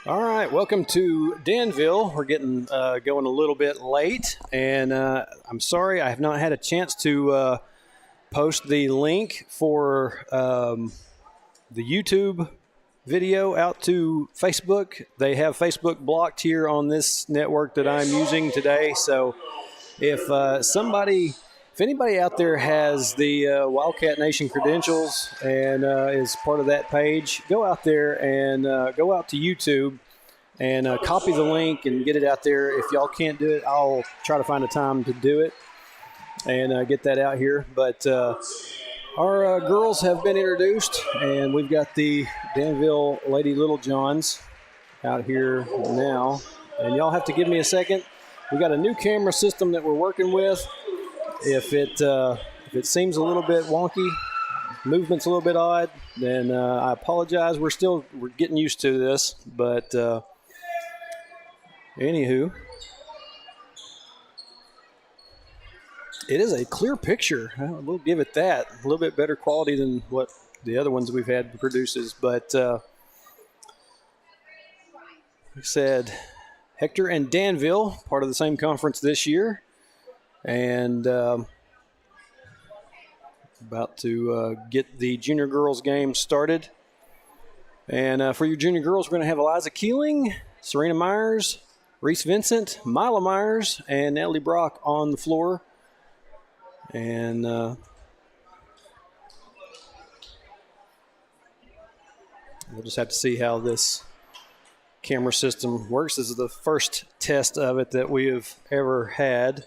All right, welcome to Danville. We're getting going a little bit late, and I'm sorry I have not had a chance to post the link for the YouTube video out to Facebook. They have Facebook blocked here on this network that I'm using today, so if anybody out there has the Wildcat Nation credentials and is part of that page, go out there and go out to YouTube and copy the link and get it out there. If y'all can't do it, I'll try to find a time to do it and get that out here. But our girls have been introduced, and we've got the Danville Lady Little Johns out here now. And y'all have to give me a second. We got a new camera system that we're working with. If it seems a little bit wonky, movement's a little bit odd, then I apologize. We're getting used to this, but anywho, it is a clear picture. We'll give it that. A little bit better quality than what the other ones we've had produces, but like I said, Hector and Danville, part of the same conference this year, and about to get the junior girls game started. And for your junior girls, we're going to have Eliza Keeling, Serena Myers, Reese Vincent, Mila Myers, and Natalie Brock on the floor. And we'll just have to see how this camera system works. This is the first test of it that we have ever had.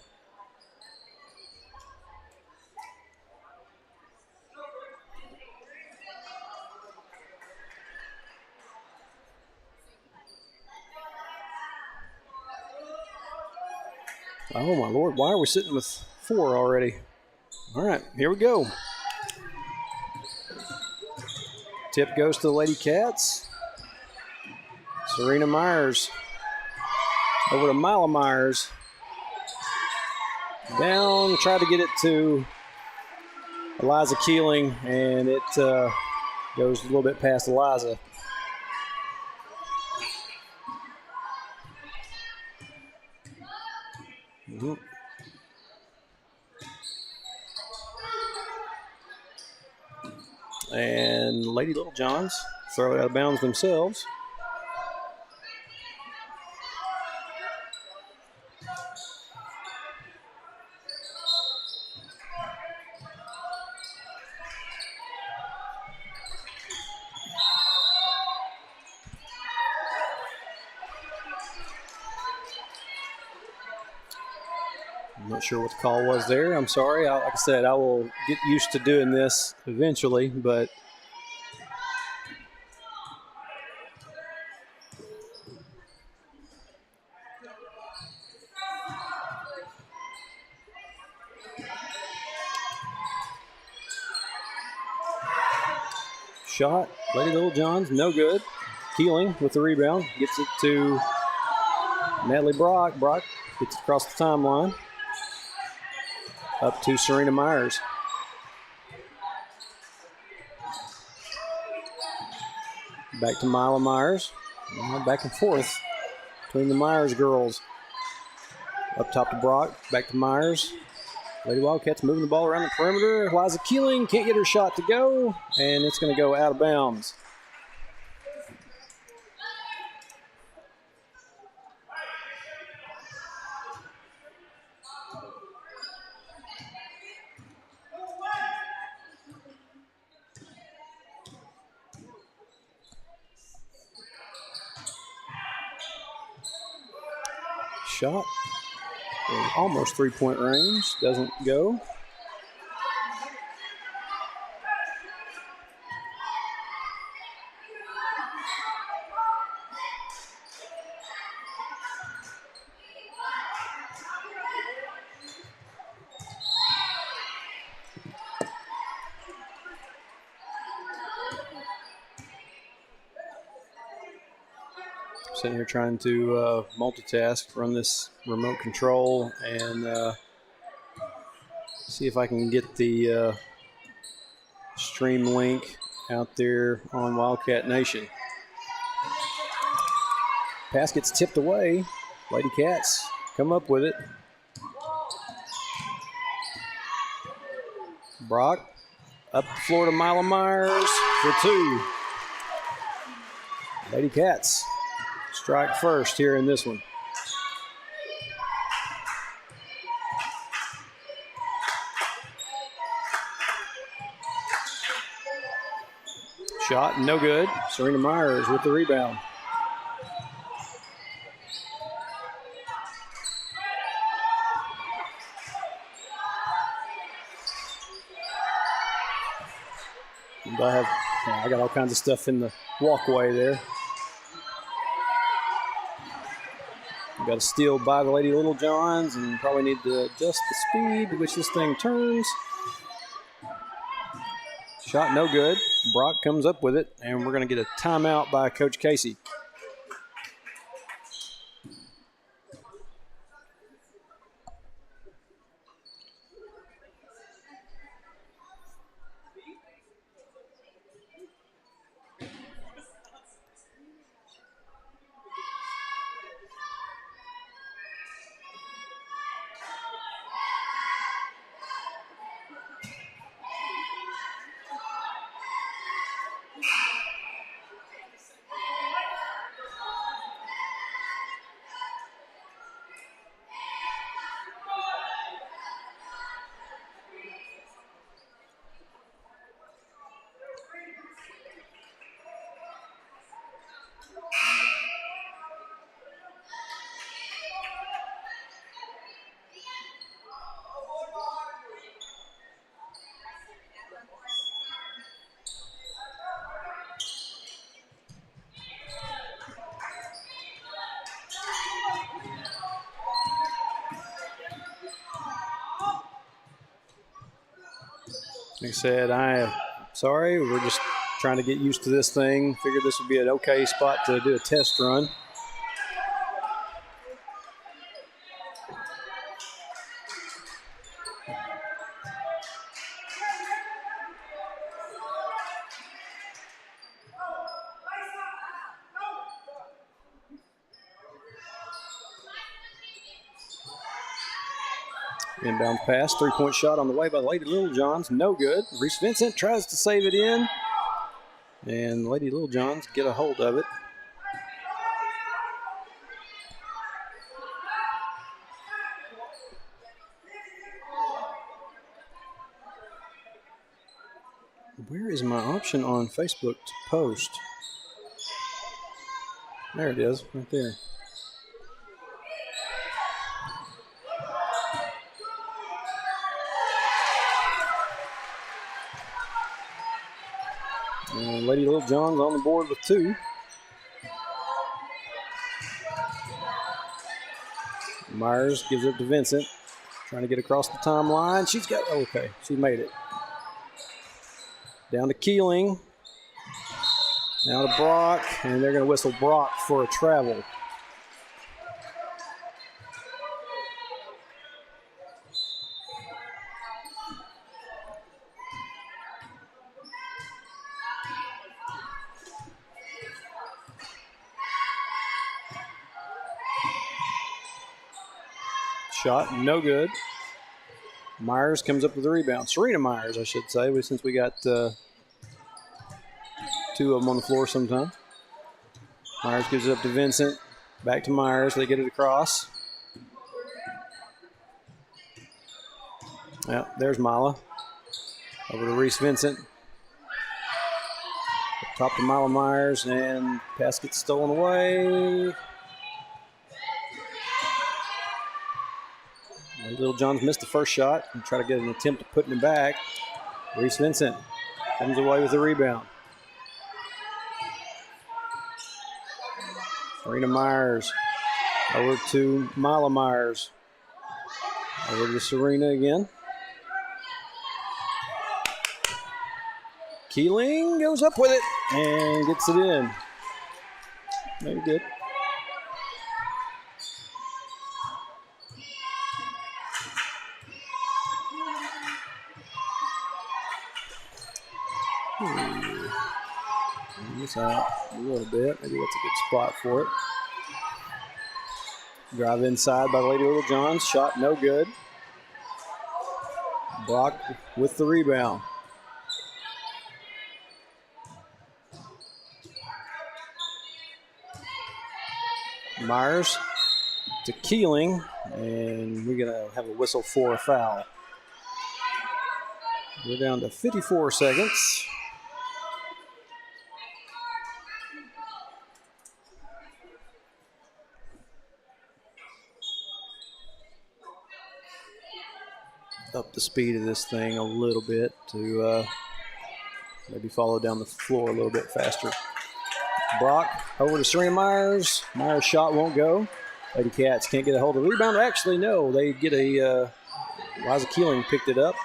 Oh my Lord, why are we sitting with 4 already? All right, here we go. Tip goes to the Lady Cats. Serena Myers over to Mila Myers. Down, tried to get it to Eliza Keeling, and it goes a little bit past Eliza. Mm-hmm. And Lady Little Johns throw it out of bounds themselves. I'm not sure what the call was there. I'm sorry. Like I said, I will get used to doing this eventually, but shot, Lady Little Johns, no good. Keeling with the rebound, gets it to Natalie Brock. Brock gets it across the timeline. Up to Serena Myers. Back to Mila Myers. Back and forth between the Myers girls. Up top to Brock, back to Myers. Lady Wildcats moving the ball around the perimeter. Eliza Keeling can't get her shot to go, and it's going to go out of bounds. Shot. Almost three-point range. Doesn't go. Sitting here trying to multitask, run this remote control, and see if I can get the stream link out there on Wildcat Nation. Pass gets tipped away. Lady Cats come up with it. Brock up the floor to Mila Myers for 2. Lady Cats strike first here in this one. Shot, no good. Serena Myers with the rebound. And I got all kinds of stuff in the walkway there. Got a steal by the Lady Little Johns and probably need to adjust the speed to which this thing turns. Shot no good. Brock comes up with it, and we're going to get a timeout by Coach Casey. Like I said, I'm sorry. We're just trying to get used to this thing. Figured this would be an okay spot to do a test run. Inbound pass, 3-point shot on the way by Lady Little Johns. No good. Reese Vincent tries to save it in. And Lady Little Johns get a hold of it. Where is my option on Facebook to post? There it is, right there. And Lady Little John's on the board with 2. Myers gives it to Vincent. Trying to get across the timeline. She's got, okay, she made it. Down to Keeling. Now to Brock, and they're going to whistle Brock for a travel. Shot, no good. Myers comes up with the rebound. Serena Myers, I should say, since we got 2 of them on the floor sometime. Myers gives it up to Vincent. Back to Myers. They get it across. Yeah, there's Mila. Over to Reese Vincent. Top to Mila Myers, and pass gets stolen away. Little Johns missed the first shot and try to get an attempt at putting it back. Reese Vincent comes away with the rebound. Serena Myers over to Mila Myers. Over to Serena again. Keeling goes up with it and gets it in. Very good. This out a little bit. Maybe that's a good spot for it. Drive inside by the Lady Little Johns. Shot no good. Brock with the rebound. Myers to Keeling, and we're going to have a whistle for a foul. We're down to 54 seconds. Up the speed of this thing a little bit to maybe follow down the floor a little bit faster. Brock over to Serena Myers. Myers' shot won't go. Lady Cats can't get a hold of the rebound. Actually, no, they get a Liza Keeling picked it up.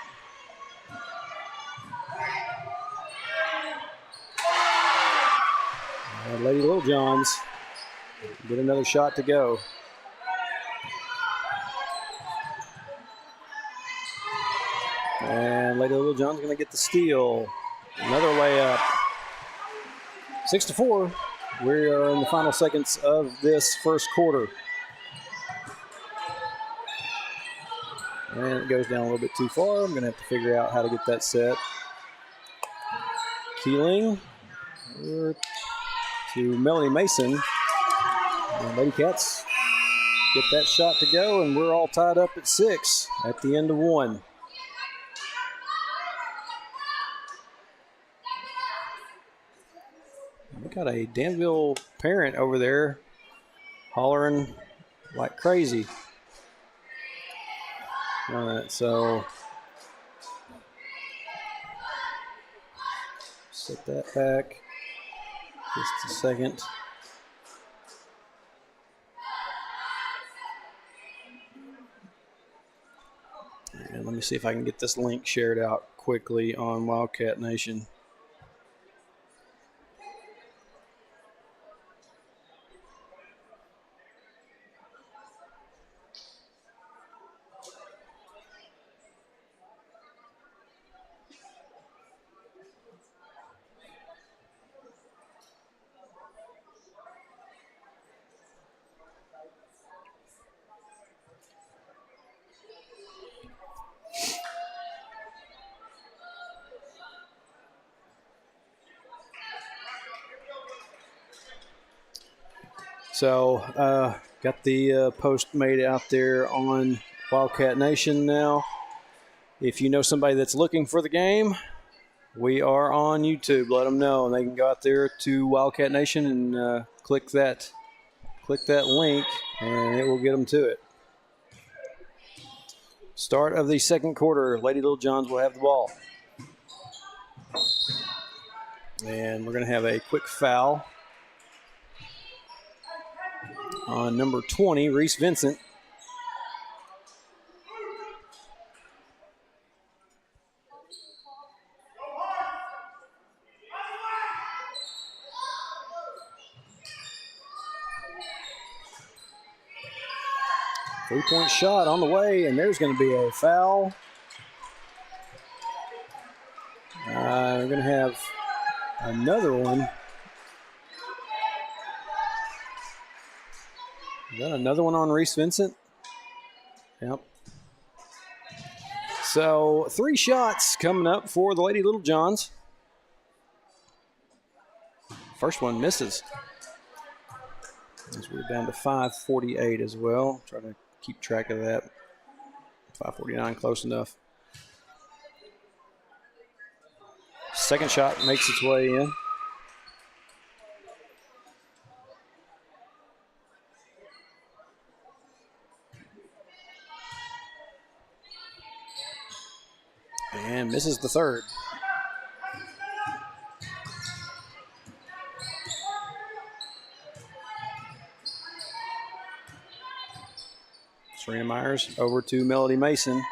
Lady Little Johns get another shot to go. And Lady Little John's going to get the steal. Another layup. 6-4. We are in the final seconds of this first quarter. And it goes down a little bit too far. I'm going to have to figure out how to get that set. Keeling to Melanie Mason. And Lady Cats get that shot to go, and we're all tied up at 6 at the end of 1. We got a Danville parent over there hollering like crazy. All right, so set that back just a second. And let me see if I can get this link shared out quickly on Wildcat Nation. So, got the post made out there on Wildcat Nation now. If you know somebody that's looking for the game, we are on YouTube. Let them know, and they can go out there to Wildcat Nation and click that link, and it will get them to it. Start of the second quarter. Lady Little Johns will have the ball. And we're going to have a quick foul on number 20, Reese Vincent. Three-point shot on the way, and there's going to be a foul. We're going to have another one. Is that another one on Reese Vincent? Yep. So 3 shots coming up for the Lady Little Johns. First one misses. As we're down to 5:48 as well. Try to keep track of that. 5:49, close enough. Second shot makes its way in. And misses the third. Serena Myers over to Melody Mason.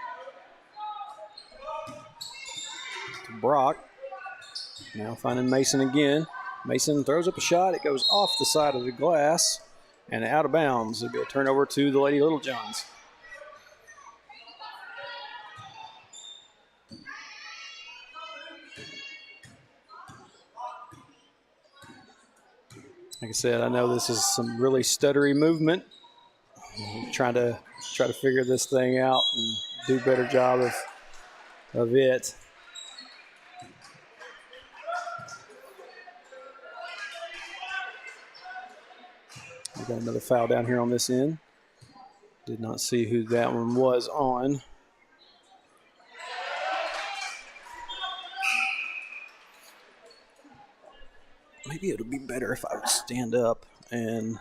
To Brock. Now finding Mason again. Mason throws up a shot. It goes off the side of the glass and out of bounds. It'll be a turnover to the Lady Little Johns. Like I said, I know this is some really stuttery movement Trying to figure this thing out and do a better job of it. We got another foul down here on this end. Did not see who that one was on. Maybe it would be better if I would stand up, and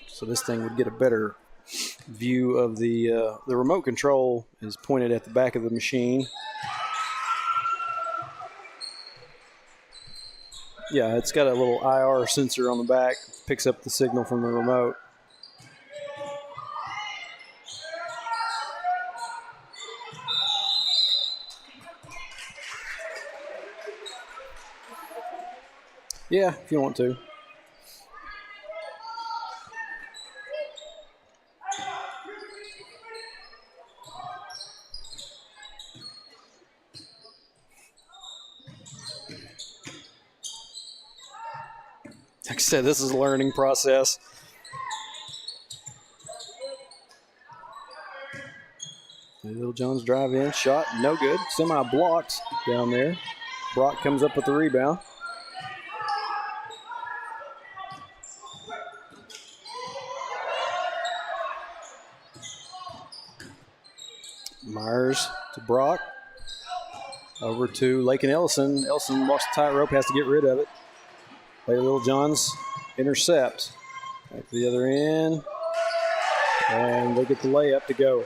so this thing would get a better view of the remote control is pointed at the back of the machine. Yeah, it's got a little IR sensor on the back, picks up the signal from the remote. Yeah, if you want to. Like I said, this is a learning process. Little Jones drive in, shot, no good. Semi-blocked down there. Brock comes up with the rebound. Myers to Brock. Over to Lake and Ellison. Ellison lost the tightrope, has to get rid of it. Lady Little John's intercept. Back to the other end. And they get the layup to go.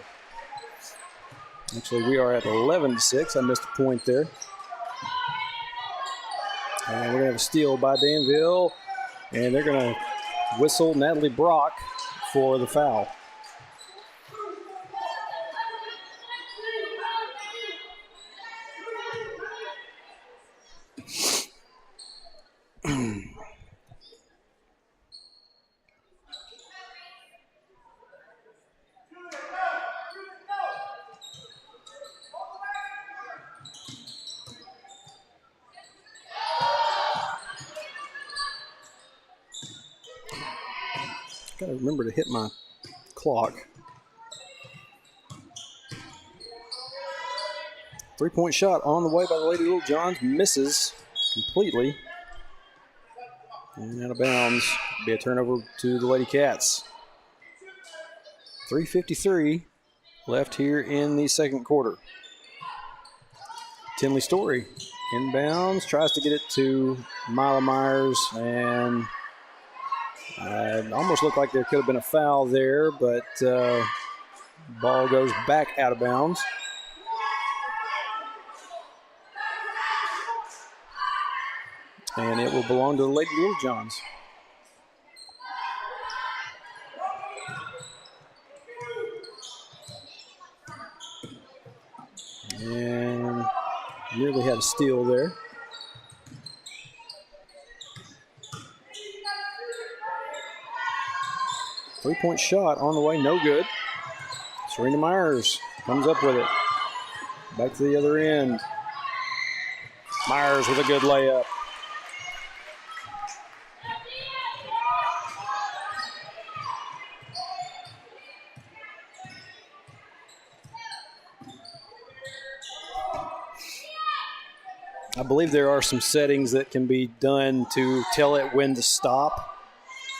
Actually, we are at 11-6. I missed a point there. And we're going to have a steal by Danville. And they're going to whistle Natalie Brock for the foul. Got to remember to hit my clock. 3-point shot on the way by the Lady Little Johns. Misses completely. And out of bounds. Be a turnover to the Lady Cats. 3:53 left here in the second quarter. Tinley Story inbounds. Tries to get it to Mila Myers. And it almost looked like there could have been a foul there, but ball goes back out of bounds. And it will belong to the Lady Little Johns. And nearly had a steal there. Three-point shot on the way, no good. Serena Myers comes up with it. Back to the other end. Myers with a good layup. I believe there are some settings that can be done to tell it when to stop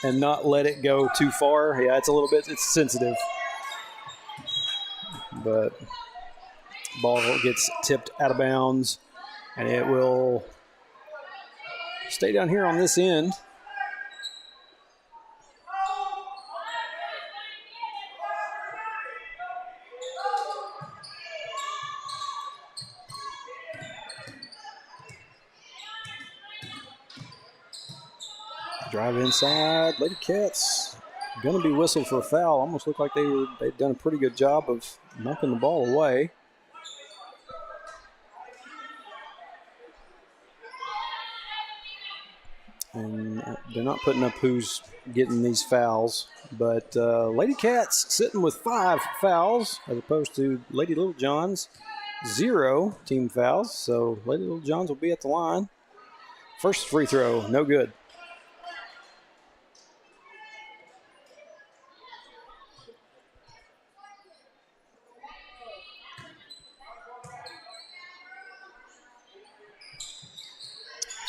and not let it go too far. Yeah, it's sensitive. But ball gets tipped out of bounds, and it will stay down here on this end. Drive inside. Lady Cats going to be whistled for a foul. Almost looked like they'd done a pretty good job of knocking the ball away. And they're not putting up who's getting these fouls. But Lady Cats sitting with 5 fouls as opposed to Lady Little Johns, 0 team fouls. So Lady Little Johns will be at the line. First free throw, no good.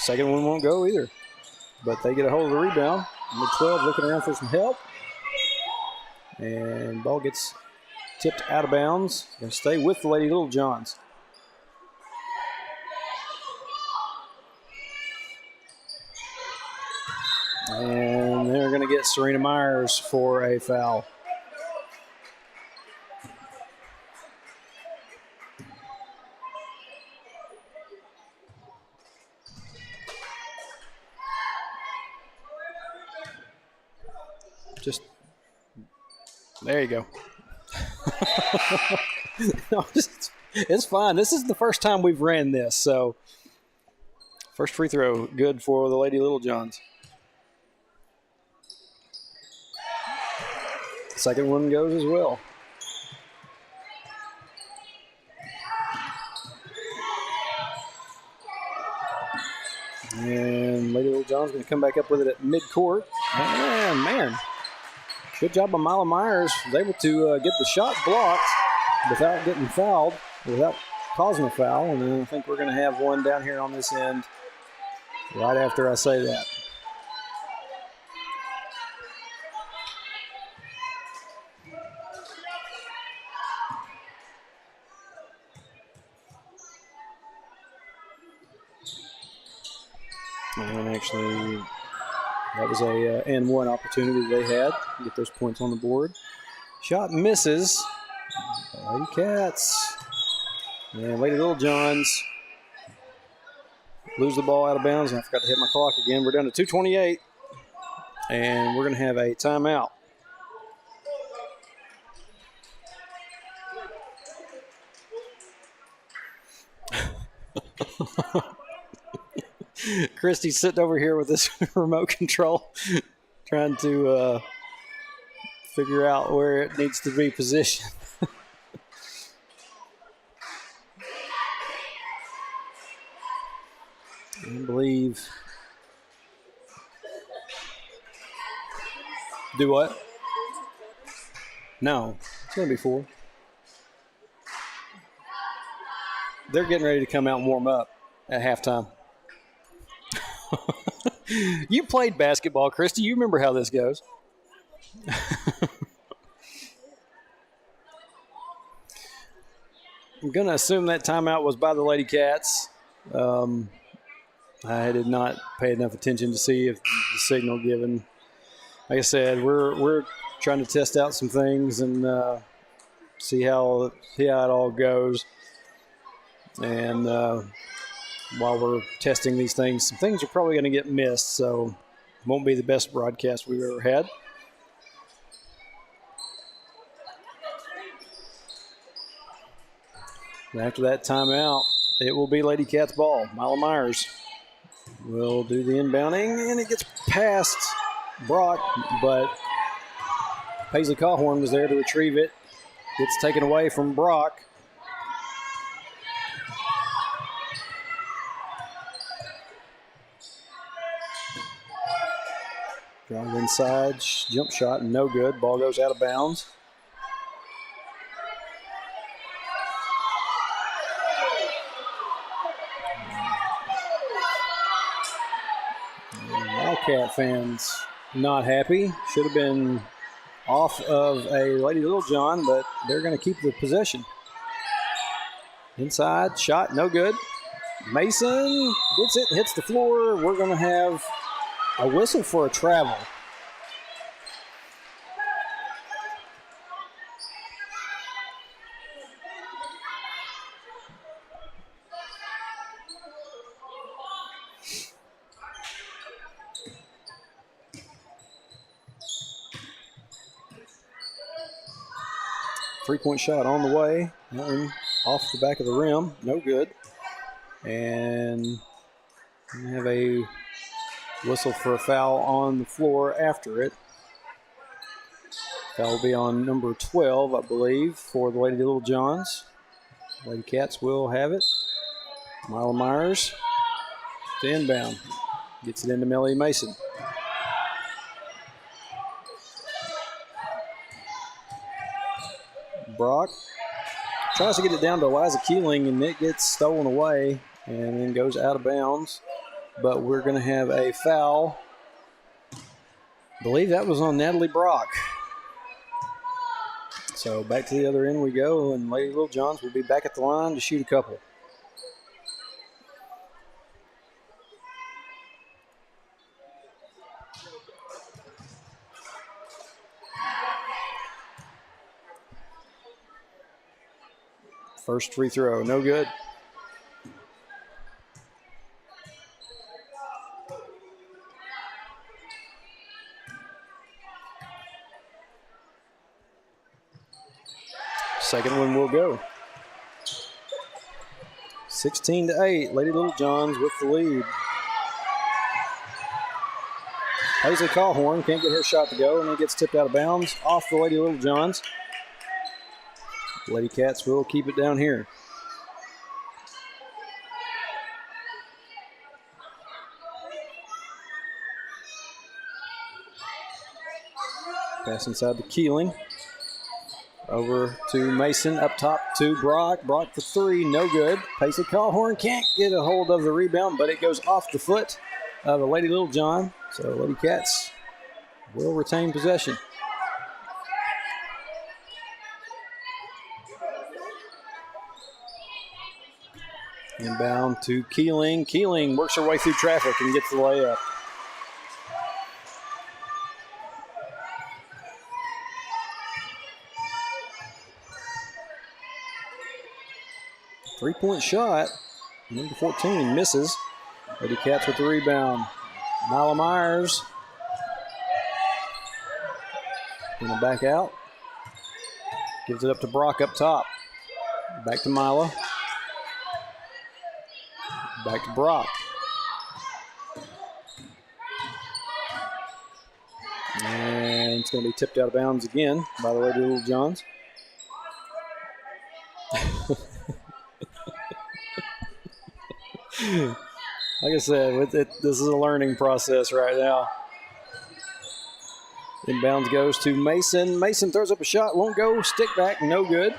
Second one won't go either. But they get a hold of the rebound. Number 12 looking around for some help. And ball gets tipped out of bounds. Going to stay with the Lady Little Johns. And they're going to get Serena Myers for a foul. Just, there you go. It's fine. This is the first time we've ran this, so first free throw, good for the Lady Little Johns. Second one goes as well. And Lady Little John's going to come back up with it at midcourt. And man, good job by Mila Myers. Was able to get the shot blocked without getting fouled, without causing a foul. And I think we're going to have one down here on this end right after I say that. And actually, that was a N1 opportunity they had to get those points on the board. Shot misses. Lady Cats and Lady Little Johns lose the ball out of bounds. And I forgot to hit my clock again. We're down to 2:28, and we're going to have a timeout. Christy's sitting over here with this remote control, trying to figure out where it needs to be positioned. I believe. Do what? No, it's going to be 4. They're getting ready to come out and warm up at halftime. You played basketball, Christy. You remember how this goes. I'm going to assume that timeout was by the Lady Cats. I did not pay enough attention to see if the signal given. Like I said, we're trying to test out some things and see how it all goes. And while we're testing these things, some things are probably going to get missed, so it won't be the best broadcast we've ever had. And after that timeout, it will be Lady Cats ball. Mila Myers will do the inbounding, and it gets past Brock, but Paisley Cawhorn was there to retrieve it. Gets taken away from Brock. Drive inside, jump shot, no good. Ball goes out of bounds. Wildcat fans not happy. Should have been off of a Lady Little John, but they're going to keep the possession. Inside, shot, no good. Mason gets it, hits the floor. We're going to have a whistle for a travel. Three-point shot on the way. That one off the back of the rim. No good. And we have a whistle for a foul on the floor after it. That will be on number 12, I believe, for the Lady Little Johns. Lady Cats will have it. Mila Myers to inbound. Gets it into Melanie Mason. Brock tries to get it down to Eliza Keeling, and it gets stolen away and then goes out of bounds. but we're going to have a foul. I believe that was on Natalie Brock. So back to the other end we go, and Lady Little Johns will be back at the line to shoot a couple. First free throw, no good. Second one will go. 16-8, Lady Little Johns with the lead. Paisley Callhorn can't get her shot to go, and it gets tipped out of bounds off the Lady Little Johns. Lady Cats will keep it down here. Pass inside to Keeling. Over to Mason, up top to Brock. Brock for three, no good. Paisley Callhorn can't get a hold of the rebound, but it goes off the foot of the Lady Little John. So Lady Cats will retain possession. Inbound to Keeling. Keeling works her way through traffic and gets the layup. Three-point shot. Number 14 misses. Lady Cats with the rebound. Nyla Myers. Gonna back out. Gives it up to Brock up top. Back to Myla. Back to Brock. And it's going to be tipped out of bounds again by the Lady Little Johns. Like I said, this is a learning process right now. Inbounds goes to Mason. Mason throws up a shot, won't go. Stick back, no good.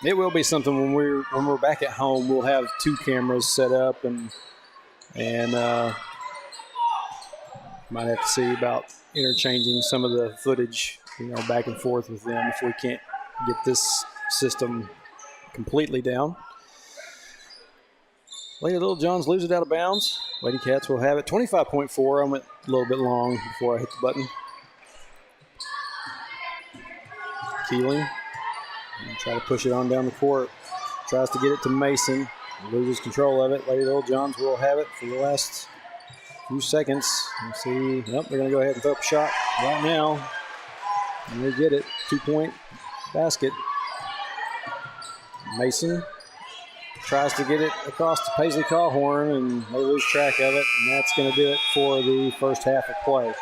It will be something when we're back at home. We'll have two cameras set up and might have to see about interchanging some of the footage, back and forth with them if we can't get this system completely down. Lady Little Johns lose it out of bounds. Lady Cats will have it. 25.4. I went a little bit long before I hit the button. Keeling. Try to push it on down the court. Tries to get it to Mason. Loses control of it. Lady Little Johns will have it for the last few seconds. Let's see. Nope, they're going to go ahead and throw up a shot right now. And they get it. 2-point basket. Mason tries to get it across to Paisley Callhorn, and they lose track of it. And that's going to do it for the first half of play.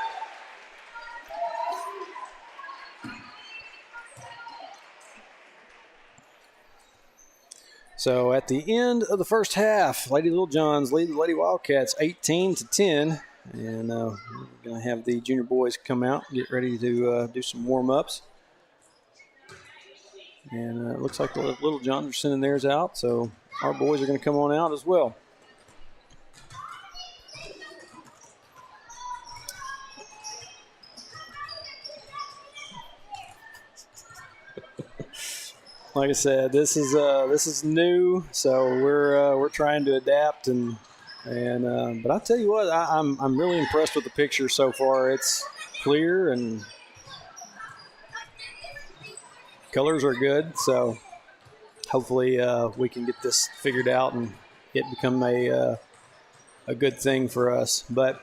So at the end of the first half, Lady Little Johns lead the Lady Wildcats 18-10. And we're going to have the junior boys come out, get ready to do some warm-ups. And it looks like the Little Johns are sending theirs out, so our boys are going to come on out as well. Like I said, this is new, so we're trying to adapt but I'll tell you what, I'm really impressed with the picture so far. It's clear and colors are good, so hopefully we can get this figured out and it become a good thing for us. But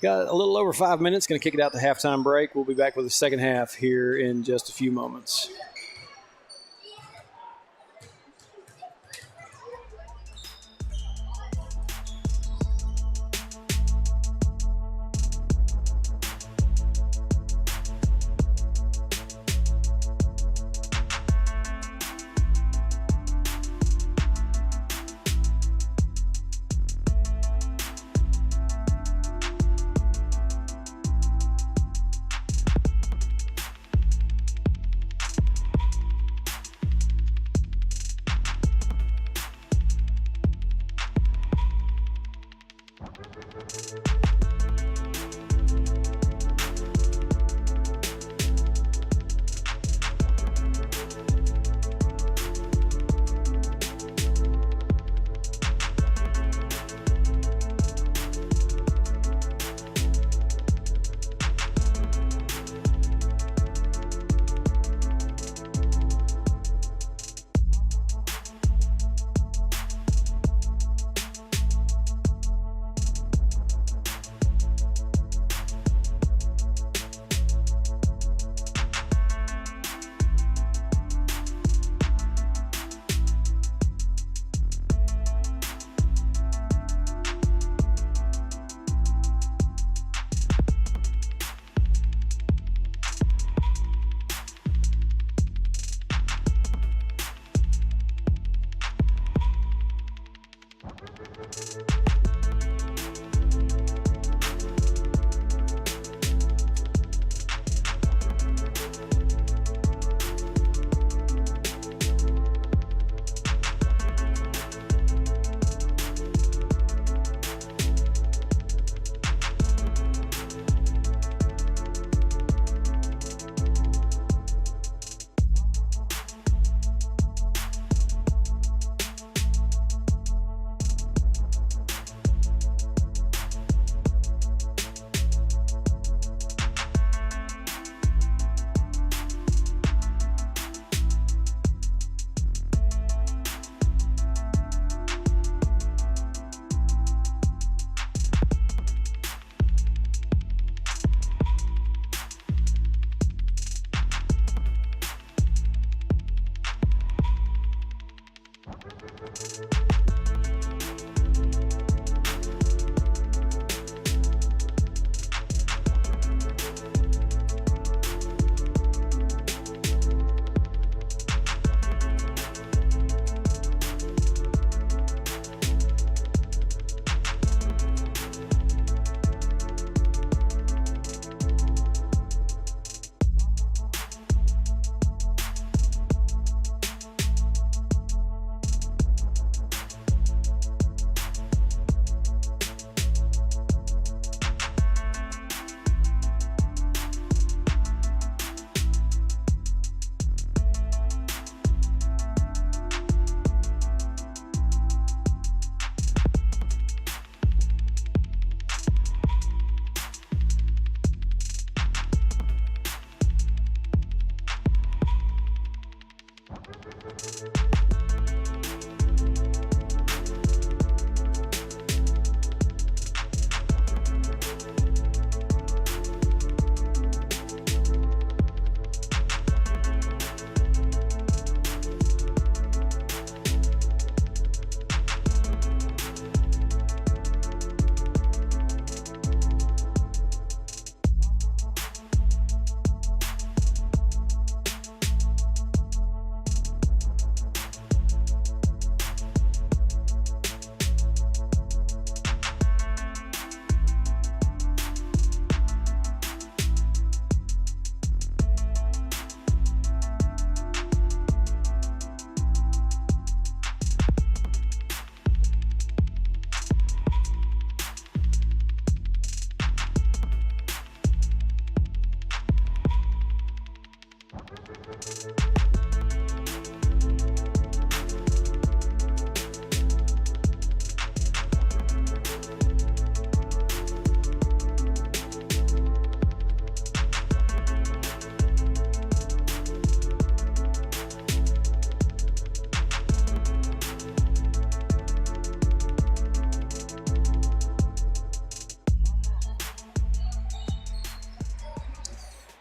got a little over 5 minutes, going to kick it out to halftime break. We'll be back with the second half here in just a few moments.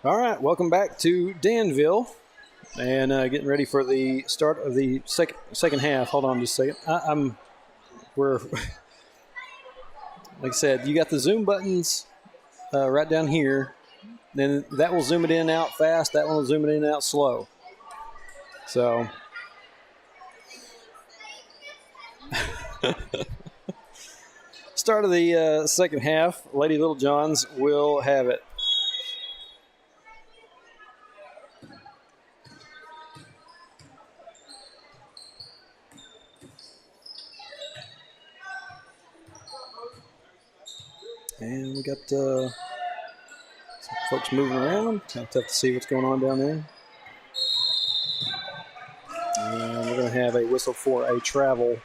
All right, welcome back to Danville, and getting ready for the start of the second half. Hold on just a second. We're like I said, you got the zoom buttons right down here. Then that will zoom it in and out fast. That one will zoom it in and out slow. So start of the second half. Lady Little Johns will have it. And we got some folks moving around. Kind of tough to see what's going on down there. And we're going to have a whistle for a travel.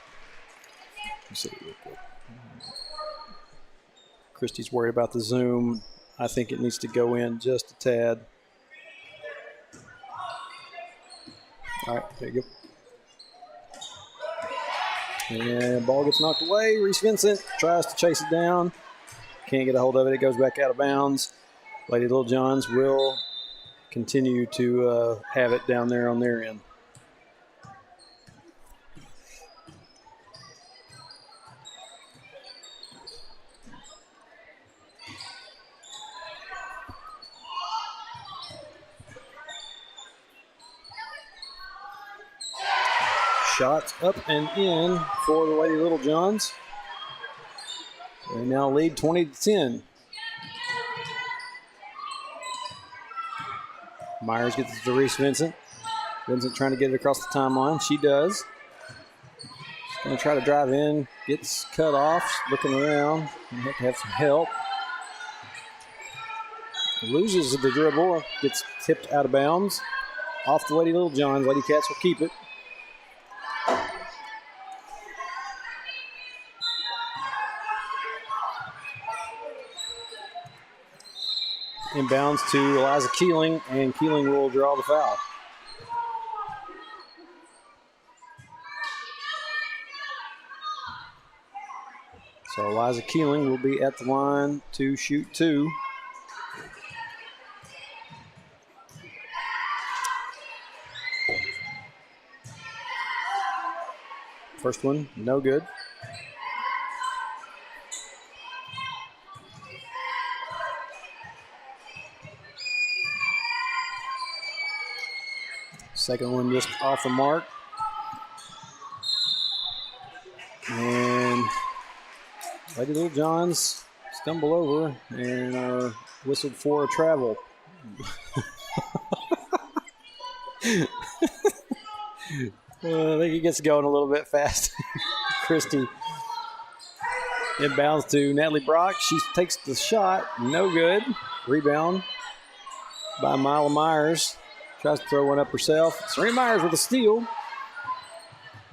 Let's see real quick. Christie's worried about the zoom. I think it needs to go in just a tad. All right, there you go. And ball gets knocked away. Reese Vincent tries to chase it down. Can't get a hold of it. It goes back out of bounds. Lady Little Johns will continue to have it down there on their end. Shots up and in for the Lady Little Johns. They now lead 20-10. Myers gets it to Reese Vincent. Vincent trying to get it across the timeline. She does. She's going to try to drive in. Gets cut off. Looking around. Going to have to have some help. Loses the dribble. Gets tipped out of bounds. Off the Lady Little Johns. Lady Cats will keep it. Inbounds to Eliza Keeling, and Keeling will draw the foul. So Eliza Keeling will be at the line to shoot two. First one, no good. Second one just off the mark. And Lady Little Johns stumble over and are whistled for a travel. I think he gets going a little bit fast. Christie inbounds to Natalie Brock. She takes the shot. No good. Rebound by Mila Myers. Tries to throw one up herself. Serena Myers with a steal.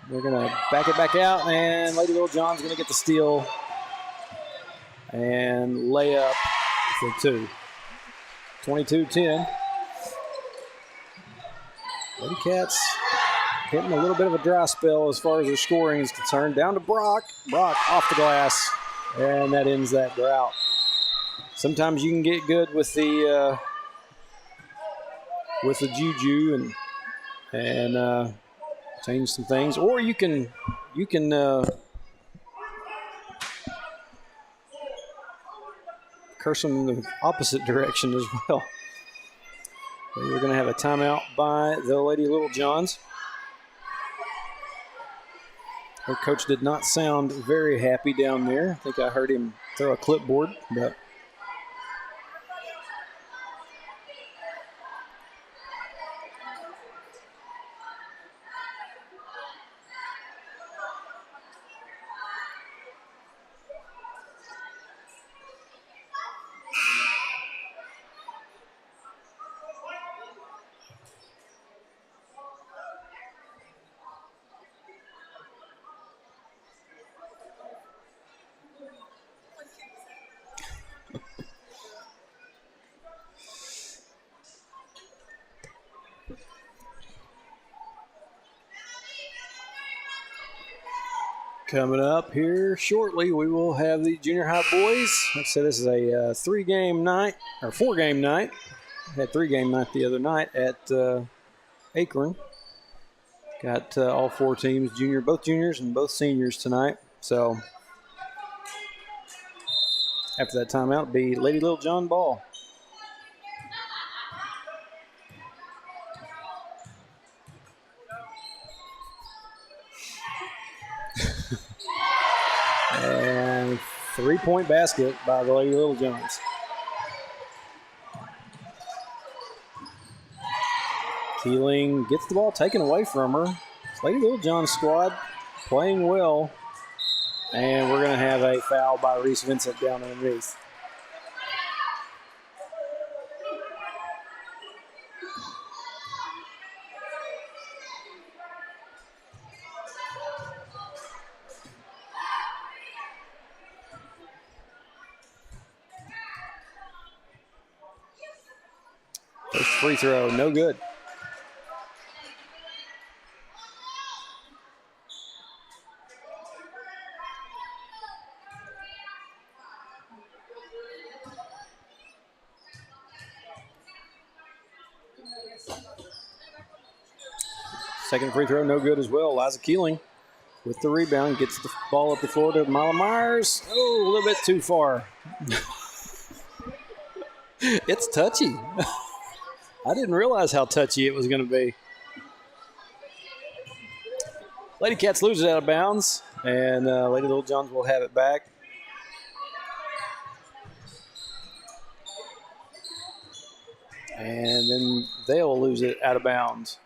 They're going to back it back out, and Lady Little John's going to get the steal and lay up for two. 22-10. Lady Cats hitting a little bit of a dry spell as far as their scoring is concerned. Down to Brock. Brock off the glass, and that ends that drought. Sometimes you can get good with the juju and change some things, or you can curse them in the opposite direction as well. We're going to have a timeout by the Lady Little Johns. Her coach did not sound very happy down there. I think I heard him throw a clipboard, but coming up here shortly, we will have the junior high boys. Like I said, this is a 3-game night, or 4-game night. We had 3-game night the other night at Akron. Got all 4 teams, both juniors and both seniors tonight. So after that timeout, it'll be Lady Little John ball. And 3-point basket by the Lady Little Johns. Keeling gets the ball taken away from her. It's Lady Little John's squad playing well. And we're going to have a foul by Reese Vincent down underneath. First free throw, no good. Second free throw, no good as well. Liza Keeling with the rebound, gets the ball up the floor to Mila Myers. Oh, a little bit too far. It's touchy. I didn't realize how touchy it was going to be. Lady Cats lose it out of bounds, and Lady Little Johns will have it back. And then they'll lose it out of bounds.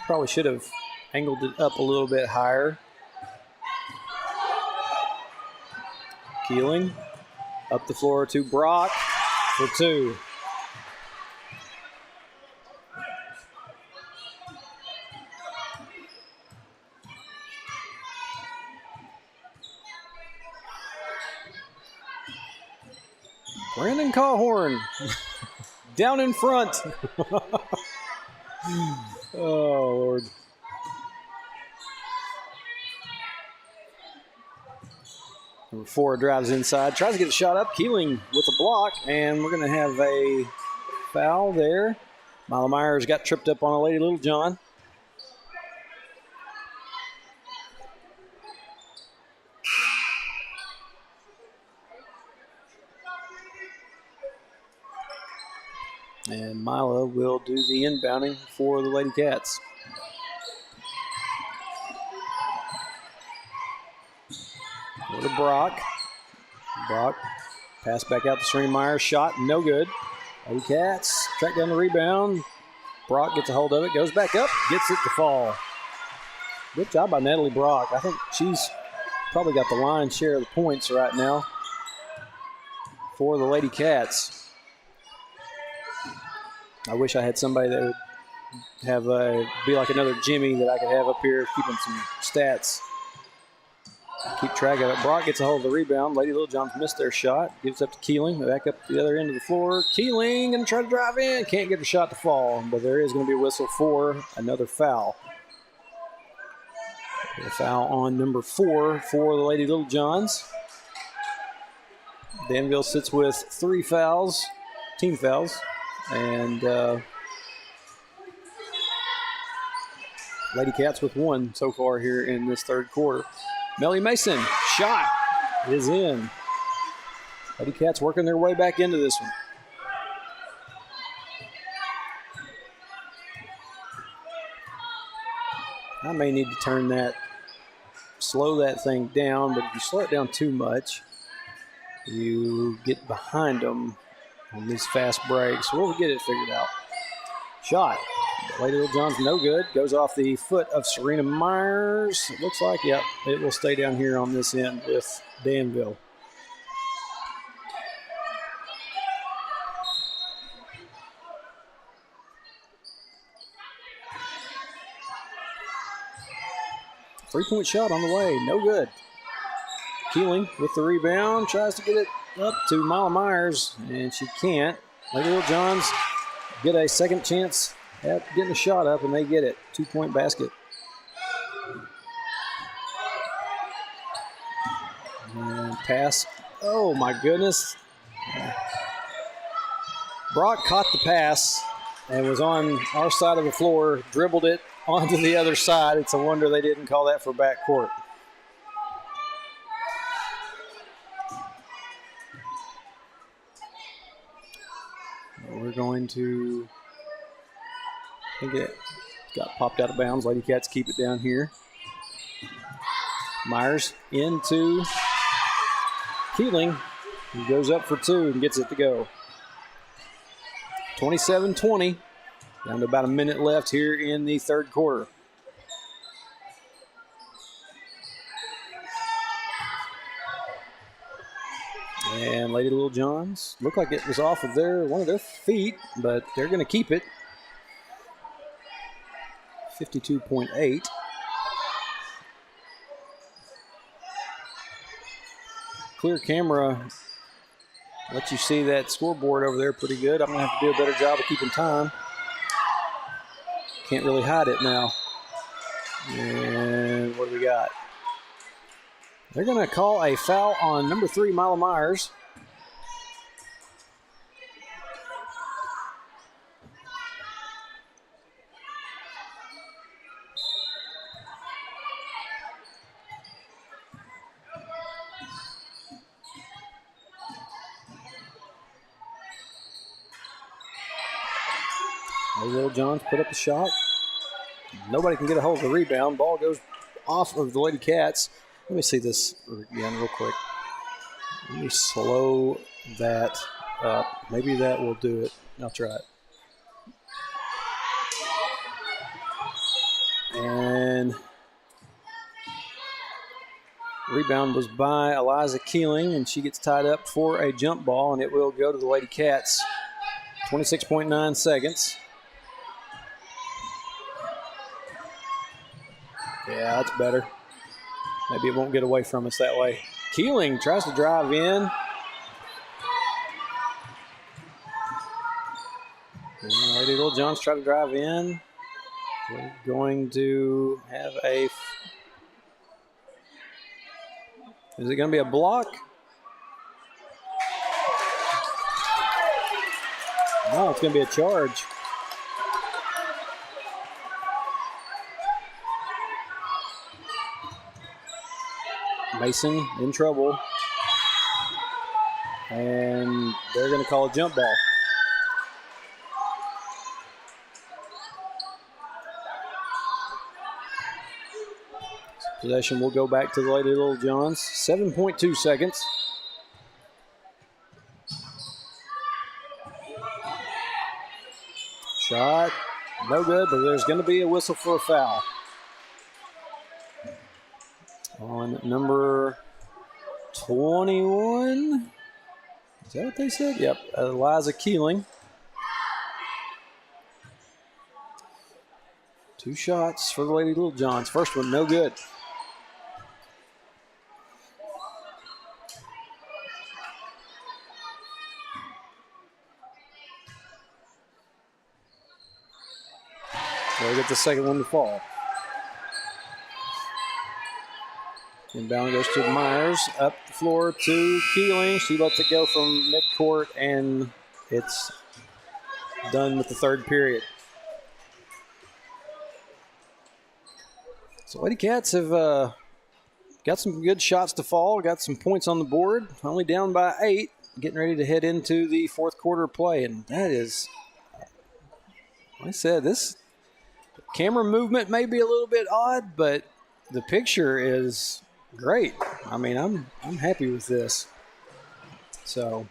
Probably should have angled it up a little bit higher. Keeling up the floor to Brock for two. Brandon Cawhorn down in front. Oh, Lord. Number 4 drives inside, tries to get the shot up. Keeling with a block, and we're going to have a foul there. Mila Myers got tripped up on a Lady Little John. And Mila will do the inbounding for the Lady Cats. Go to Brock. Brock, pass back out to Serena Myers. Shot, no good. Lady Cats track down the rebound. Brock gets a hold of it, goes back up, gets it to fall. Good job by Natalie Brock. I think she's probably got the lion's share of the points right now for the Lady Cats. I wish I had somebody that would have be like another Jimmy that I could have up here keeping some stats. Keep track of it. Brock gets a hold of the rebound. Lady Little Johns missed their shot. Gives up to Keeling. Back up the other end of the floor. Keeling going to try to drive in. Can't get her shot to fall, but there is going to be a whistle for another foul. A foul on number 4 for the Lady Little Johns. Danville sits with 3 fouls, team fouls. And Lady Cats with 1 so far here in this third quarter. Melly Mason, shot is in. Lady Cats working their way back into this one. I may need to slow that thing down, but if you slow it down too much, you get behind them on these fast breaks. We'll get it figured out. Shot. Lady Little Johns no good. Goes off the foot of Serena Myers. It looks like, yep, it will stay down here on this end with Danville. Three-point shot on the way. No good. Keeling with the rebound. Tries to get it up to Mila Myers, and she can't. Lady Little Johns get a second chance at getting a shot up, and they get it. 2-point basket. And pass. Oh, my goodness. Brock caught the pass and was on our side of the floor, dribbled it onto the other side. It's a wonder they didn't call that for backcourt. We're going to, I think it got popped out of bounds. Lady Cats keep it down here. Myers into Keeling. He goes up for 2 and gets it to go. 27-20. Down to about a minute left here in the third quarter. And Lady Little Johns looked like it was off of one of their feet, but they're going to keep it. 52.8. clear camera lets you see that scoreboard over there pretty good. I'm going to have to do a better job of keeping time. Can't really hide it now. And what do we got? They're going to call a foul on number 3, Mila Myers. Little Johns put up a shot. Nobody can get a hold of the rebound. Ball goes off of the Lady Cats. Let me see this again real quick. Let me slow that up. Maybe that will do it. I'll try it. And rebound was by Eliza Keeling, and she gets tied up for a jump ball, and it will go to the Lady Cats. 26.9 seconds. Yeah, that's better. Maybe it won't get away from us that way. Keeling tries to drive in. Lady Little Johns try to drive in. We're going to have a... Is it going to be a block? No, it's going to be a charge. Mason in trouble. And they're going to call a jump ball. Possession will go back to the Lady Little Johns. 7.2 seconds. Shot, no good, but there's going to be a whistle for a foul. On number 21. Is that what they said? Yep, Eliza Keeling. 2 shots for the Lady Little Johns. First one, no good. They'll get the second one to fall. Inbound goes to Myers, up the floor to Keeling. She lets it go from midcourt, and it's done with the third period. So Lady Cats have got some good shots to fall, got some points on the board, only down by 8, getting ready to head into the fourth quarter play. And that is, like I said, this camera movement may be a little bit odd, but the picture is great. I mean, I'm happy with this. So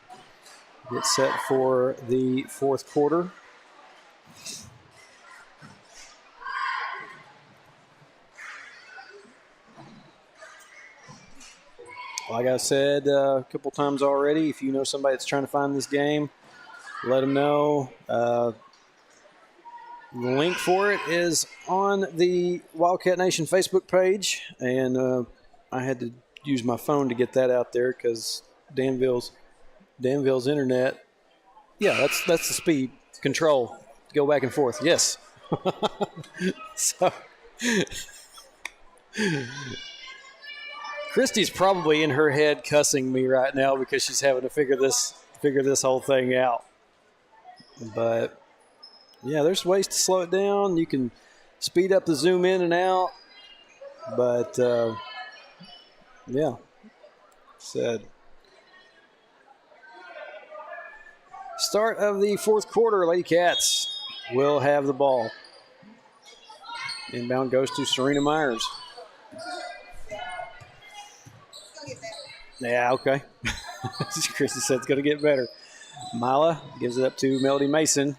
get set for the fourth quarter. Like I said a couple times already, if you know somebody that's trying to find this game, let them know. The link for it is on the Wildcat Nation Facebook page, and I had to use my phone to get that out there because Danville's internet. Yeah, that's the speed control. Go back and forth. Yes. So Christy's probably in her head cussing me right now because she's having to figure this whole thing out. But yeah, there's ways to slow it down. You can speed up the zoom in and out. But yeah, said. Start of the fourth quarter, Lady Cats will have the ball. Inbound goes to Serena Myers. Yeah, okay. Christy said it's going to get better. Mila gives it up to Melody Mason.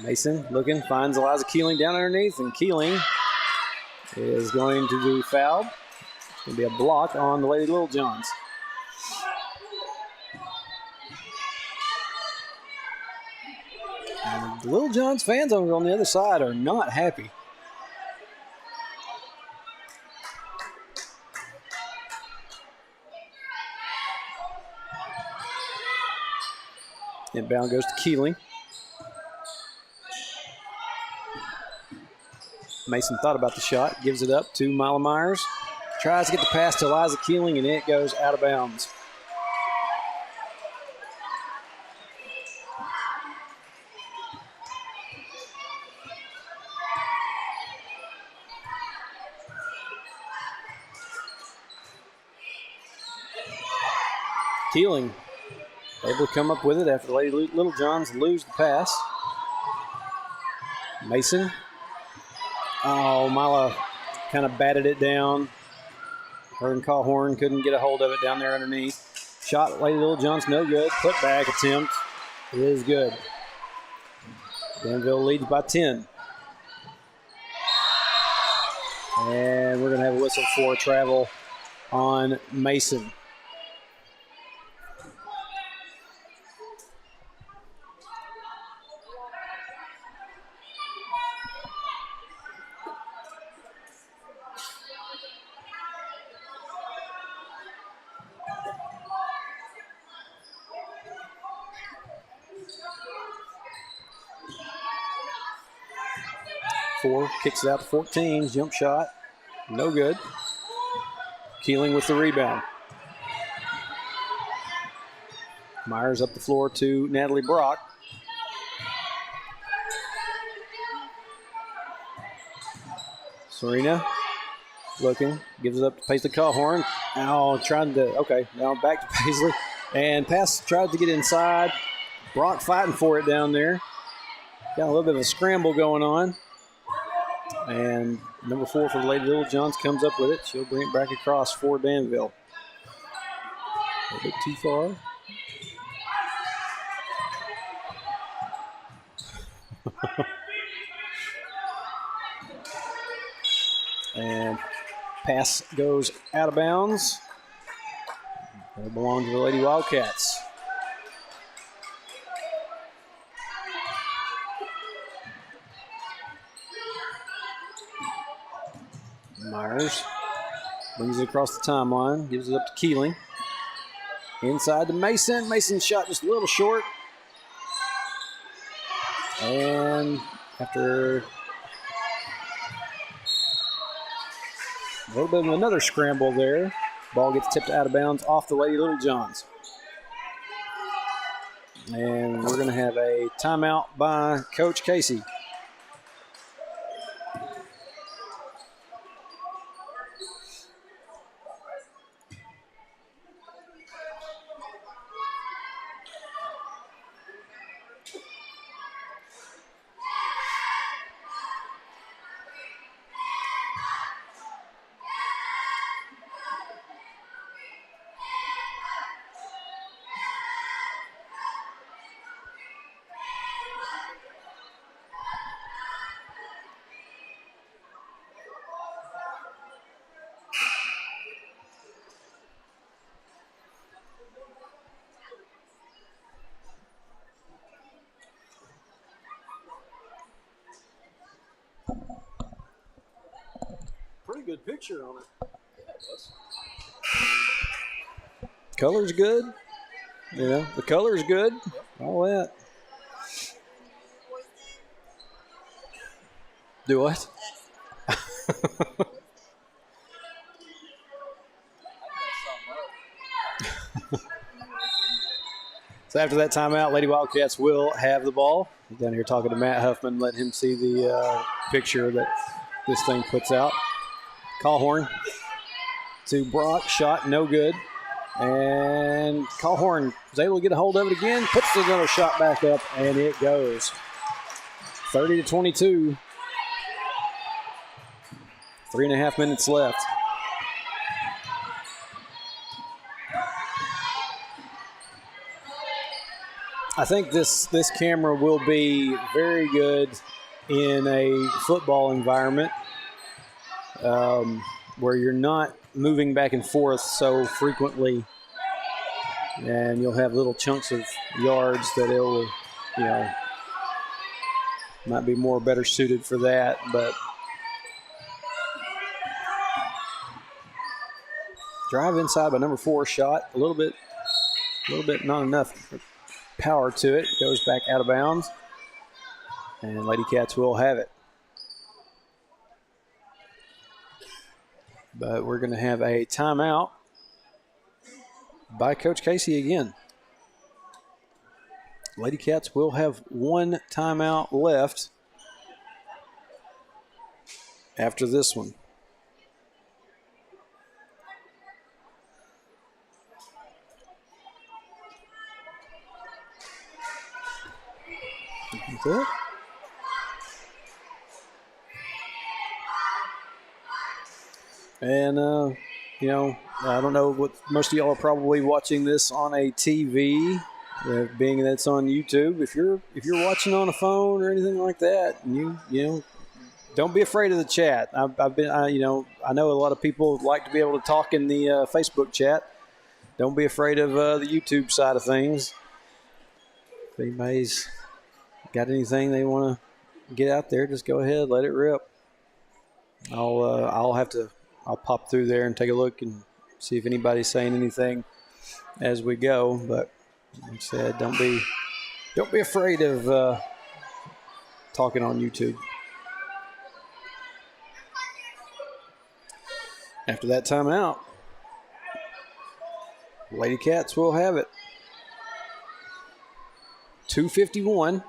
Mason looking, finds Eliza Keeling down underneath, and Keeling is going to be fouled. It's going to be a block on the Lady Little Johns. And the Little Johns fans over on the other side are not happy. Inbound goes to Keeling. Mason thought about the shot, gives it up to Mila Myers. Tries to get the pass to Eliza Keeling, and it goes out of bounds. Keeling able to come up with it after the Lady Little Johns lose the pass. Mason. Oh, Mila kind of batted it down. Her and Calhorn couldn't get a hold of it down there underneath. Shot Lady Little Johns, no good. Putback attempt is good. Danville leads by 10. And we're going to have a whistle for travel on Mason. Four kicks it out to 14. Jump shot. No good. Keeling with the rebound. Myers up the floor to Natalie Brock. Serena looking. Gives it up to Paisley Calhorn. Now trying to, okay, now back to Paisley. And pass tried to get inside. Brock fighting for it down there. Got a little bit of a scramble going on. And number 4 for the Lady Little Johns comes up with it. She'll bring it back across for Danville. A bit too far. And pass goes out of bounds. It belongs to the Lady Wildcats. Myers brings it across the timeline, gives it up to Keeling. Inside to Mason. Mason's shot just a little short. And after a little bit of another scramble there, ball gets tipped out of bounds off the Lady Little Johns. And we're going to have a timeout by Coach Casey. Pretty good picture on it. Color's good. You know, the color's good. All that. Do what? So after that timeout, Lady Wildcats will have the ball. I'm down here talking to Matt Huffman, letting him see the picture that this thing puts out. Calhorn to Brock, shot no good. And Calhorn was able to get a hold of it again, puts another shot back up, and it goes. 30-22. 3.5 minutes left. I think this camera will be very good in a football environment where you're not moving back and forth so frequently, and you'll have little chunks of yards that it will, you know, might be more better suited for that. But drive inside by number 4, shot a little bit not enough. power to it. Goes back out of bounds. And Lady Cats will have it. But we're going to have a timeout by Coach Casey again. Lady Cats will have one timeout left after this one. Good. And, I don't know what most of y'all are probably watching this on a TV, being that it's on YouTube. If you're watching on a phone or anything like that, you don't be afraid of the chat. I know a lot of people like to be able to talk in the Facebook chat. Don't be afraid of the YouTube side of things. If anybody's got anything they want to get out there, just go ahead, let it rip. I'll pop through there and take a look and see if anybody's saying anything as we go. But like I said, don't be afraid of talking on YouTube. After that timeout, Lady Cats will have it. 2:51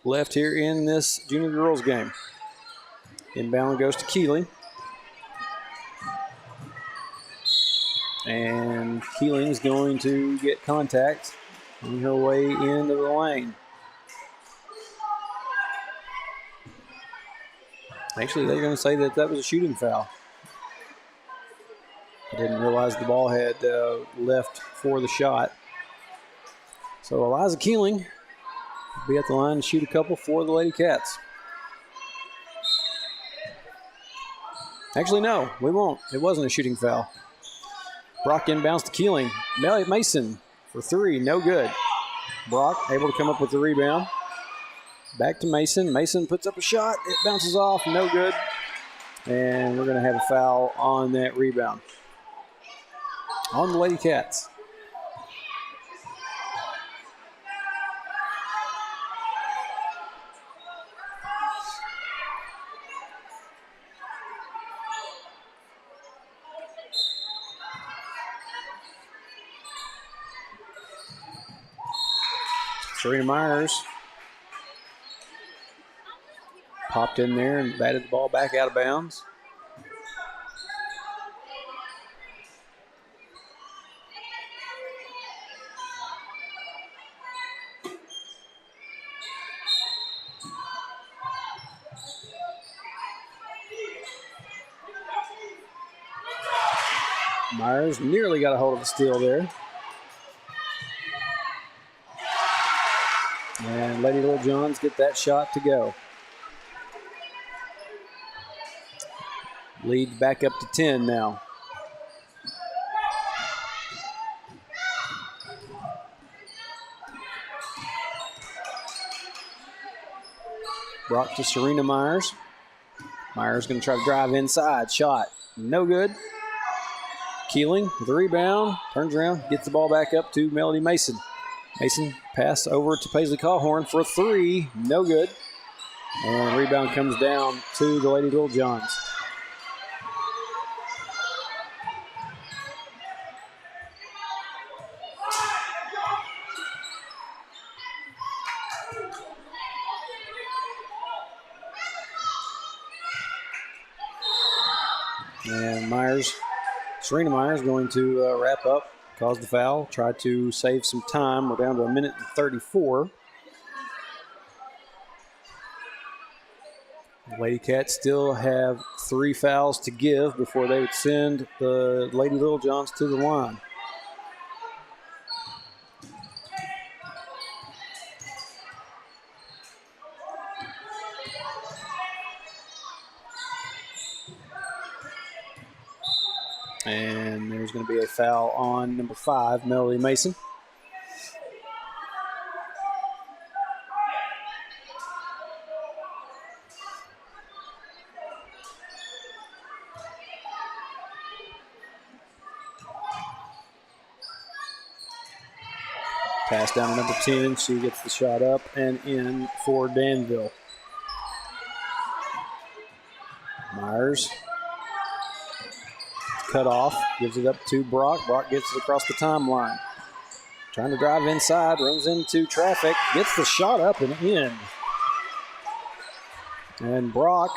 left here in this junior girls game. Inbound goes to Keeling. And Keeling's going to get contact on her way into the lane. Actually, they're going to say that was a shooting foul. I didn't realize the ball had left for the shot. So Eliza Keeling will be at the line to shoot a couple for the Lady Cats. Actually, no, we won't. It wasn't a shooting foul. Brock inbounds to Keeling. Mason for three, no good. Brock able to come up with the rebound. Back to Mason. Mason puts up a shot. It bounces off, no good. And we're going to have a foul on that rebound. On the Lady Cats. Serena Myers popped in there and batted the ball back out of bounds. Myers nearly got a hold of the steal there. And Lady Little Johns get that shot to go. Lead back up to 10 now. Brought to Serena Myers. Myers going to try to drive inside. Shot. No good. Keeling with the rebound. Turns around. Gets the ball back up to Melody Mason. Mason pass over to Paisley Cawhorn for a three. No good. And rebound comes down to the Lady Little Johns. And Serena Myers going to wrap up, cause the foul, try to save some time. We're down to 1:34. Lady Cats still have 3 fouls to give before they would send the Lady Little Johns to the line. And there's going to be a foul on number 5, Melody Mason. Pass down to number 10. She gets the shot up and in for Danville. Myers. Cut off. Gives it up to Brock. Brock gets it across the timeline. Trying to drive inside. Runs into traffic. Gets the shot up and in. And Brock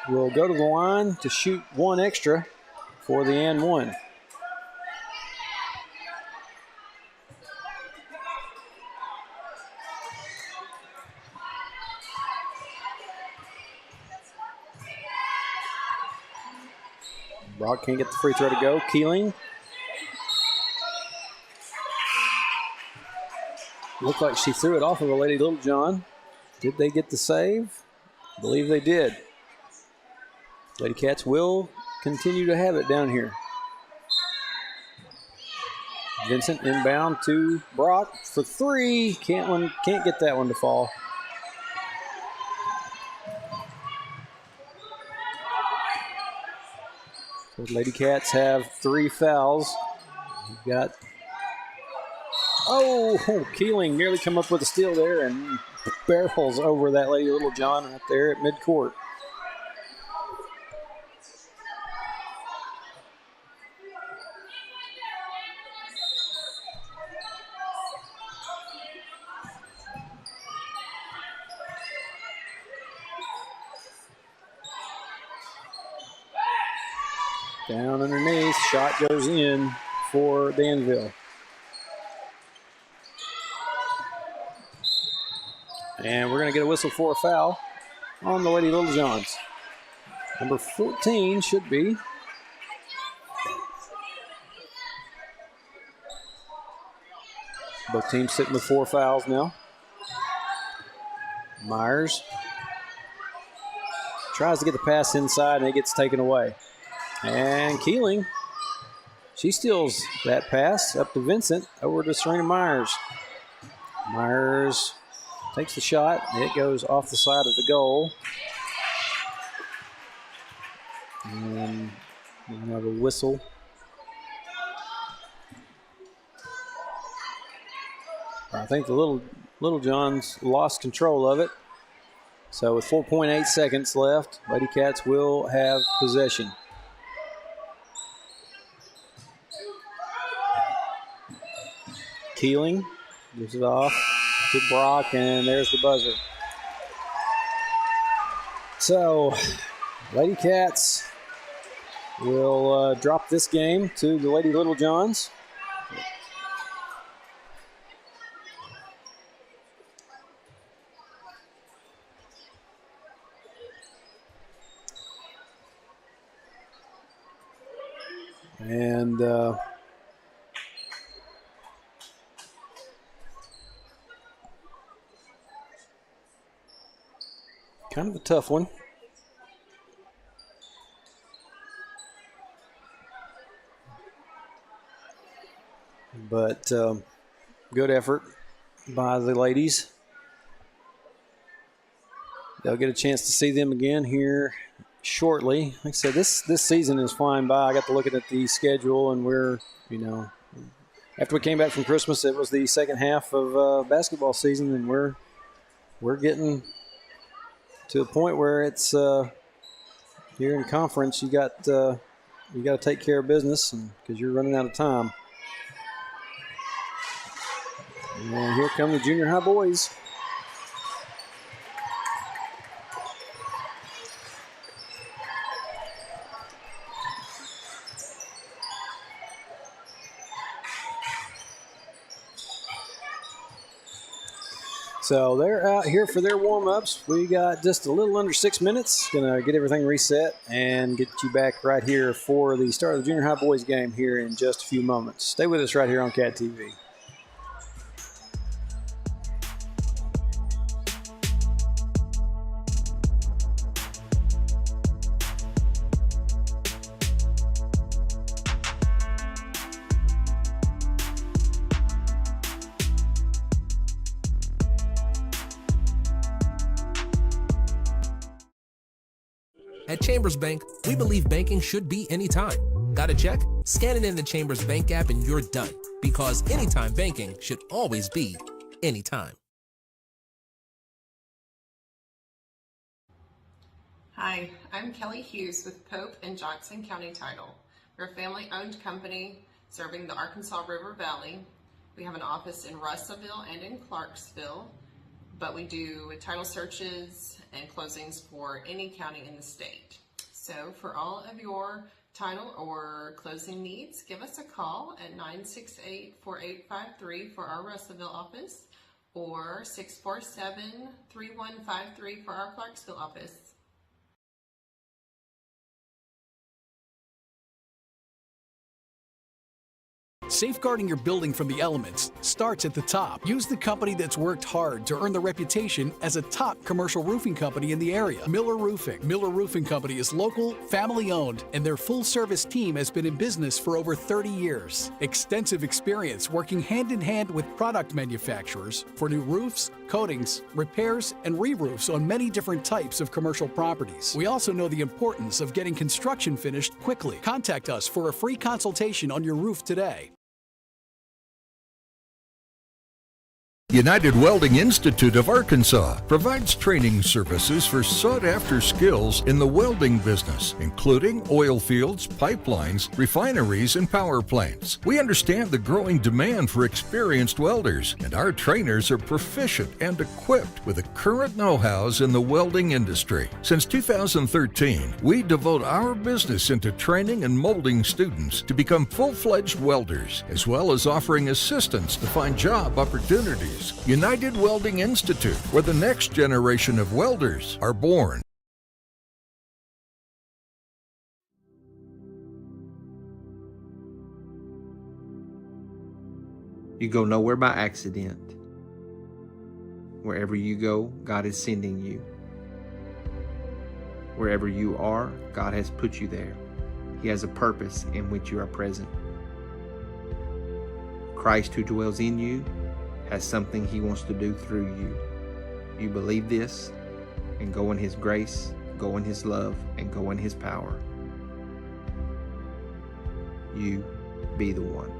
will go to the line to shoot one extra for the and one. Brock can't get the free throw to go. Keeling. Looked like she threw it off of a Lady Littlejohn. Did they get the save? I believe they did. Lady Cats will continue to have it down here. Vincent inbound to Brock for three. Can't get that one to fall. So Lady Cats have 3 fouls. We've got Keeling nearly come up with a steal there and barrels over that Lady Littlejohn right there at midcourt. Down underneath, shot goes in for Danville. And we're going to get a whistle for a foul on the Lady Littlejohns. Number 14 should be. Both teams sitting with 4 fouls now. Myers tries to get the pass inside and it gets taken away. And Keeling, she steals that pass up to Vincent, over to Serena Myers. Myers takes the shot. It goes off the side of the goal. And we have a whistle. I think the Littlejohns lost control of it. So with 4.8 seconds left, Lady Cats will have possession. Keeling gives it off to Brock, and there's the buzzer. So, Lady Cats will drop this game to the Lady Littlejohns. And kind of a tough one. But good effort by the ladies. They'll get a chance to see them again here shortly. Like I said, this season is flying by. I got to looking at the schedule, and we're, after we came back from Christmas, it was the second half of basketball season, and we're getting to a point where it's here in conference. You got to take care of business, because you're running out of time. And here come the junior high boys. So they're out here for their warm-ups. We got just a little under 6 minutes. Gonna get everything reset and get you back right here for the start of the junior high boys game here in just a few moments. Stay with us right here on Cat TV. At Chambers Bank, we believe banking should be anytime. Got a check? Scan it in the Chamber's Bank app and you're done. Because anytime banking should always be anytime. Hi, I'm Kelly Hughes with Pope and Johnson County Title. We're a family-owned company serving the Arkansas River Valley. We have an office in Russellville and in Clarksville, but we do title searches and closings for any county in the state. So for all of your title or closing needs, give us a call at 968-4853 for our Russellville office or 647-3153 for our Clarksville office. Safeguarding your building from the elements starts at the top. Use the company that's worked hard to earn the reputation as a top commercial roofing company in the area, Miller Roofing. Miller Roofing Company is local, family-owned, and their full-service team has been in business for over 30 years. Extensive experience working hand-in-hand with product manufacturers for new roofs, coatings, repairs, and re-roofs on many different types of commercial properties. We also know the importance of getting construction finished quickly. Contact us for a free consultation on your roof today. United Welding Institute of Arkansas provides training services for sought-after skills in the welding business, including oil fields, pipelines, refineries, and power plants. We understand the growing demand for experienced welders, and our trainers are proficient and equipped with the current know-hows in the welding industry. Since 2013, we devote our business into training and molding students to become full-fledged welders, as well as offering assistance to find job opportunities. United Welding Institute, where the next generation of welders are born. You go nowhere by accident. Wherever you go, God is sending you. Wherever you are, God has put you there. He has a purpose in which you are present. Christ who dwells in you has something He wants to do through you. You believe this, and go in His grace, go in His love, and go in His power. You be the one.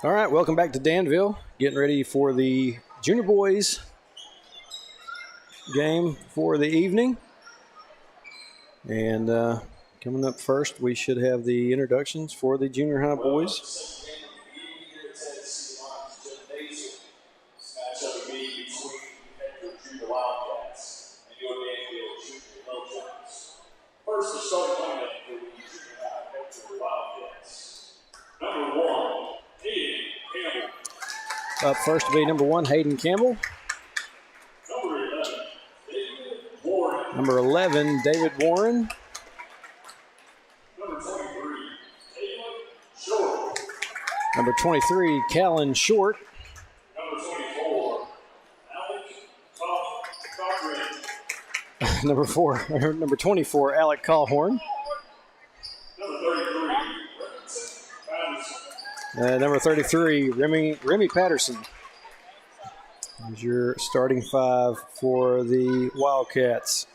All right, welcome back to Danville. Getting ready for the junior boys game for the evening. And coming up first, we should have the introductions for the junior high boys. Matchup will be between Hector Wildcats and your Danville Junior Hilltops. First, the starting lineup for the junior high Hector Wildcats. Number 1, Hayden Campbell. Up first to be number 1, Hayden Campbell. Number 11, David Warren. Number 11, David Warren. Number 23, Taylor Short. Number 23, Callan Short. Number 24, Alec Cochran. Number 24, Alec Calhorn. Number 33, Patterson. Number 33, Remy Patterson. There's your starting 5 for the Wildcats.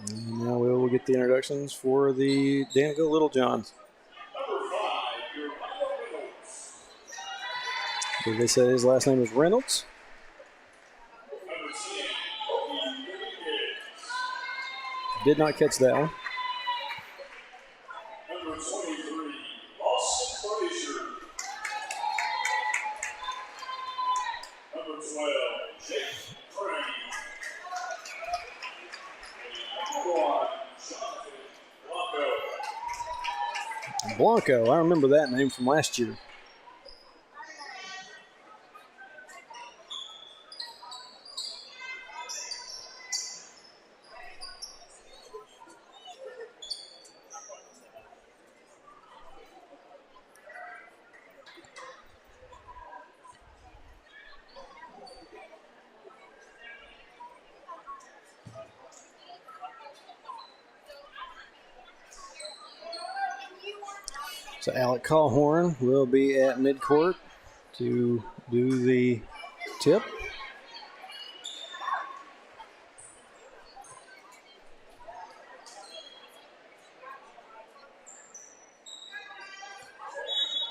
And now we will get the introductions for the Danville Little Johns. Did they say his last name is Reynolds? Did not catch that one. Number 23, Austin Frazier. Number 12, Jake Crane. Number 1, Jonathan Blanco. Blanco, I remember that name from last year. So Alec Calhorn will be at midcourt to do the tip.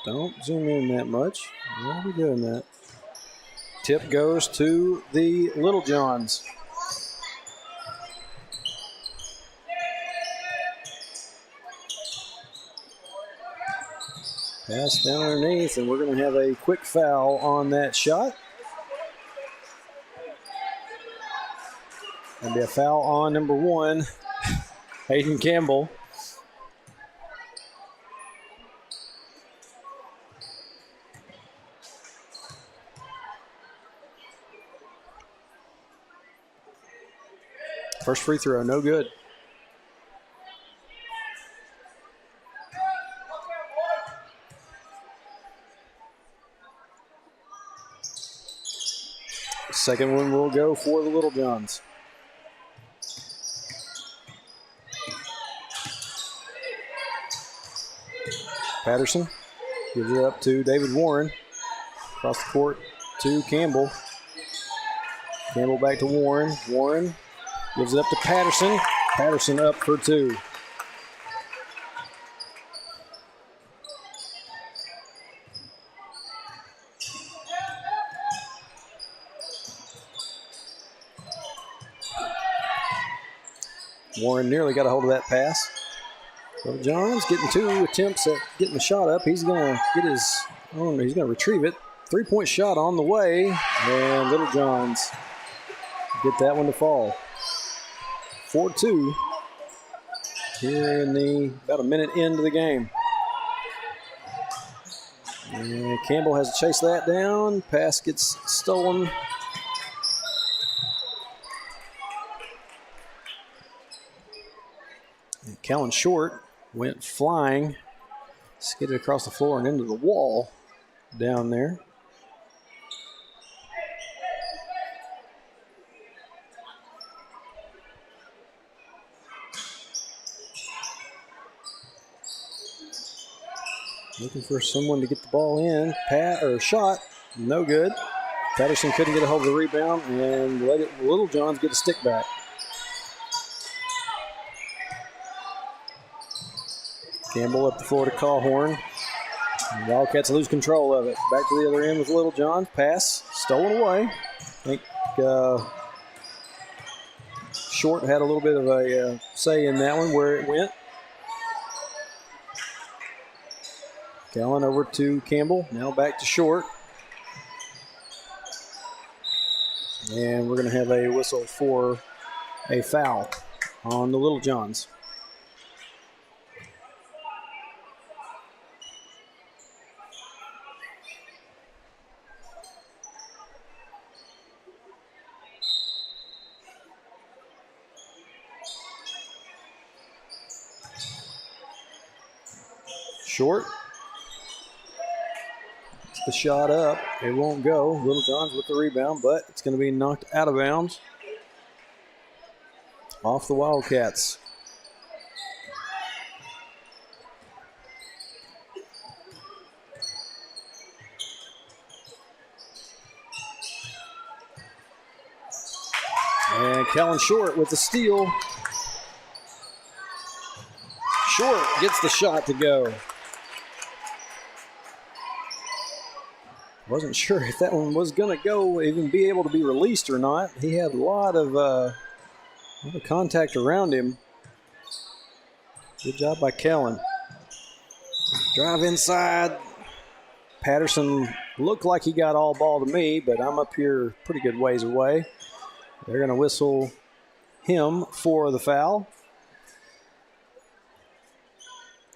Don't zoom in that much. We'll be doing that. Tip goes to the Little Johns. Pass down underneath, and we're going to have a quick foul on that shot. Going to be a foul on number 1, Hayden Campbell. First free throw, no good. Second one will go for the Little Johns. Patterson gives it up to David Warren. Across the court to Campbell. Campbell back to Warren. Warren gives it up to Patterson. Patterson up for 2. Warren nearly got a hold of that pass. So Johns getting 2 attempts at getting the shot up. He's going to get his own, he's going to retrieve it. 3-point shot on the way, and Little Johns get that one to fall. 4-2 here in the about a minute into the game. And Campbell has to chase that down. Pass gets stolen. And Callan Short went flying, skidded across the floor and into the wall down there. Looking for someone to get the ball in. Shot, no good. Patterson couldn't get a hold of the rebound and let Little Johns get a stick back. Campbell up the floor to Calhorn. Wildcats lose control of it. Back to the other end with Little Johns. Pass stolen away. I think Short had a little bit of a say in that one where it went. Callan over to Campbell. Now back to Short. And we're going to have a whistle for a foul on the Little Johns. Short. It's the shot up. It won't go. Little John's with the rebound, but it's going to be knocked out of bounds. Off the Wildcats. And Kellen Short with the steal. Short gets the shot to go. Wasn't sure if that one was going to go, even be able to be released or not. He had a lot of contact around him. Good job by Kellen. Drive inside. Patterson looked like he got all ball to me, but I'm up here pretty good ways away. They're going to whistle him for the foul.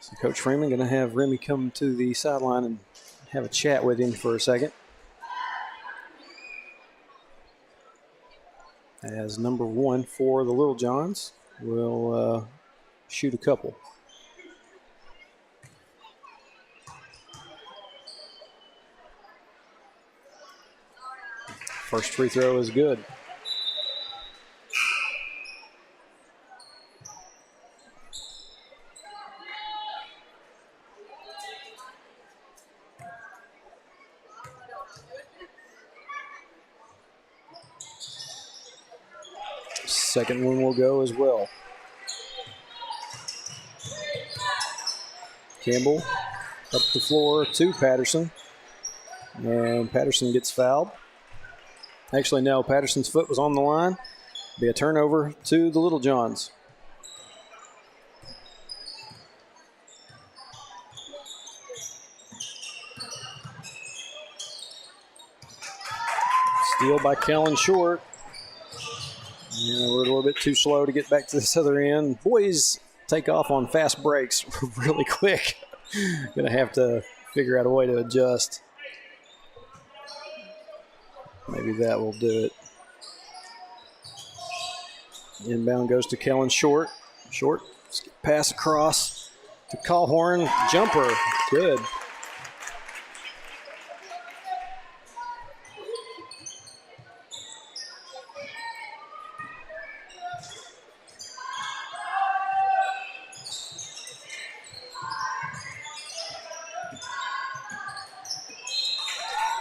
So Coach Freeman going to have Remy come to the sideline and have a chat with him for a second. As number 1 for the Little Johns will shoot a couple. First free throw is good. Second one will go as well. Campbell up the floor to Patterson. And Patterson gets fouled. Actually, no, Patterson's foot was on the line. Be a turnover to the Little Johns. Steal by Kellen Short. Yeah, we're a little bit too slow to get back to this other end. Boys take off on fast breaks really quick. Gonna have to figure out a way to adjust. Maybe that will do it. Inbound goes to Kellen Short. Short, pass across to Callhorn. Jumper, good.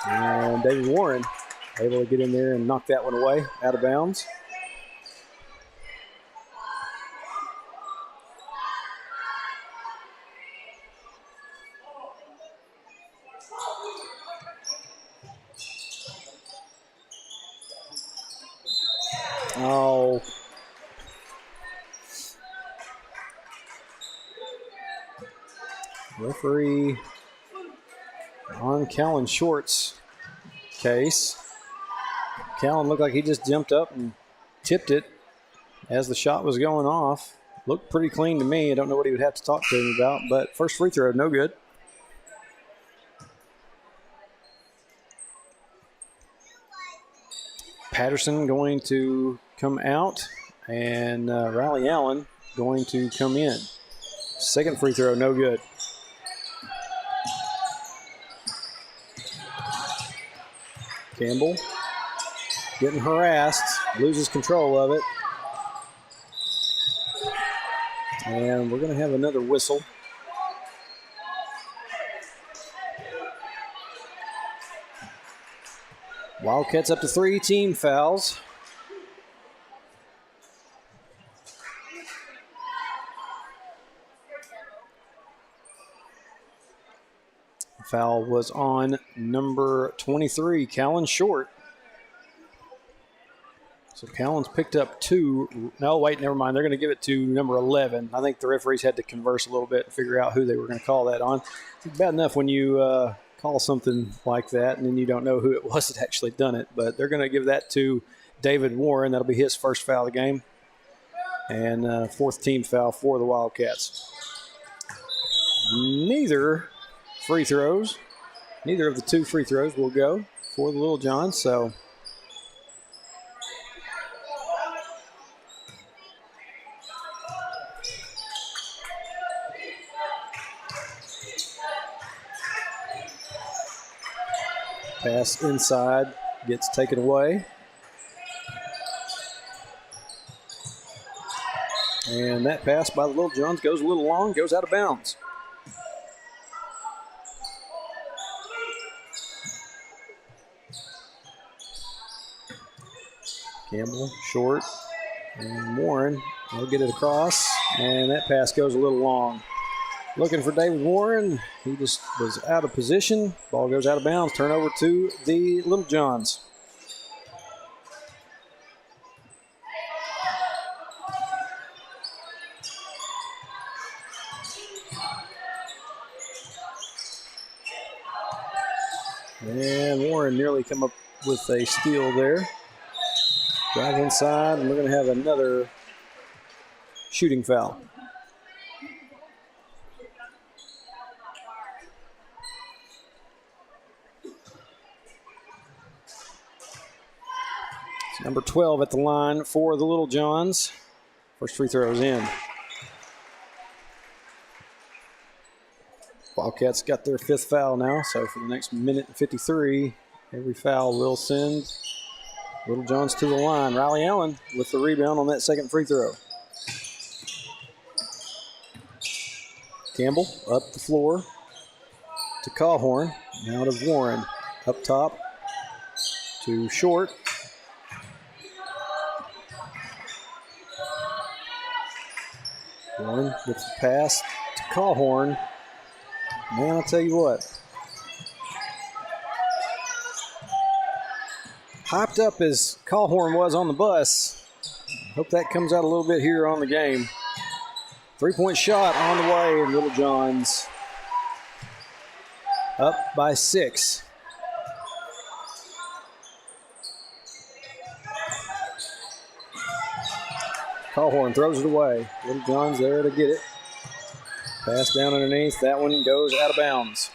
And David Warren able to get in there and knock that one away, out of bounds. Oh. Referee on Kellen Short's case. Kellen looked like he just jumped up and tipped it as the shot was going off. Looked pretty clean to me. I don't know what he would have to talk to him about, but first free throw, no good. Patterson going to come out, and Riley Allen going to come in. Second free throw, no good. Campbell getting harassed, loses control of it. And we're going to have another whistle. Wildcats up to 3 team fouls. Foul was on number 23, Callan Short. So Callan's picked up 2. No, wait, never mind. They're going to give it to number 11. I think the referees had to converse a little bit and figure out who they were going to call that on. It's bad enough when you call something like that and then you don't know who it was that actually done it. But they're going to give that to David Warren. That'll be his first foul of the game. And 4th team foul for the Wildcats. Neither of the 2 free throws will go for the Little Johns. So Pass inside, gets taken away. And that pass by the Little Johns goes a little long, goes out of bounds. Campbell, short, and Warren will get it across, and that pass goes a little long. Looking for David Warren. He just was out of position. Ball goes out of bounds. Turnover to the Little Johns. And Warren nearly come up with a steal there. Drive inside, and we're going to have another shooting foul. It's number 12 at the line for the Little Johns. First free throw is in. Wildcats got their 5th foul now, so for the next minute and 53, every foul will send Little Johns to the line. Riley Allen with the rebound on that second free throw. Campbell up the floor to Cawhorn. Now to Warren. Up top to Short. Warren with the pass to Cawhorn. Man, I'll tell you what. Hyped up as Cawhorn was on the bus. Hope that comes out a little bit here on the game. 3-point shot on the way, and Little Johns up by 6. Cawhorn throws it away. Little Johns there to get it. Pass down underneath. That one goes out of bounds.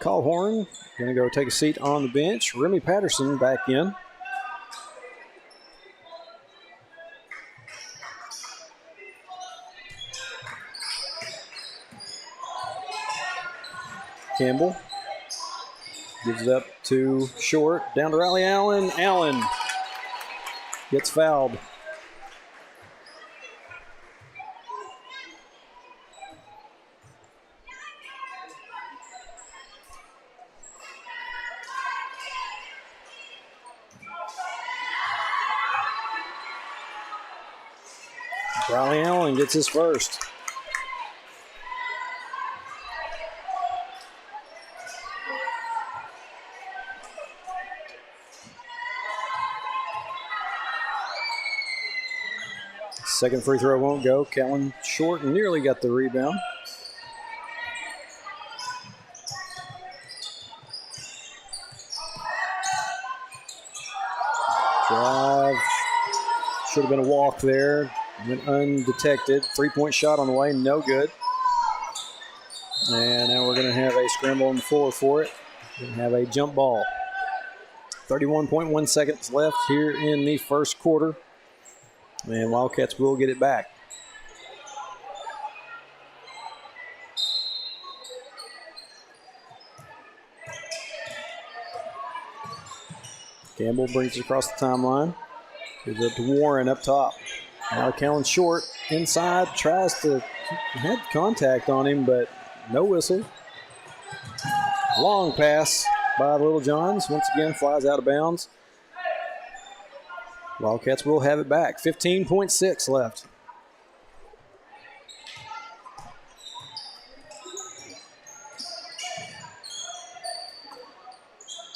Cawhorn going to go take a seat on the bench. Remy Patterson back in. Campbell gives it up to Short. Down to Riley Allen. Allen gets fouled. Riley Allen gets his first. Second free throw won't go. Kellen Short nearly got the rebound. Drive. Should have been a walk there. Went undetected. 3-point shot on the way. No good. And now we're going to have a scramble on the floor for it. We're going to have a jump ball. 31.1 seconds left here in the first quarter. And Wildcats will get it back. Campbell brings it across the timeline. Gives it to Warren up top. Now Kellen Short inside, tries to, had contact on him, but no whistle. Long pass by the Little Johns. Once again, flies out of bounds. Wildcats will have it back. 15.6 left.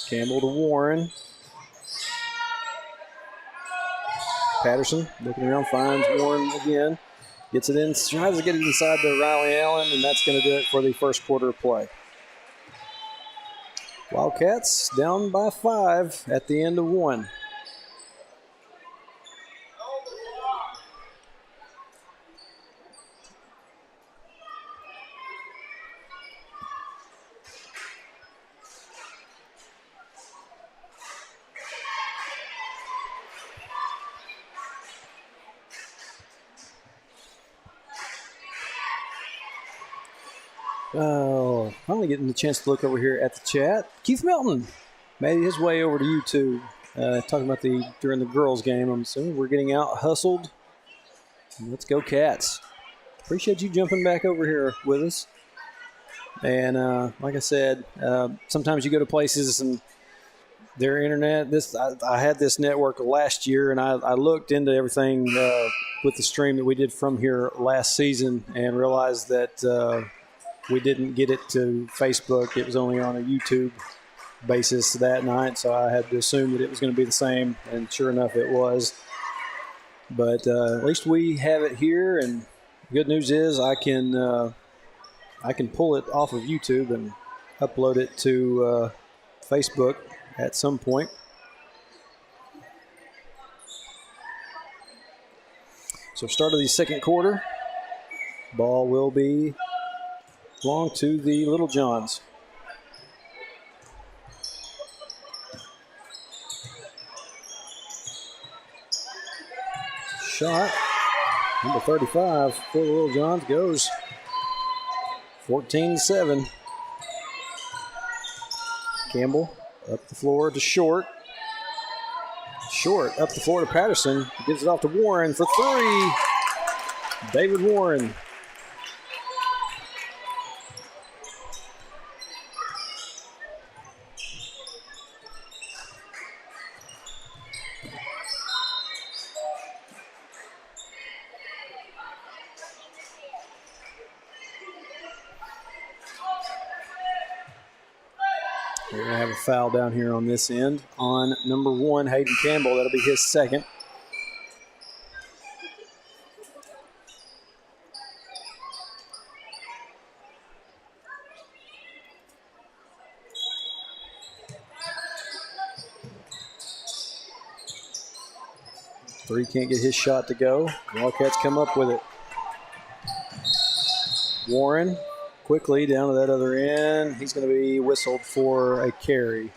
Campbell to Warren. Patterson looking around, finds Warren again. Gets it in, tries to get it inside to Riley Allen, and that's going to do it for the first quarter of play. Wildcats down by 5 at the end of 1. Oh, finally getting the chance to look over here at the chat. Keith Melton made his way over to YouTube. Talking about during the girls' game. I'm assuming we're getting out hustled. Let's go, Cats! Appreciate you jumping back over here with us. And like I said, sometimes you go to places and their internet. I had this network last year, and I looked into everything with the stream that we did from here last season, and realized that we didn't get it to Facebook. It was only on a YouTube basis that night, so I had to assume that it was going to be the same, and sure enough, it was. But at least we have it here, and the good news is I can pull it off of YouTube and upload it to Facebook at some point. So start of the second quarter, ball will be belong to the Little Johns. Shot, number 35 for the Little Johns goes 14-7. Campbell up the floor to Short. Short up the floor to Patterson. Gives it off to Warren for three. David Warren. We're going to have a foul down here on this end on number 1, Hayden Campbell. That'll be his second. Three can't get his shot to go. Wildcats come up with it. Warren quickly down to that other end. He's going to be whistled for a carry.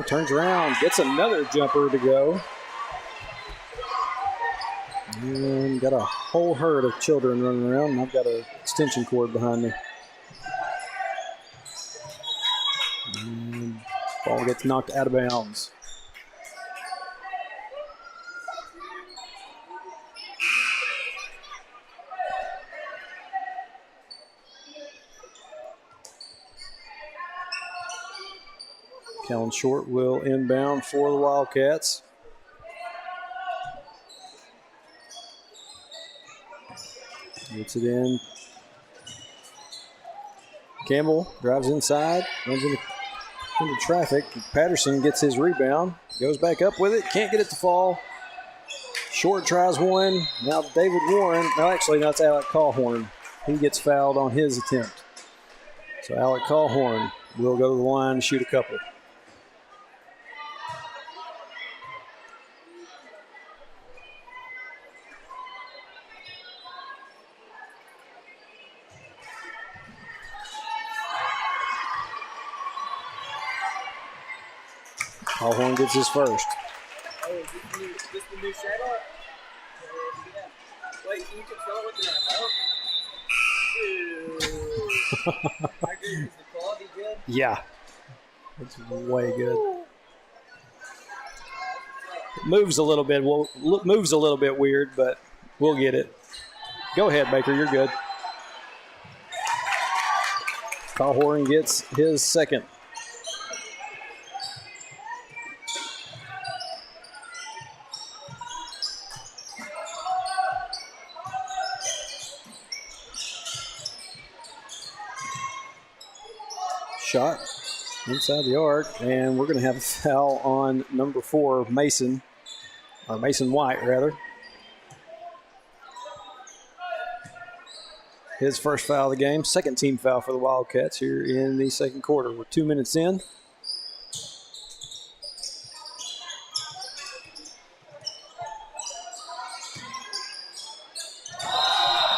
Turns around, gets another jumper to go. And got a whole herd of children running around, and I've got an extension cord behind me. And ball gets knocked out of bounds. Kellen Short will inbound for the Wildcats. Gets it in. Campbell drives inside, runs into traffic. Patterson gets his rebound, goes back up with it, can't get it to fall. Short tries one. Now David Warren. No, actually, that's Alec Callhorn. He gets fouled on his attempt. So Alec Callhorn will go to the line and shoot a couple. Callhorn gets his first. Oh, is this the new setup? Yeah. Wait, can you control it with the remote? I agree. Is the quality good? Yeah. It's way good. It moves a little bit. Moves a little bit weird, but we'll get it. Go ahead, Baker. You're good. Callhorn gets his second. Shot inside the arc, and we're going to have a foul on number 4, Mason, or Mason White, rather. his first foul of the game. Second team foul for the Wildcats here in the second quarter. We're 2 minutes in.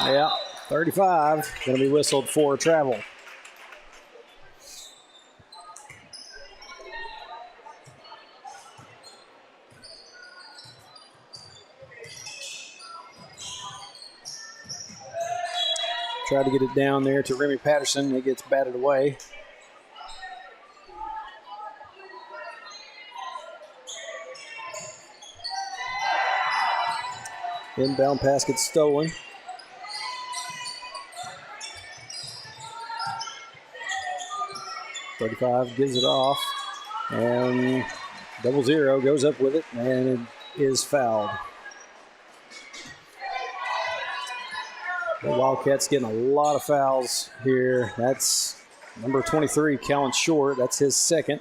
Yeah, 35. Going to be whistled for travel. Tried to get it down there to Remy Patterson. It gets batted away. Inbound pass gets stolen. .35 gives it off. And 00 goes up with it and it is fouled. The Wildcats getting a lot of fouls here. That's number 23, Callan Short. That's his second.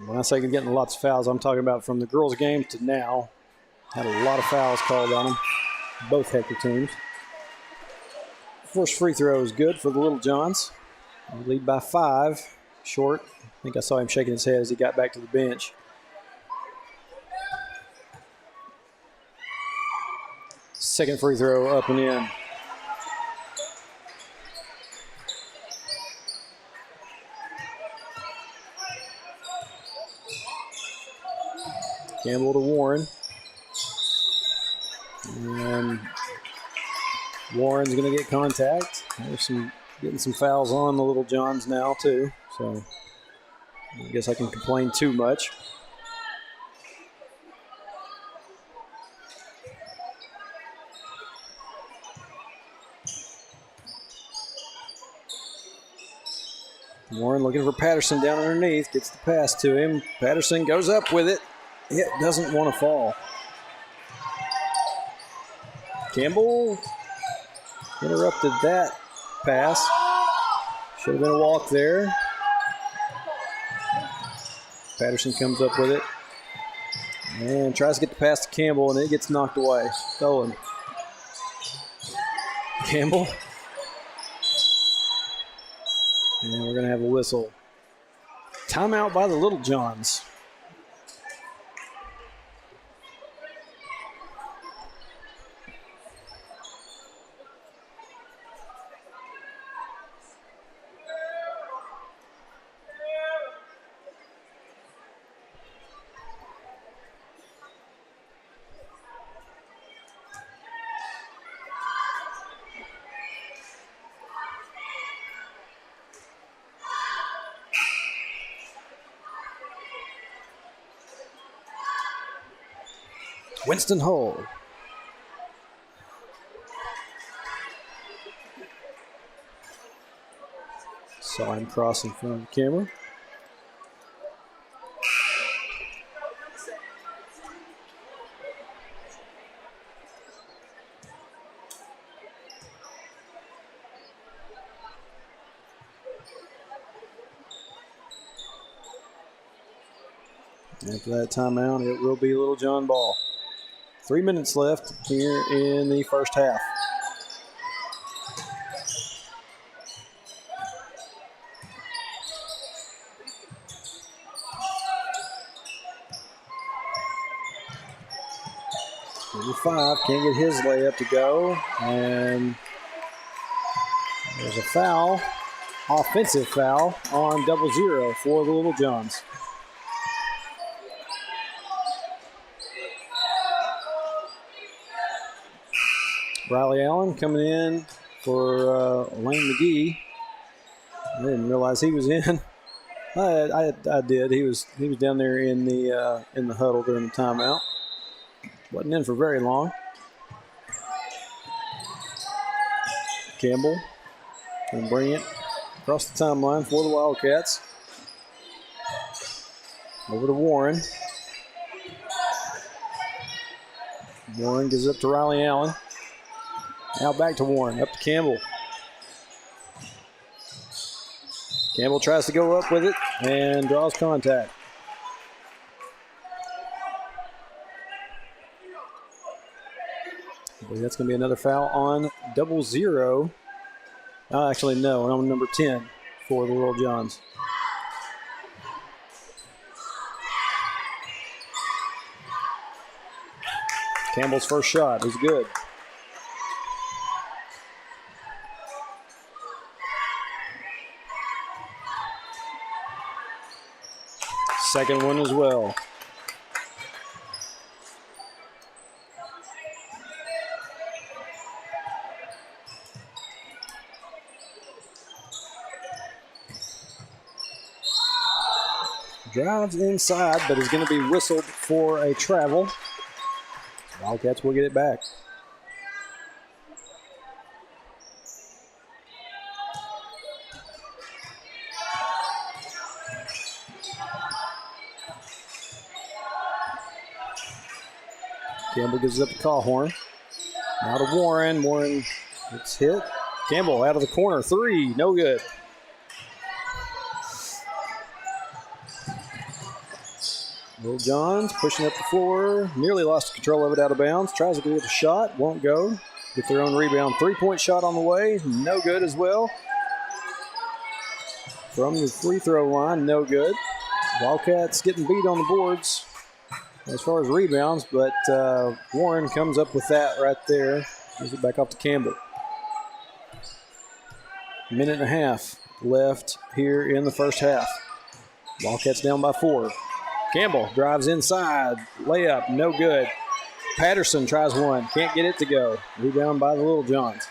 When I say getting lots of fouls, I'm talking about from the girls' game to now. Had a lot of fouls called on them, both Hector teams. First free throw is good for the Little Johns. They lead by 5. Short. I think I saw him shaking his head as he got back to the bench. Second free throw up and in. Campbell to Warren. And Warren's going to get contact. There's getting some fouls on the Little Johns now too. So I guess I can complain too much. Warren looking for Patterson down underneath. Gets the pass to him. Patterson goes up with it. It doesn't want to fall. Campbell interrupted that pass. Should have been a walk there. Patterson comes up with it. And tries to get the pass to Campbell, and it gets knocked away. Stolen. Campbell. And we're going to have a whistle. Timeout by the Little Johns. Winston Hull. Saw him cross in front of the camera. After that timeout, it will be Little John ball. 3 minutes left here in the first half. Number 5 can't get his layup to go, and there's a foul, offensive foul on 00 for the Little Johns. Riley Allen coming in for Lane McGee. I didn't realize he was in. I did. He was down there in the huddle during the timeout. Wasn't in for very long. Campbell can bring it across the timeline for the Wildcats. Over to Warren. Warren gives up to Riley Allen. Now back to Warren, up to Campbell. Campbell tries to go up with it and draws contact. That's going to be another foul on 00. Actually, no, on number 10 for the Little Johns. Campbell's first shot is good. Second one as well. Drives inside, but is going to be whistled for a travel. Wildcats will get it back. Campbell gives up the call horn. Now to Warren. Warren gets hit. Campbell out of the corner. 3, no good. Little Johns pushing up the floor. Nearly lost control of it out of bounds. Tries to do it with a shot. Won't go. Get their own rebound. 3-point shot on the way. No good as well. From the free throw line. No good. Wildcats getting beat on the boards as far as rebounds, but Warren comes up with that right there. Gives it back off to Campbell. Minute and a half left here in the first half. Wildcats down by 4. Campbell drives inside. Layup, no good. Patterson tries one. Can't get it to go. Rebound by the Little Johns.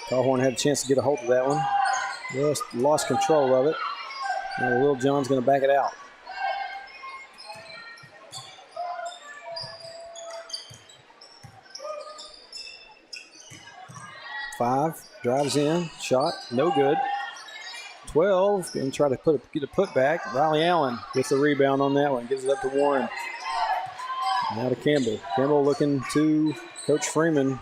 Calhorn had a chance to get a hold of that one. Just lost control of it. Now the Little John's going to back it out. Five, drives in, shot, no good. 12, going to try to get a putback. Riley Allen gets the rebound on that one, gives it up to Warren. Now to Campbell. Campbell looking to Coach Freeman.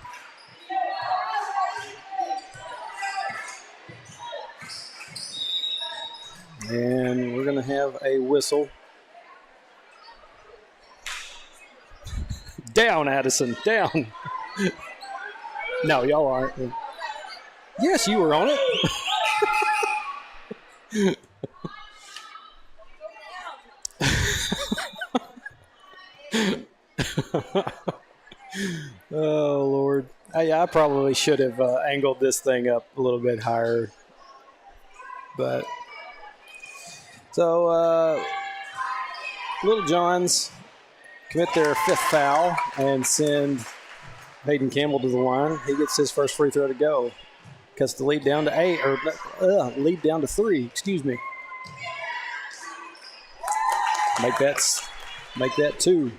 And we're going to have a whistle. Down, Addison, down. No, y'all aren't. Yes, you were on it. Oh, Lord. I probably should have angled this thing up a little bit higher. But so Little Johns commit their 5th foul and send Hayden Campbell to the line. He gets his first free throw to go. Cuts the lead down to 8, or lead down to 3, excuse me. Make that 2.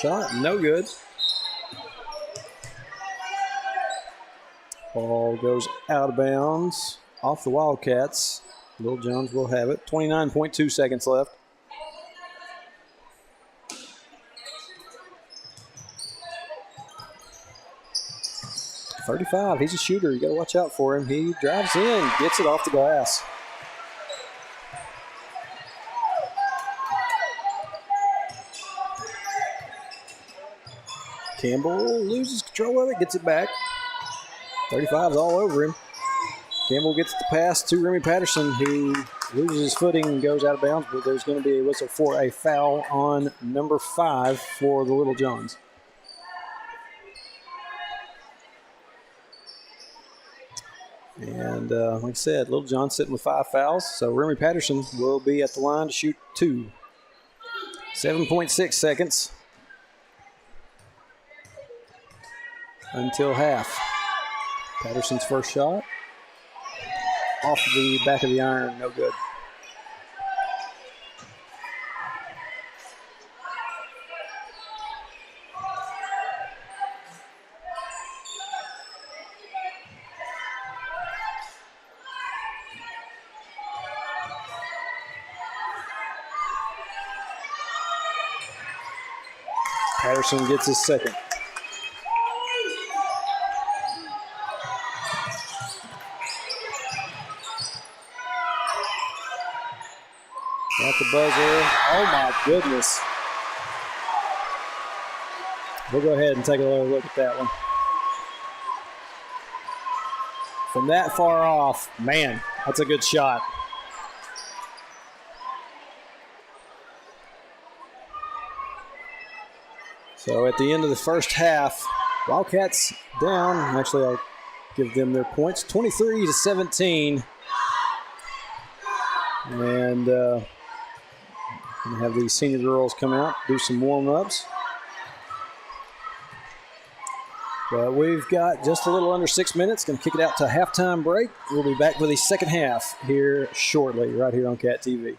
Shot, no good. Ball goes out of bounds off the Wildcats. Little Johns will have it. 29.2 seconds left. .35, he's a shooter. You got to watch out for him. He drives in, gets it off the glass. Campbell loses control of it, gets it back. 35's all over him. Campbell gets the pass to Remy Patterson, who loses his footing and goes out of bounds, but there's going to be a whistle for a foul on number 5 for the Little Johns. And like I said, Little John sitting with 5 fouls, so Remy Patterson will be at the line to shoot 2. 7.6 seconds until half. Patterson's first shot. Off the back of the iron, no good. Patterson gets his second. the buzzer. Oh, my goodness. We'll go ahead and take a look at that one. From that far off, man, that's a good shot. So at the end of the first half, Wildcats down. Actually, I'll give them their points, 23-17. And we have these senior girls come out, do some warm-ups. But we've got just a little under 6 minutes. Going to kick it out to a halftime break. We'll be back with the second half here shortly, right here on Cat TV.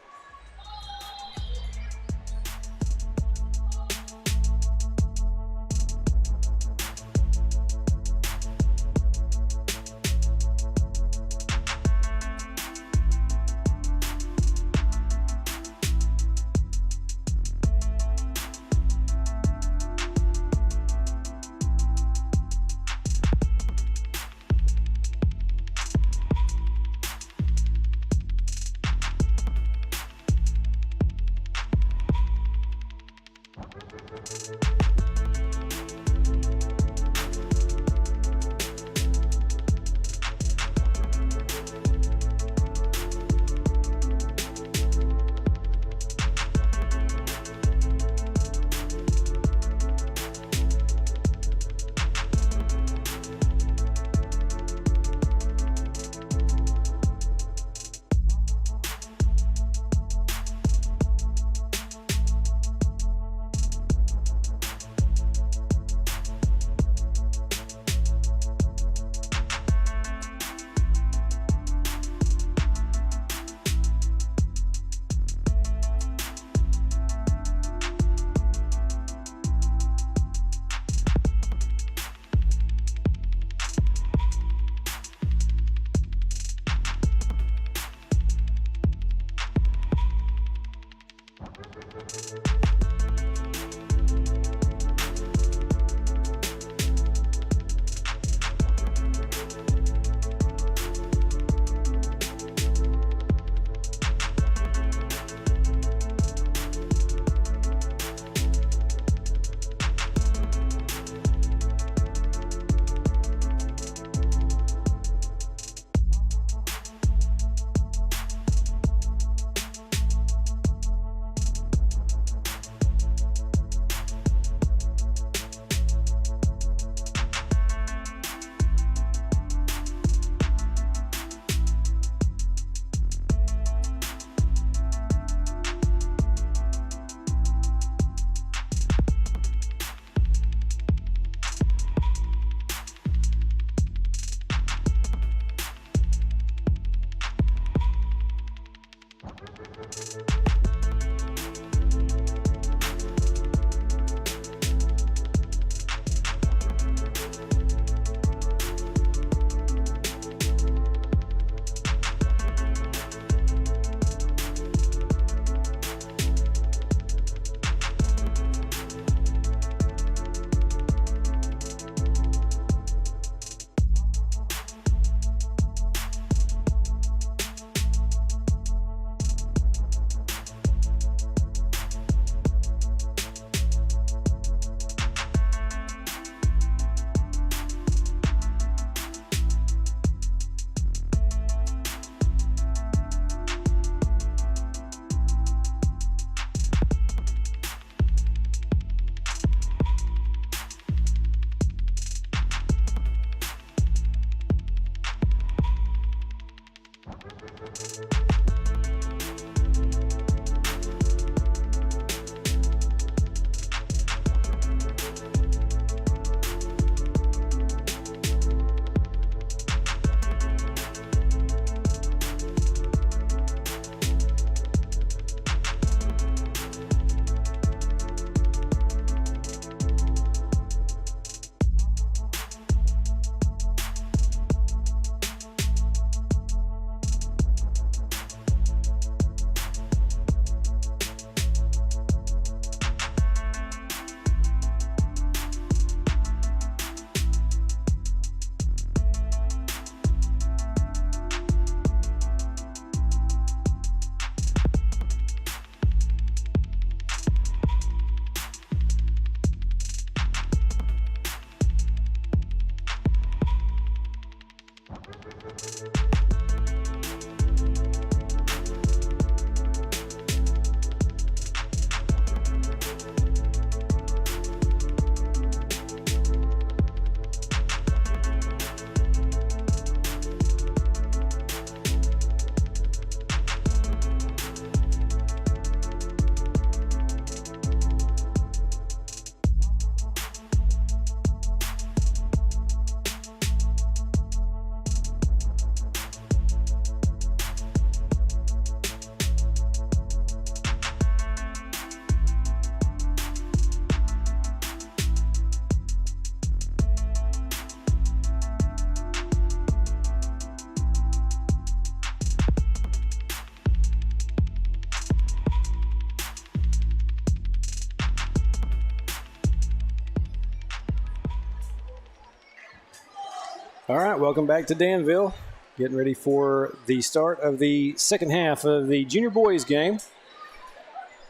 All right, welcome back to Danville. Getting ready for the start of the second half of the junior boys game.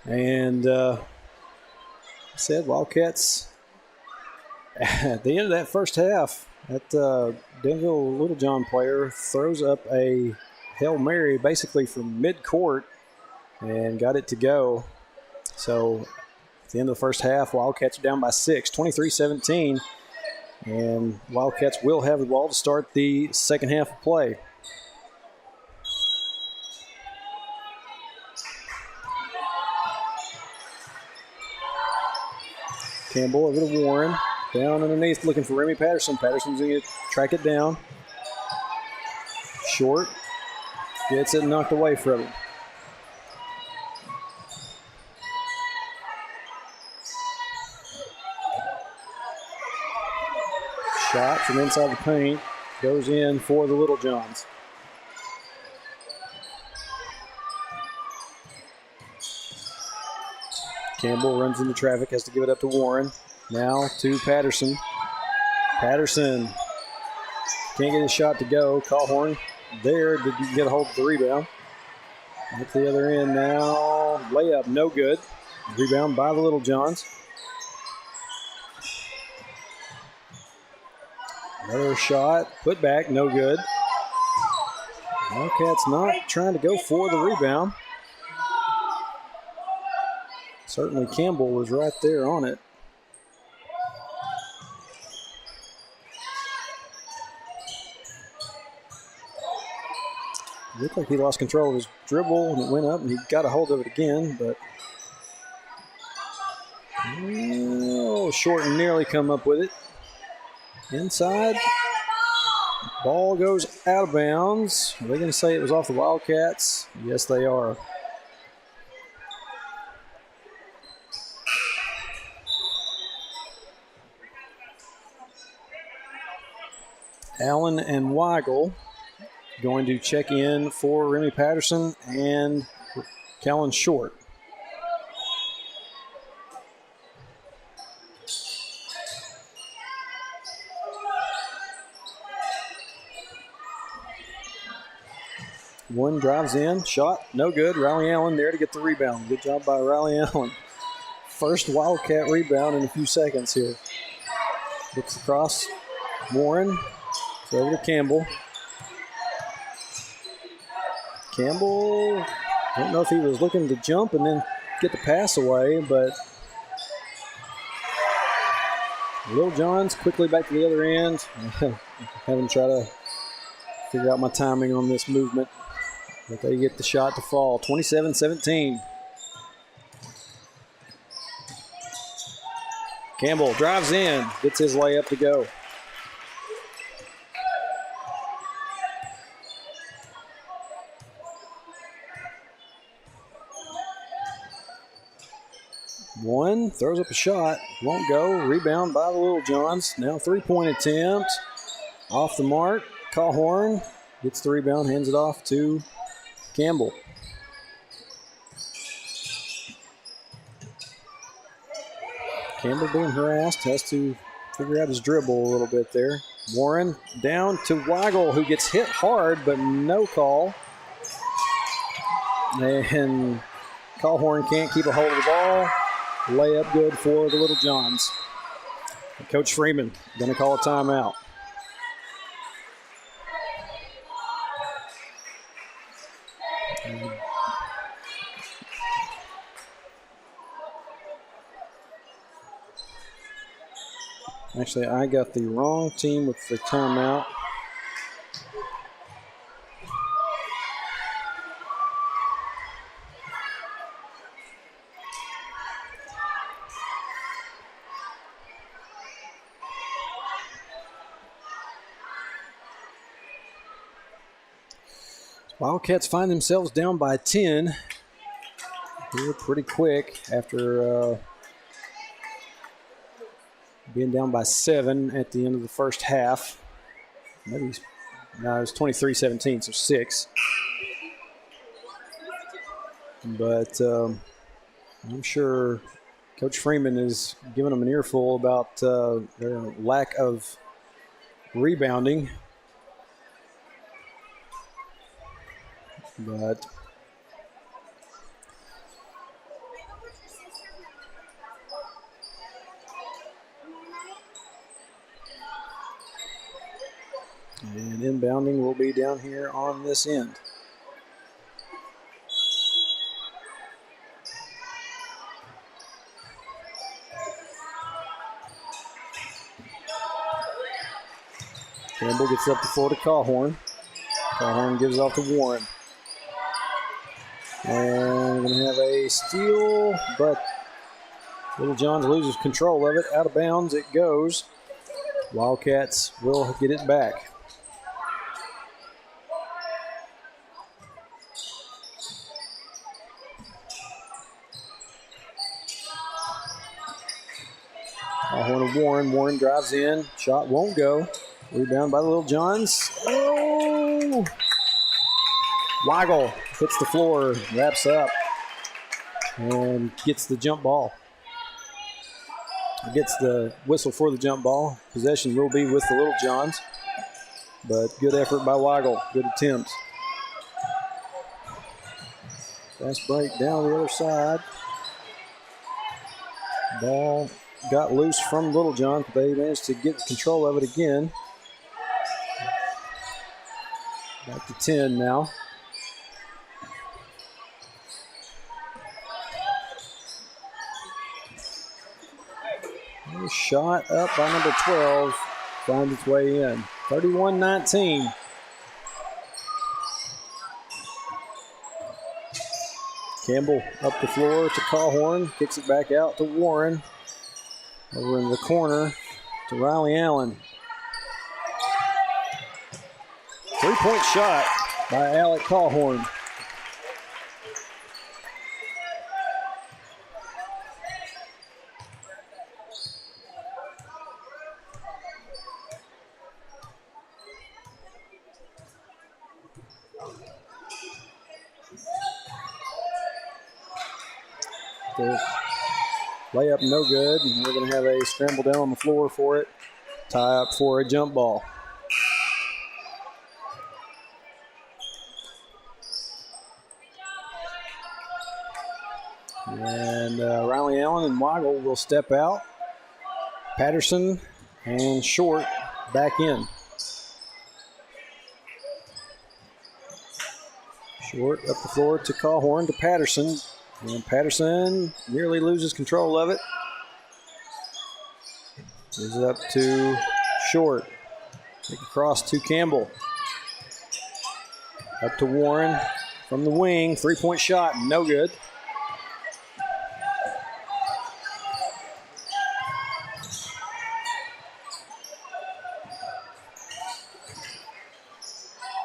And said Wildcats at the end of that first half, that Danville Littlejohn player throws up a Hail Mary basically from mid-court and got it to go. So at the end of the first half, Wildcats are down by 6, 23-17. And Wildcats will have the ball to start the second half of play. Campbell over to Warren. Down underneath looking for Remy Patterson. Patterson's going to track it down. Short. Gets it knocked away from him. Shot from inside the paint. Goes in for the Littlejohns. Campbell runs into traffic, has to give it up to Warren. Now to Patterson. Patterson can't get his shot to go. Callhorn there, didn't get a hold of the rebound. At the other end now, layup, no good. Rebound by the Littlejohns. Another shot, put back, no good. Wildcats not trying to go for the rebound. Certainly Campbell was right there on it. Looked like he lost control of his dribble and it went up and he got a hold of it again, but short and nearly come up with it. Inside. Ball goes out of bounds. Are they going to say it was off the Wildcats? Yes, they are. Allen and Weigel going to check in for Remy Patterson and Callan Short. One drives in, shot, no good. Riley Allen there to get the rebound. Good job by Riley Allen. First Wildcat rebound in a few seconds here. Looks across. Warren. It's over to Campbell. Campbell, I don't know if he was looking to jump and then get the pass away, but Lil John's quickly back to the other end. Have him try to figure out my timing on this movement. But they get the shot to fall. 27-17. Campbell drives in, gets his layup to go. One, throws up a shot, won't go. Rebound by the Littlejohns. Now three-point attempt. Off the mark. Callhorn gets the rebound, hands it off to Campbell. Campbell being harassed, has to figure out his dribble a little bit there. Warren down to Weigel, who gets hit hard, but no call. And Callhorn can't keep a hold of the ball. Layup good for the Littlejohns. Coach Freeman going to call a timeout. Actually, I got the wrong team with the timeout. Wildcats find themselves down by 10 here pretty quick after being down by 7 at the end of the first half. Maybe, no, it was 23-17, so 6. But I'm sure Coach Freeman is giving them an earful about their lack of rebounding. But and inbounding will be down here on this end. Campbell gets up the floor to Cawhorn. Cawhorn gives off to Warren. And we're going to have a steal, but Little Johns loses control of it. Out of bounds it goes. Wildcats will get it back. Cawhorn to Warren. Warren drives in. Shot won't go. Rebound by the Little Johns. Oh! Weigel hits the floor, wraps up, and gets the jump ball. Gets the whistle for the jump ball. Possession will be with the Little Johns, but good effort by Weigel. Good attempt. Fast break down the other side. Ball got loose from Little John, but they managed to get control of it again. Back to 10 now. Shot up by number 12. Finds its way in. 31-19. Campbell up the floor to Cawhorn. Kicks it back out to Warren. Over in the corner to Riley Allen. 3-point shot by Alec Cawhorn. The layup no good, and we're going to have a scramble down on the floor for it. Tie up for a jump ball. And Riley Allen and Weigel will step out. Patterson and Short back in. Short up the floor to Cawhorn to Patterson. And Patterson nearly loses control of it. Gives it up to Short. Kick across to Campbell. Up to Warren from the wing. 3-point shot, no good.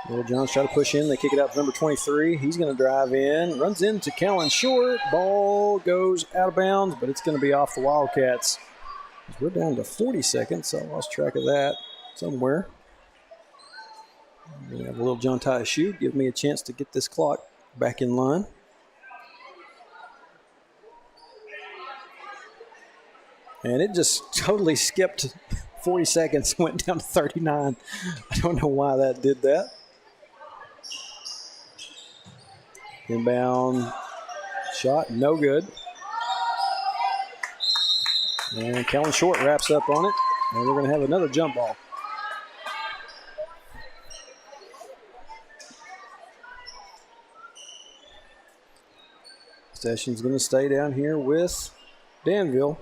Little Johns try to push in. They kick it out to number 23. He's going to drive in. Runs into Kellen Short. Ball goes out of bounds, but it's going to be off the Wildcats. We're down to 40 seconds, so I lost track of that somewhere. I'm going to have a Little John tie a shoe. Give me a chance to get this clock back in line. And it just totally skipped 40 seconds, went down to 39. I don't know why that did that. Inbound shot, no good. And Kellen Short wraps up on it. And we're going to have another jump ball. Possession's going to stay down here with Danville.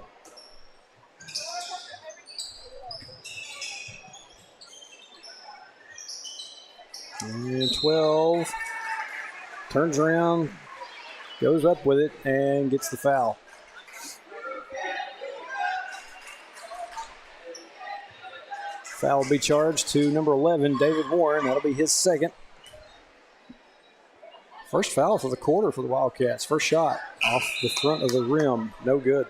And 12. Turns around, goes up with it, and gets the foul. Foul will be charged to number 11, David Warren. That'll be his second. First foul for the quarter for the Wildcats. First shot off the front of the rim. No good.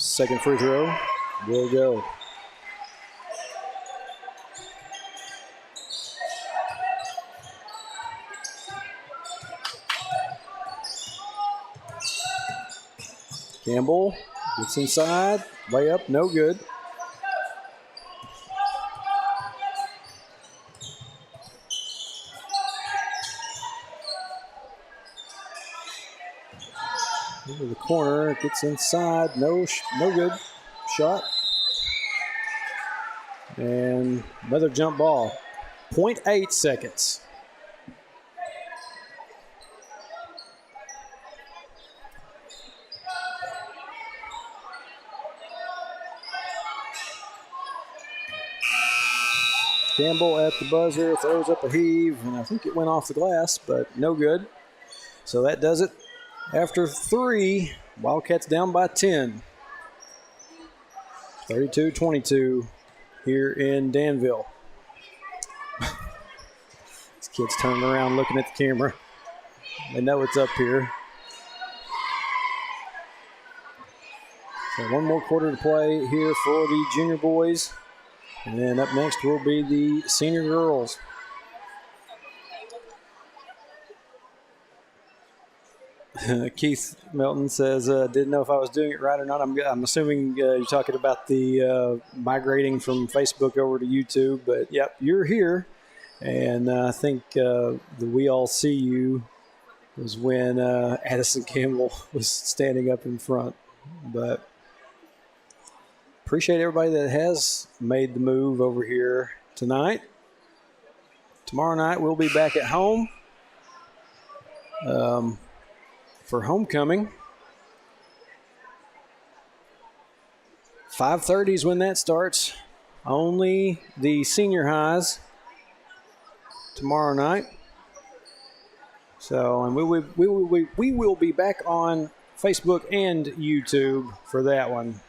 Second free throw will go. Campbell gets inside. Layup, no good. Over the corner, gets inside, no good. Shot. And another jump ball. 0.8 seconds. Campbell at the buzzer, throws up a heave, and I think it went off the glass, but no good. So that does it. After 3, Wildcats down by 10. 32-22 here in Danville. These kids turning around looking at the camera. They know it's up here. So one more quarter to play here for the junior boys. And then up next will be the senior girls. Keith Melton says, didn't know if I was doing it right or not. I'm assuming you're talking about the migrating from Facebook over to YouTube. But, yep, you're here. And I think the We All See You was when Addison Campbell was standing up in front. But appreciate everybody that has made the move over here tonight. Tomorrow night we'll be back at home for homecoming. 5:30 is when that starts. Only the senior highs tomorrow night. So, and we will be back on Facebook and YouTube for that one.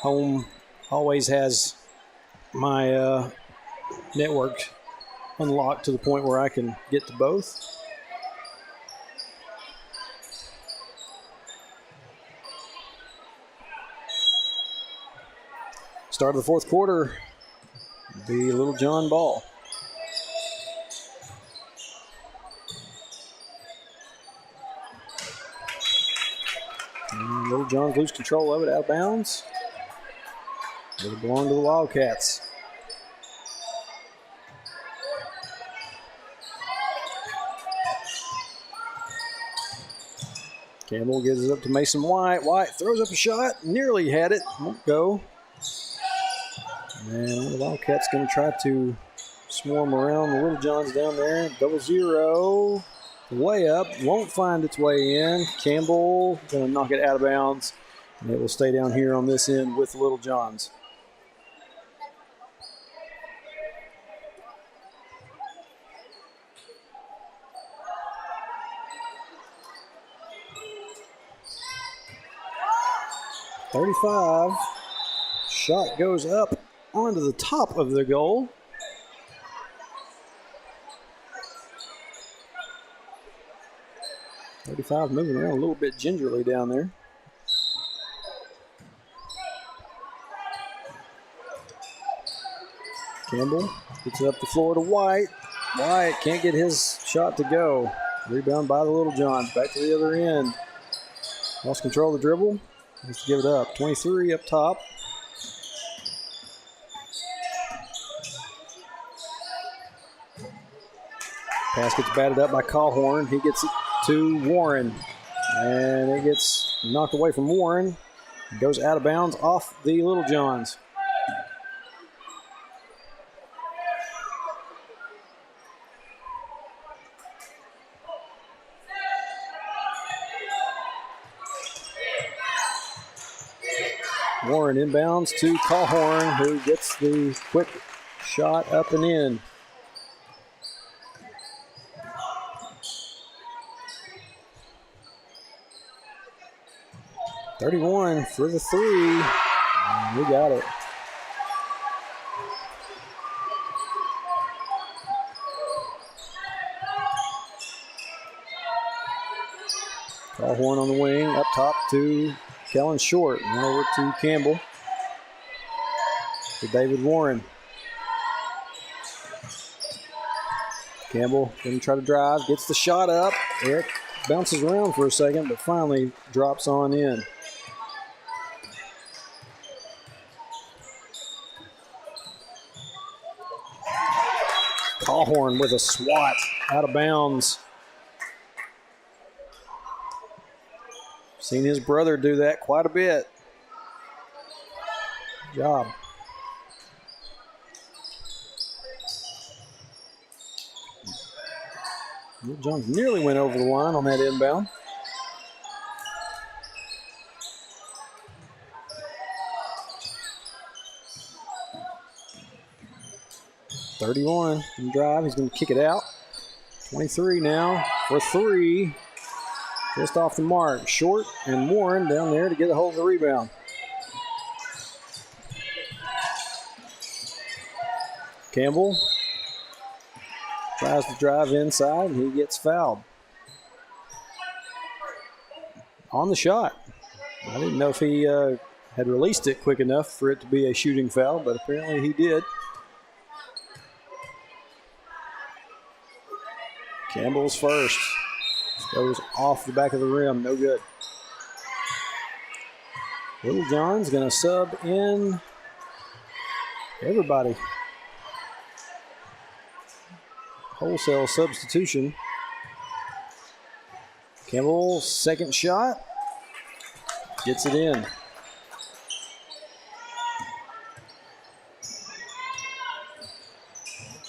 Home always has my network unlocked to the point where I can get to both. Start of the fourth quarter, the Little John ball. And Little John's lose control of it, out of bounds. It'll belong to the Wildcats. Campbell gives it up to Mason White. White throws up a shot, nearly had it, won't go. And the Wildcats going to try to swarm around the Little Johns down there. 0-0. Layup won't find its way in. Campbell going to knock it out of bounds. And it will stay down here on this end with the Little Johns. .35. Shot goes up onto the top of the goal. .35 moving around a little bit gingerly down there. Campbell gets it up the floor to White. White can't get his shot to go. Rebound by the Little Johns. Back to the other end. Lost control of the dribble. Let's give it up. 23 up top. Pass gets batted up by Cawhorn. He gets it to Warren. And it gets knocked away from Warren. It goes out of bounds off the Little Johns. Warren inbounds to Cawhorn, who gets the quick shot up and in. .31 for the three. We got it. Cawhorn on the wing, up top to Kellen Short. And over to Campbell. To David Warren. Campbell going to try to drive, gets the shot up. It bounces around for a second, but finally drops on in. Callhorn with a swat out of bounds. Seen his brother do that quite a bit. Good job. Jones nearly went over the line on that inbound. .31 in drive. He's going to kick it out. 23 now for three. Just off the mark. Short and Warren down there to get a hold of the rebound. Campbell tries to drive inside, and he gets fouled. On the shot. I didn't know if he had released it quick enough for it to be a shooting foul, but apparently he did. Campbell's first. Goes off the back of the rim. No good. Littlejohn's going to sub in everybody. Wholesale substitution. Campbell, second shot. Gets it in.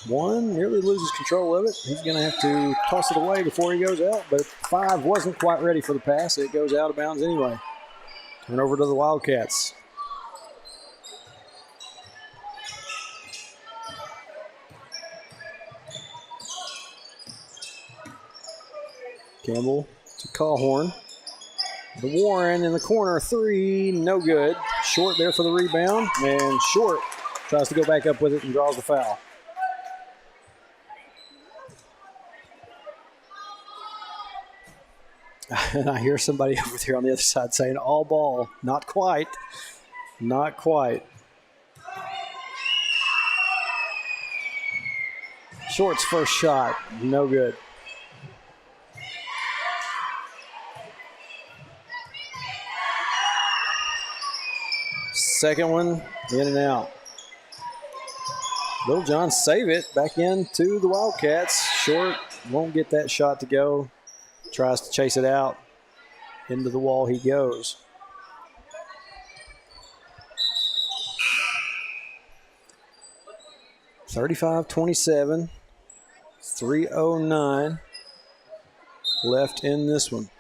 One nearly loses control of it. He's going to have to toss it away before he goes out, but 5 wasn't quite ready for the pass. It goes out of bounds anyway. Turn over to the Wildcats. Campbell to Callhorn. The Warren in the corner, 3, no good. Short there for the rebound, and Short tries to go back up with it and draws the foul. And I hear somebody over there on the other side saying, all ball. Not quite. Not quite. Short's first shot, no good. Second one, in and out. Littlejohn save it back into the Wildcats. Short won't get that shot to go. Tries to chase it out. Into the wall he goes. (35-27). 3:09 left in this one.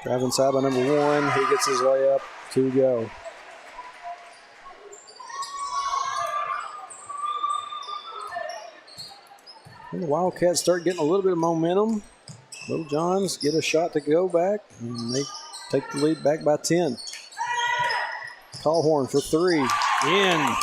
Drive inside by number 1. He gets his way up to go. And the Wildcats start getting a little bit of momentum. Little Johns get a shot to go back, and they take the lead back by 10. Callhorn for 3. In.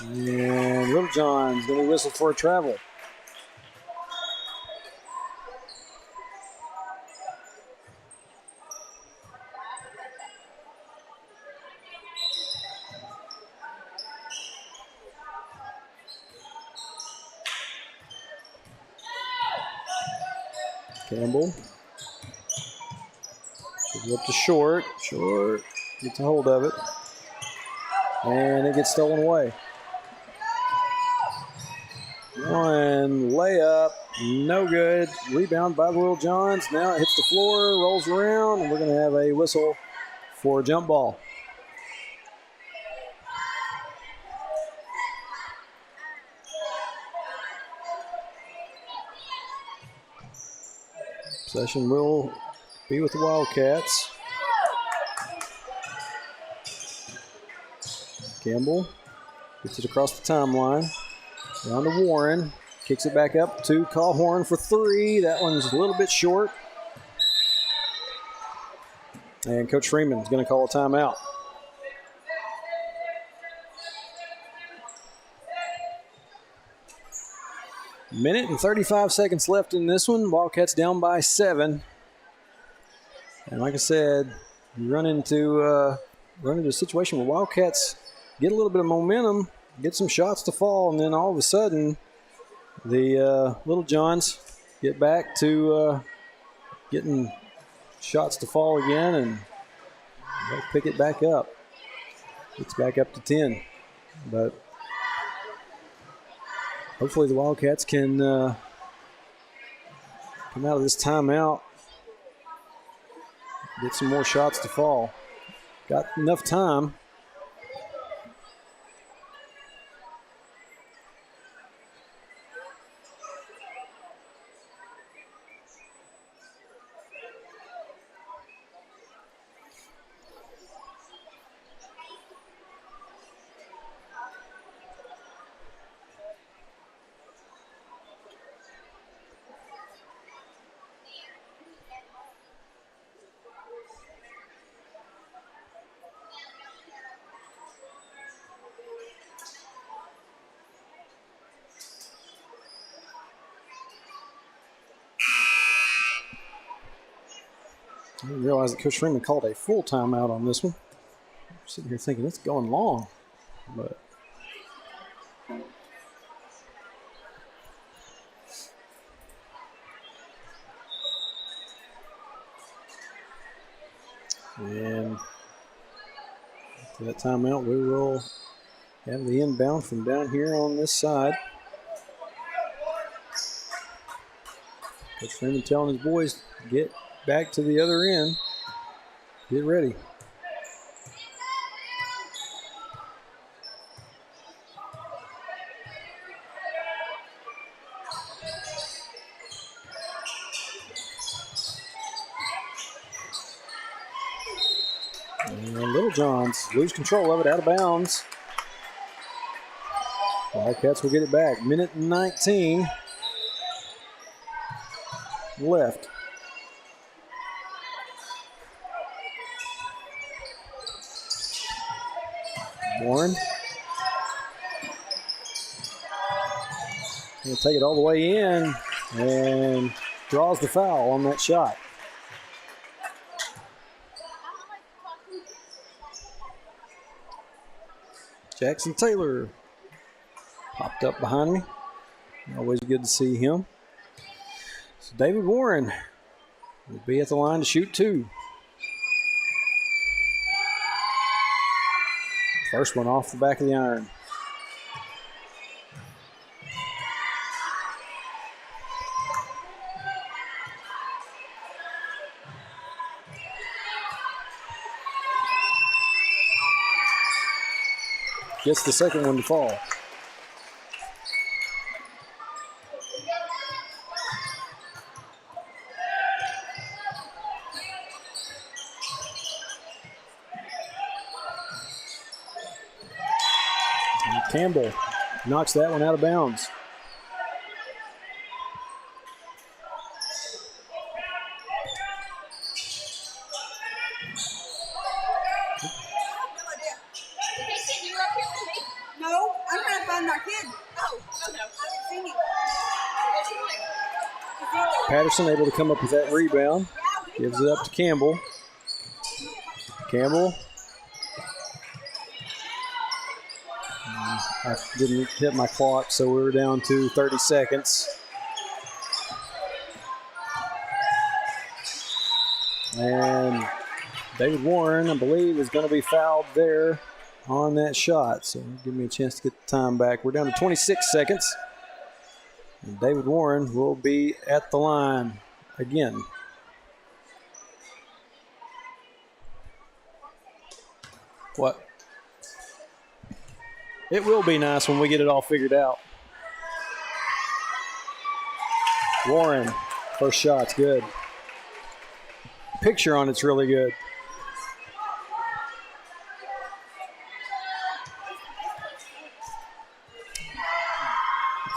And Littlejohn's going to whistle for a travel. Campbell. Gives it up to Short. Short gets a hold of it. And it gets stolen away. One layup, no good. Rebound by the Little Johns. Now it hits the floor, rolls around, and we're going to have a whistle for a jump ball. Possession will be with the Wildcats. Campbell gets it across the timeline. Down to Warren. Kicks it back up to Callhorn for three. That one's a little bit short. And Coach Freeman's going to call a timeout. Minute and 35 seconds left in this one. Wildcats down by 7. And like I said, you run into a situation where Wildcats get a little bit of momentum, get some shots to fall, and then all of a sudden the Little Johns get back to getting shots to fall again, and they'll pick it back up. It's back up to 10. But hopefully the Wildcats can come out of this timeout, get some more shots to fall. Got enough time. I didn't realize that Coach Freeman called a full timeout on this one. I'm sitting here thinking it's going long, but and after that timeout, we will have the inbound from down here on this side. Coach Freeman telling his boys, get back to the other end. Get ready. And Little Johns lose control of it, out of bounds. Wildcats will get it back. Minute and 19 left. Warren. He'll take it all the way in and draws the foul on that shot. Jackson Taylor popped up behind me. Always good to see him. So David Warren will be at the line to shoot two. First one off the back of the iron. Gets the second one to fall. Campbell knocks that one out of bounds. No, I'm trying to find my kid. Oh, okay. I haven't seen him. Patterson able to come up with that rebound. Gives it up to Campbell. Campbell. I didn't hit my clock, so we were down to 30 seconds. And David Warren, I believe, is going to be fouled there on that shot. So give me a chance to get the time back. We're down to 26 seconds. And David Warren will be at the line again. What? It will be nice when we get it all figured out. Warren, first shot's good. Picture on it's really good.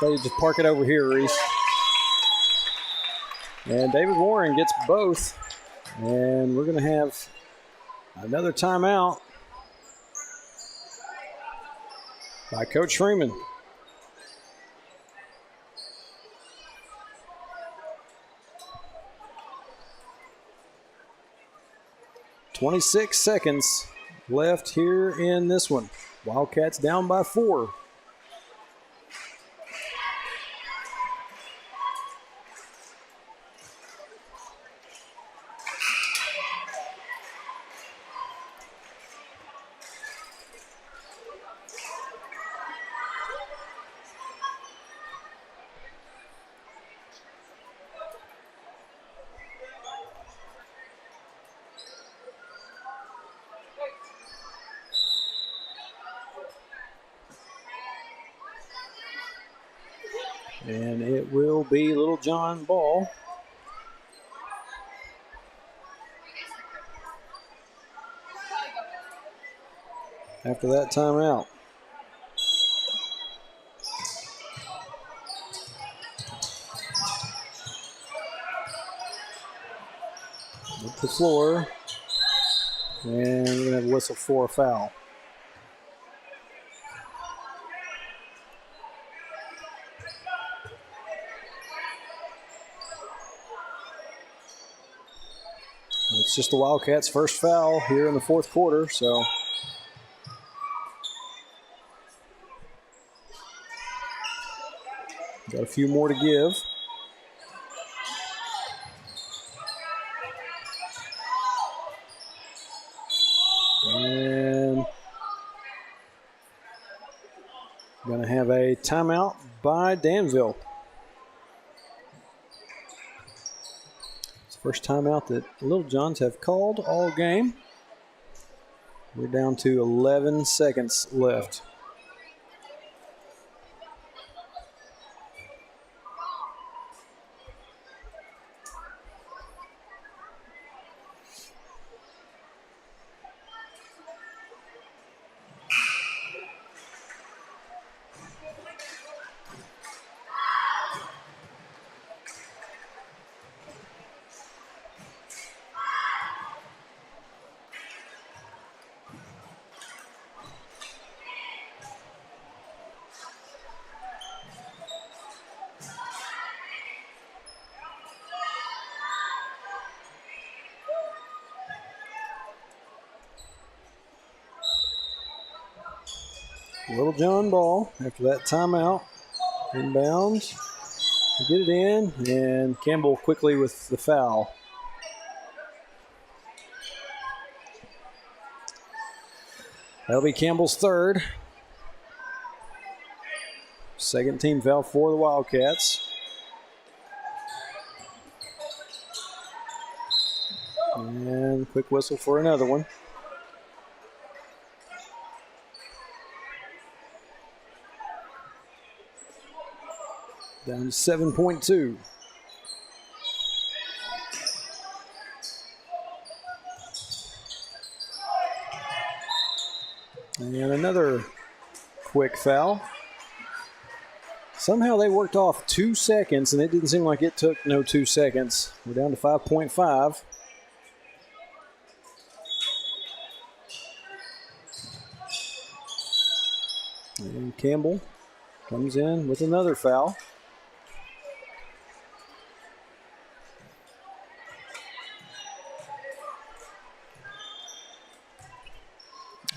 So you just park it over here, Reese. And David Warren gets both. And we're going to have another timeout by Coach Freeman. .26 seconds left here in this one. Wildcats down by 4. And it will be Little John ball. After that timeout. Up the floor. And we're going to have a whistle for a foul. It's just the Wildcats' first foul here in the fourth quarter, so. Got a few more to give. And going to have a timeout by Danville. It's the first timeout that Little Johns have called all game. We're down to 11 seconds left. Little John ball after that timeout. Inbound. Get it in, and Campbell quickly with the foul. That'll be Campbell's third. Second team foul for the Wildcats. And quick whistle for another one. Down to 7.2. And another quick foul. Somehow they worked off 2 seconds, and it didn't seem like it took no 2 seconds. We're down to 5.5. And Campbell comes in with another foul.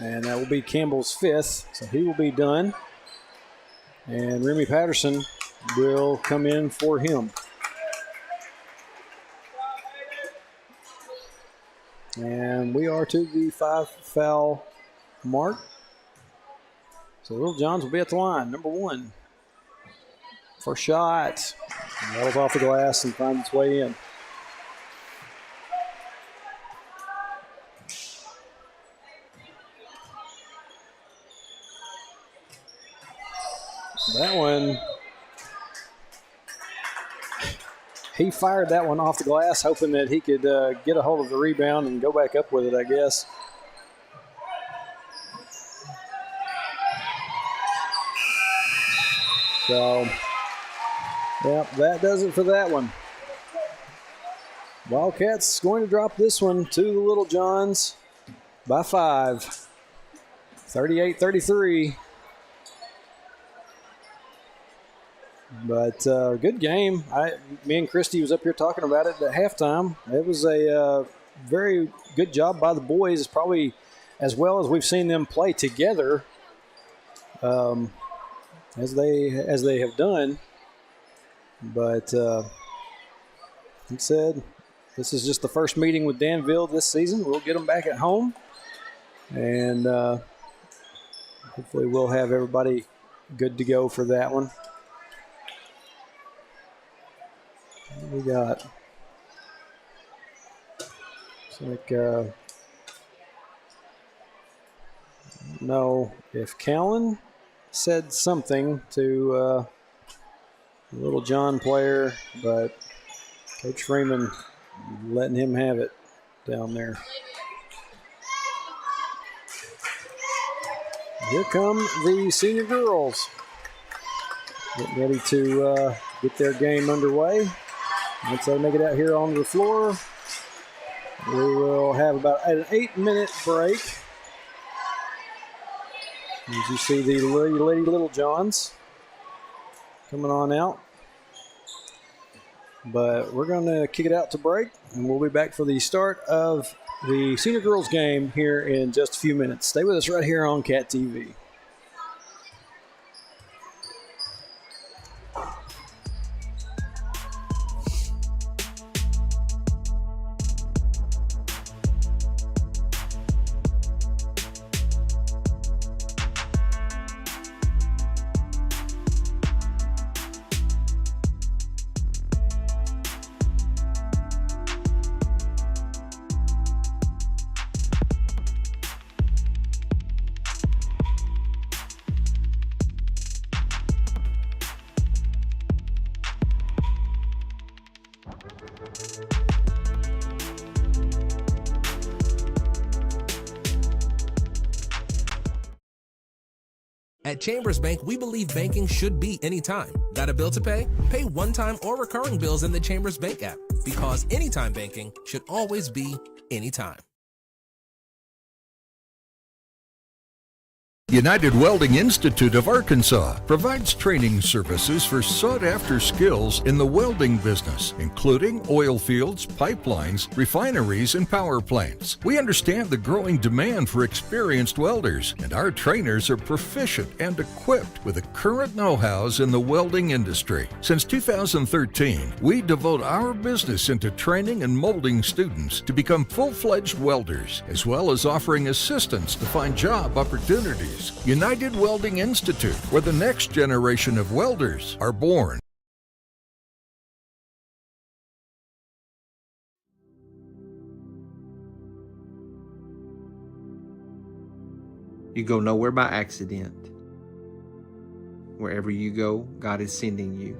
And that will be Campbell's fifth, so he will be done. And Remy Patterson will come in for him. And we are to the 5 foul mark. So Little Johns will be at the line, number 1. First shot. Rattles off the glass and finds its way in. That one, he fired that one off the glass, hoping that he could get a hold of the rebound and go back up with it, I guess. So Yep, that does it for that one. Wildcats going to drop this one to the Little Johns by 5. 38-33. But good game. Me and Christy was up here talking about it at halftime. It was a very good job by the boys. It's probably as well as we've seen them play together as they have done. But he said this is just the first meeting with Danville this season. We'll get them back at home. And hopefully we'll have everybody good to go for that one. What do we got? It's like, I don't know if Callan said something to the Little John player, but Coach Freeman letting him have it down there. Here come the senior girls, getting ready to get their game underway. Once they make it out here onto the floor, we will have about an 8-minute break. As you see the Lady Little Johns coming on out. But we're going to kick it out to break, and we'll be back for the start of the senior girls game here in just a few minutes. Stay with us right here on Cat TV. At Chambers Bank, we believe banking should be anytime. Got a bill to pay? Pay one-time or recurring bills in the Chambers Bank app, because anytime banking should always be anytime. United Welding Institute of Arkansas provides training services for sought-after skills in the welding business, including oil fields, pipelines, refineries, and power plants. We understand the growing demand for experienced welders, and our trainers are proficient and equipped with the current know-hows in the welding industry. Since 2013, we devote our business into training and molding students to become full-fledged welders, as well as offering assistance to find job opportunities. United Welding Institute, where the next generation of welders are born. You go nowhere by accident. Wherever you go, God is sending you.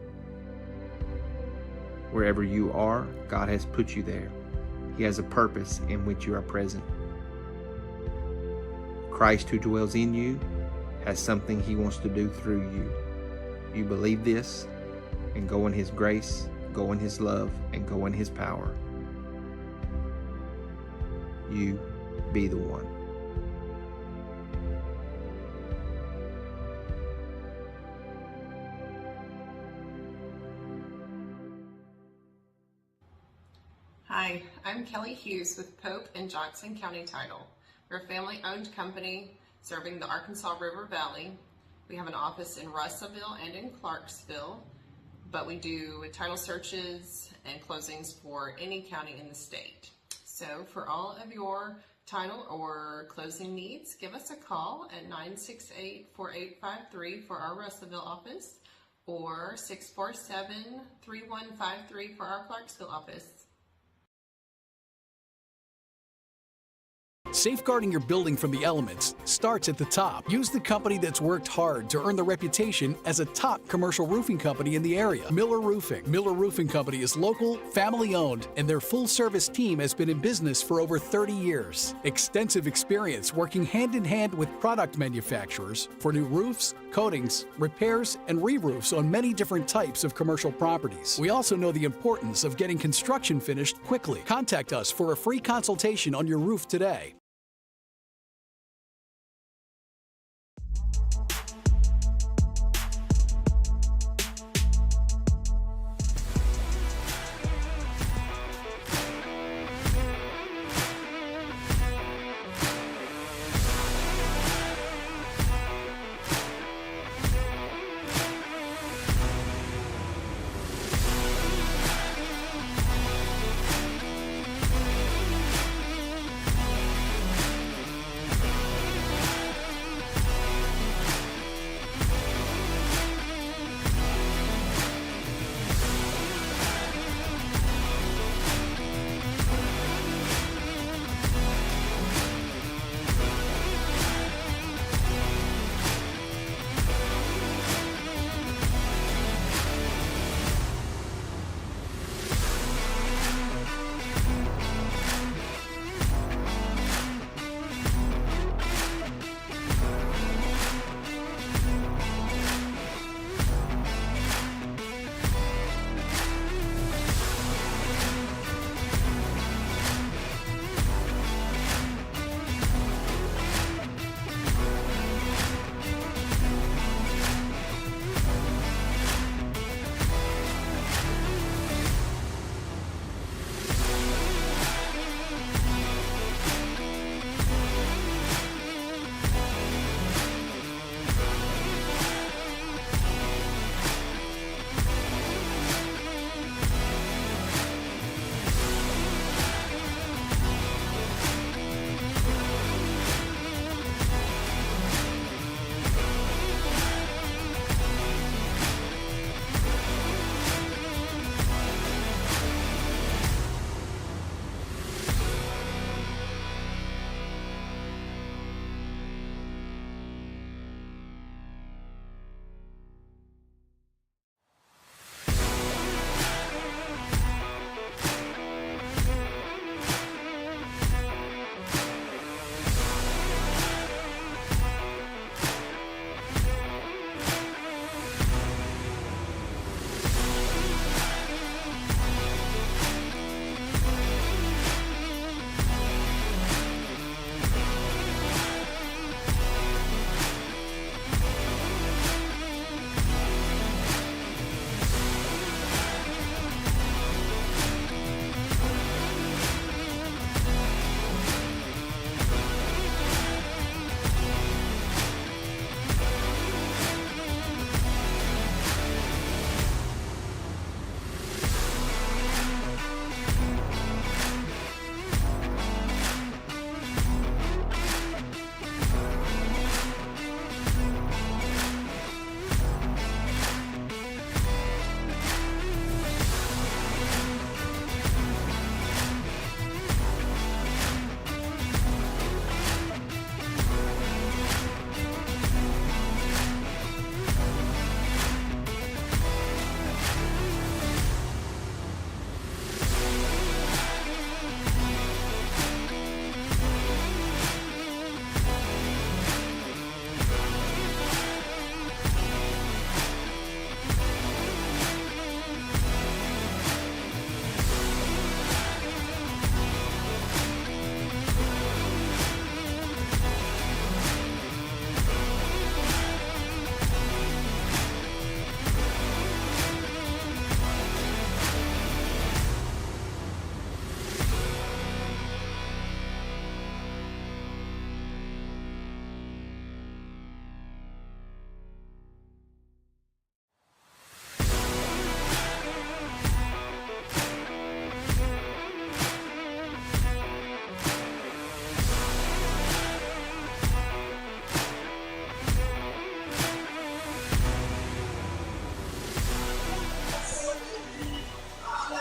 Wherever you are, God has put you there. He has a purpose in which you are present. Christ who dwells in you has something He wants to do through you. You believe this, and go in His grace, go in His love, and go in His power. You be the one. Hi, I'm Kelly Hughes with Pope and Johnson County Title. We're a family-owned company serving the Arkansas River Valley. We have an office in Russellville and in Clarksville, but we do title searches and closings for any county in the state. So for all of your title or closing needs, give us a call at 968-4853 for our Russellville office or 647-3153 for our Clarksville office. Safeguarding your building from the elements starts at the top. Use the company that's worked hard to earn the reputation as a top commercial roofing company in the area, Miller Roofing. Miller Roofing Company is local, family-owned, and their full-service team has been in business for over 30 years. Extensive experience working hand-in-hand with product manufacturers for new roofs, coatings, repairs, and re-roofs on many different types of commercial properties. We also know the importance of getting construction finished quickly. Contact us for a free consultation on your roof today.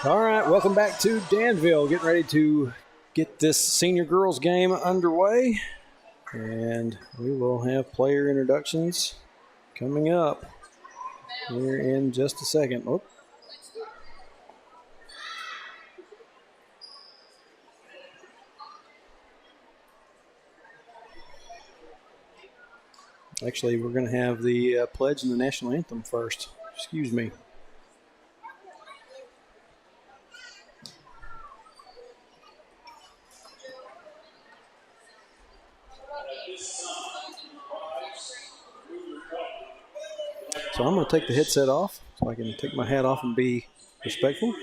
All right, welcome back to Danville. Getting ready to get this senior girls game underway, and we will have player introductions coming up here in just a second. Oh. Actually, we're going to have the pledge and the national anthem first. Excuse me. So I'm going to take the headset off so I can take my hat off and be respectful.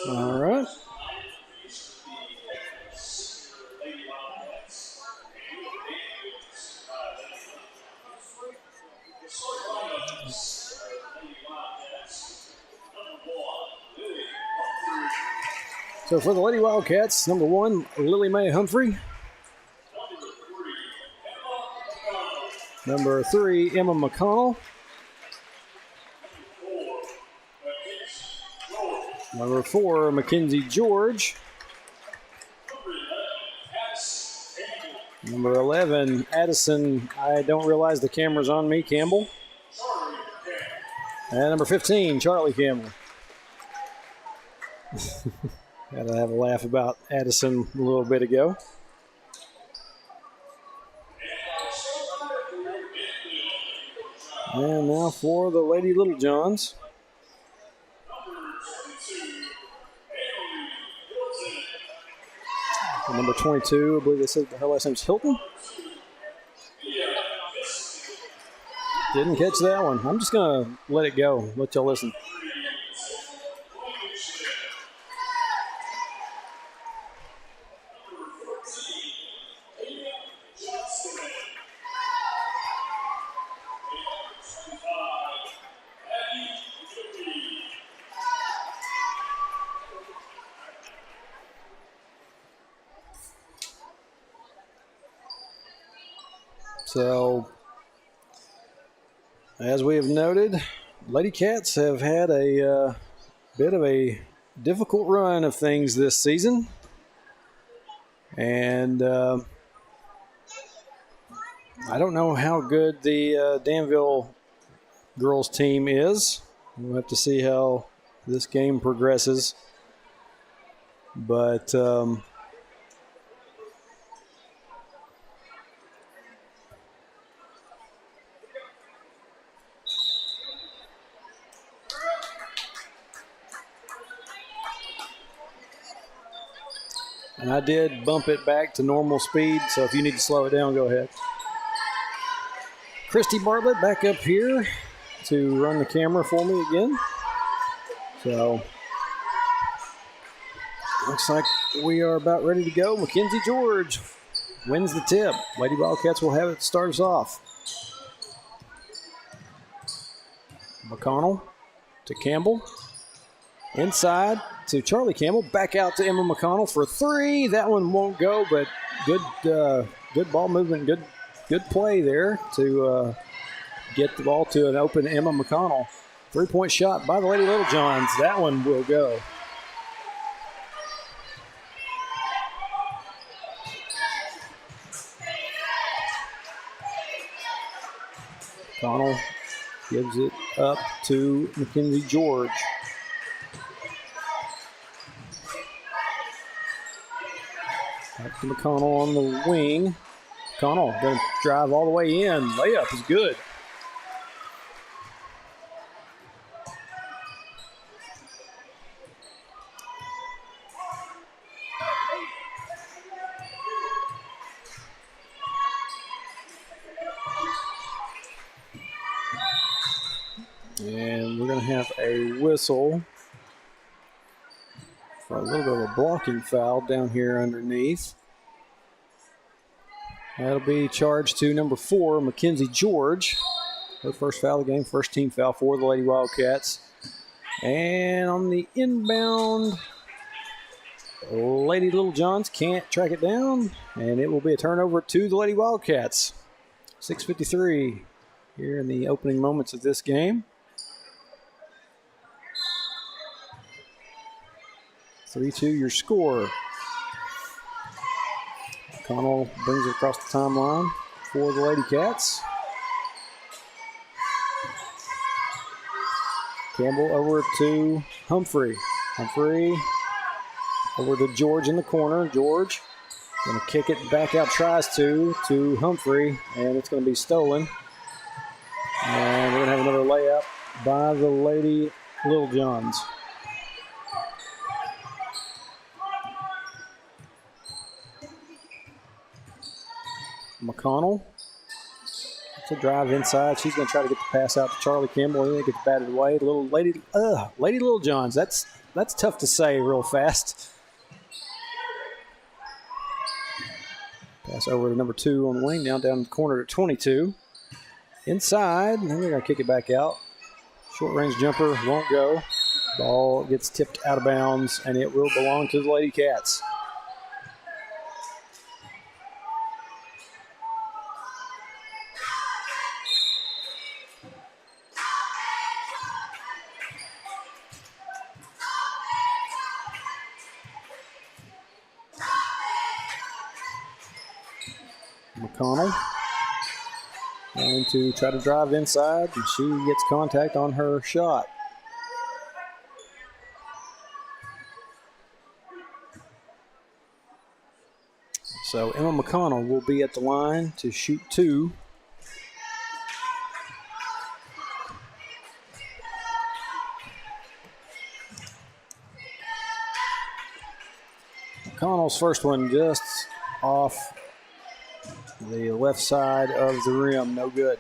All right. So for the Lady Wildcats, number 1, Lily Mae Humphrey. Number 3, Emma McConnell. Number 4, Mackenzie George. Number 11, Addison, I don't realize the camera's on me, Campbell. And number 15, Charlie Campbell. Got to have a laugh about Addison a little bit ago. And now for the Lady Little Johns. Number 22, I believe they said her last name's Hilton. Didn't catch that one. I'm just going to let it go, let y'all listen. So, as we have noted, Lady Cats have had a bit of a difficult run of things this season. And I don't know how good the Danville girls team is. We'll have to see how this game progresses. But and I did bump it back to normal speed, so if you need to slow it down, go ahead. Christy Bartlett back up here to run the camera for me again. So, looks like we are about ready to go. Mackenzie George wins the tip. Lady Wildcats will have it start us off. McConnell to Campbell. Inside to Charlie Campbell. Back out to Emma McConnell for three. That one won't go, but good ball movement, good play there to get the ball to an open Emma McConnell. 3-point shot by the Lady Little Johns. That one will go. McConnell gives it up to Mackenzie George. Back to McConnell on the wing. McConnell going to drive all the way in. Layup is good. And we're going to have a whistle for a little bit of a blocking foul down here underneath. That'll be charged to number 4, Mackenzie George. Her first foul of the game, first team foul for the Lady Wildcats. And on the inbound, Lady Little Johns can't track it down, and it will be a turnover to the Lady Wildcats. 6:53 here in the opening moments of this game. 3-2 your score. McConnell brings it across the timeline for the Lady Cats. Campbell over to Humphrey. Humphrey over to George in the corner. George going to kick it back out, tries to Humphrey, and it's going to be stolen. And we're going to have another layup by the Lady Little Johns. McConnell to drive inside. She's going to try to get the pass out to Charlie Campbell, and then it gets batted away. Lady Little Johns. That's tough to say real fast. Pass over to number 2 on the wing, now down the corner to 22. Inside, and they're going to kick it back out. Short range jumper won't go. Ball gets tipped out of bounds, and it will belong to the Lady Cats. McConnell going to try to drive inside, and she gets contact on her shot. So Emma McConnell will be at the line to shoot 2. McConnell's first one just off the left side of the rim, no good.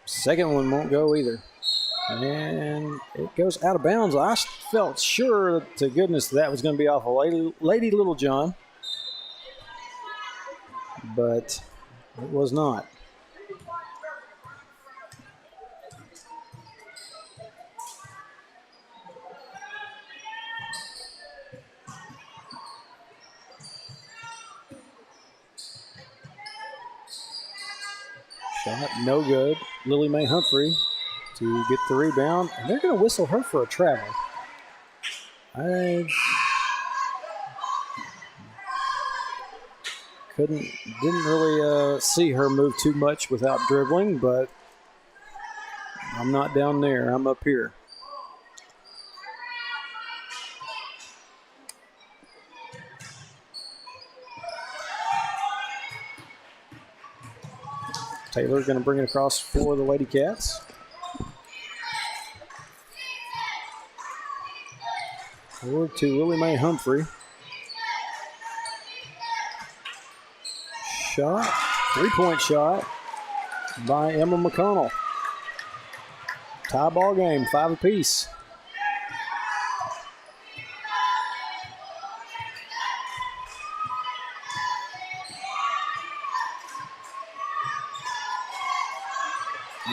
Second one won't go either. And it goes out of bounds. I felt sure to goodness that was going to be off of Lady Little John, but it was not. Shot no good. Lily Mae Humphrey to get the rebound, and they're going to whistle her for a travel. I didn't really see her move too much without dribbling, but I'm not down there. I'm up here. Taylor going to bring it across for the Lady Cats. Forward to Lily Mae Humphrey. Shot, 3-point shot by Emma McConnell. Tie ball game, 5 apiece.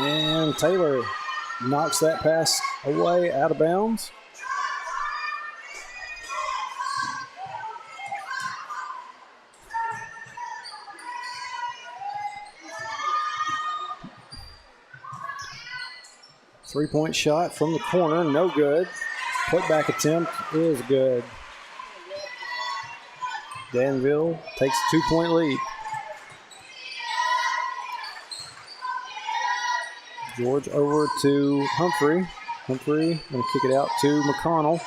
And Taylor knocks that pass away out of bounds. Three-point shot from the corner, no good. Putback attempt is good. Danville takes a 2-point lead. George over to Humphrey. Humphrey going to kick it out to McConnell.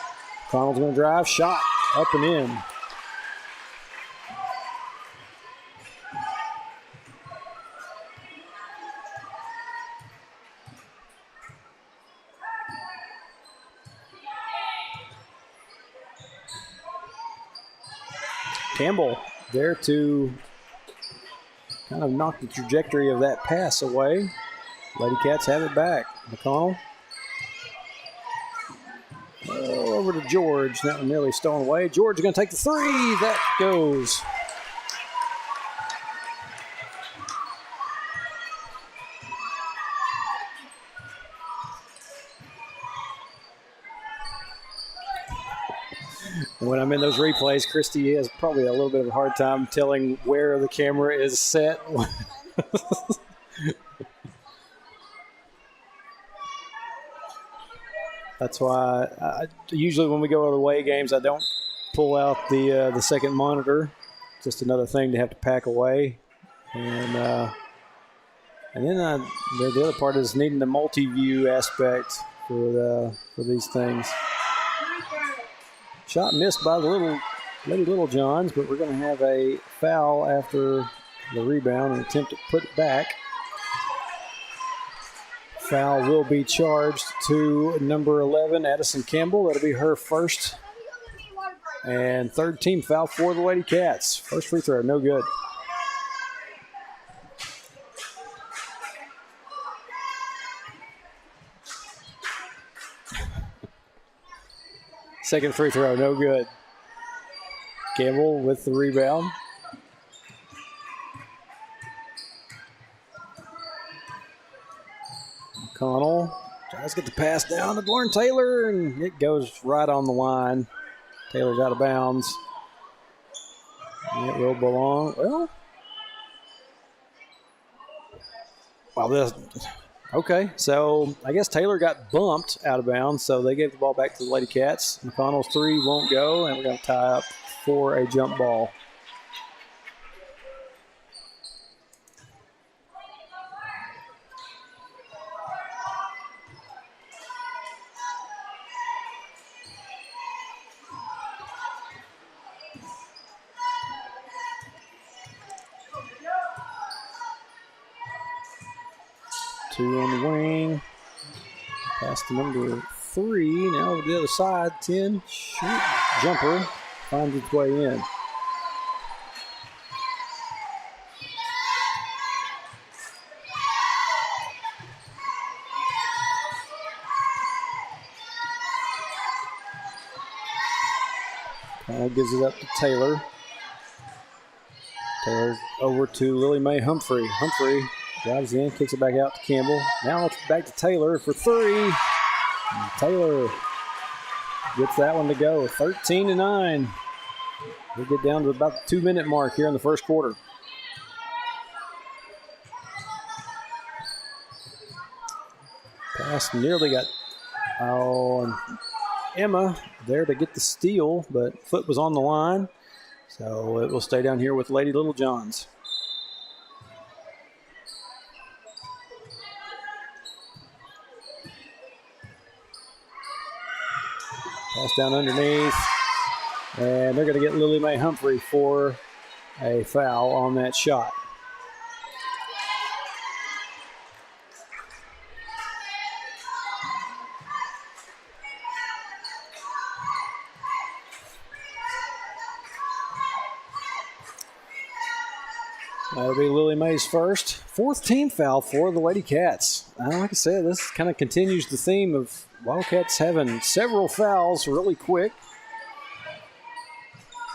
McConnell's going to drive, shot, up and in. Campbell there to kind of knock the trajectory of that pass away. Lady Cats have it back. McConnell. Oh, over to George. That one nearly stolen away. George is going to take the three. That goes. And when I'm in those replays, Christy has probably a little bit of a hard time telling where the camera is set. That's why usually when we go to away games, I don't pull out the second monitor. Just another thing to have to pack away. And then the other part is needing the multi-view aspect for these things. Shot missed by the Lady Little Johns, but we're going to have a foul after the rebound and attempt to put it back. Foul will be charged to number 11, Addison Campbell. That'll be her first and third team foul for the Lady Cats. First free throw, no good. Second free throw, no good. Campbell with the rebound. McConnell tries to get the pass down to Lauren Taylor, and it goes right on the line. Taylor's out of bounds. It will belong. Okay, so I guess Taylor got bumped out of bounds, so they gave the ball back to the Lady Cats. McConnell's three won't go, and we're going to tie up for a jump ball. Two on the wing. Pass to number 3. Now over the other side. 10. Shoot. Jumper. Finds its way in. Kind of gives it up to Taylor. Taylor over to Lily Mae Humphrey. Humphrey drives in, kicks it back out to Campbell. Now it's back to Taylor for 3. And Taylor gets that one to go. 13-9. We'll get down to about the 2-minute mark here in the first quarter. Pass nearly got and Emma there to get the steal, but foot was on the line. So it will stay down here with Lady Little Johns. Pass down underneath. And they're going to get Lily Mae Humphrey for a foul on that shot. That'll be Lily Mae's first. 4th team foul for the Lady Cats. Like I said, this kind of continues the theme of Wildcats having several fouls really quick.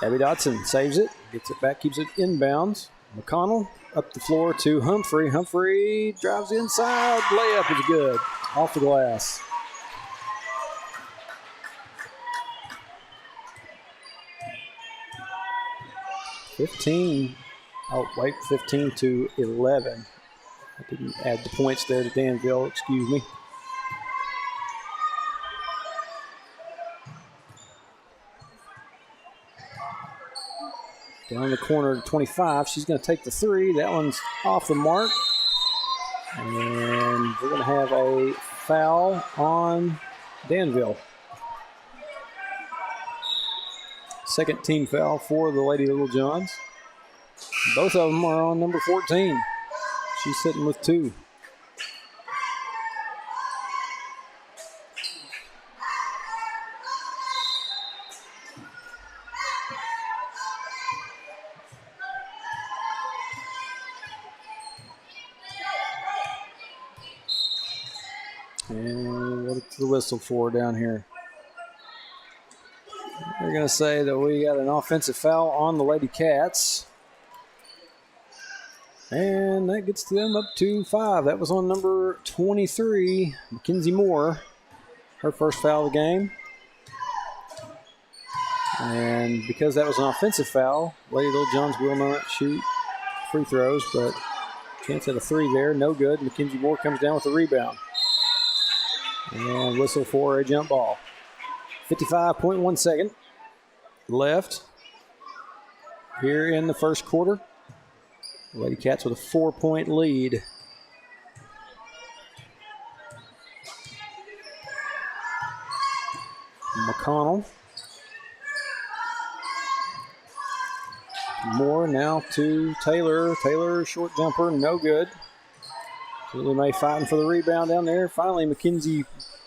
Abby Dotson saves it, gets it back, keeps it inbounds. McConnell up the floor to Humphrey. Humphrey drives inside. Layup is good. Off the glass. $15 to 11. I didn't add the points there to Danville, excuse me. Down the corner to 25. She's going to take the three. That one's off the mark. And we're going to have a foul on Danville. Second team foul for the Lady Little Johns. Both of them are on number 14. She's sitting with 2. And what's the whistle for down here? They're going to say that we got an offensive foul on the Lady Cats. And that gets them up to 5. That was on number 23, Mackenzie Moore. Her first foul of the game. And because that was an offensive foul, Lady Little Johns will not shoot free throws, but chance at a 3 there, no good. Mackenzie Moore comes down with the rebound. And whistle for a jump ball. 55.1 second left here in the first quarter. Lady Cats with a 4-point lead. McConnell. Moore now to Taylor. Taylor, short jumper, no good. Lily May fighting for the rebound down there. Finally, Mackenzie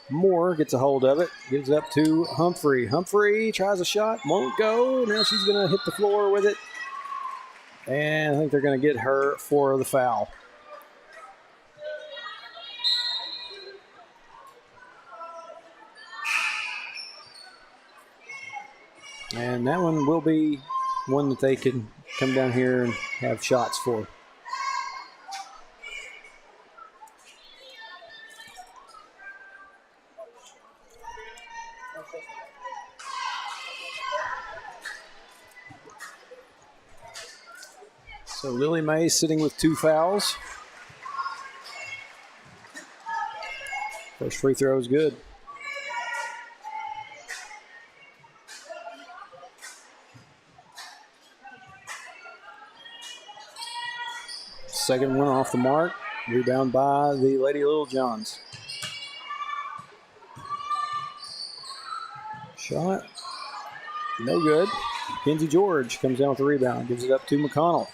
Moore gets a hold of it. Gives it up to Humphrey. Humphrey tries a shot, won't go. Now she's going to hit the floor with it. And I think they're going to get her for the foul. And that one will be one that they can come down here and have shots for. So Lily May sitting with 2 fouls. First free throw is good. Second one off the mark. Rebound by the Lady Little Johns. Shot. No good. Kenzie George comes down with the rebound. Gives it up to McConnell.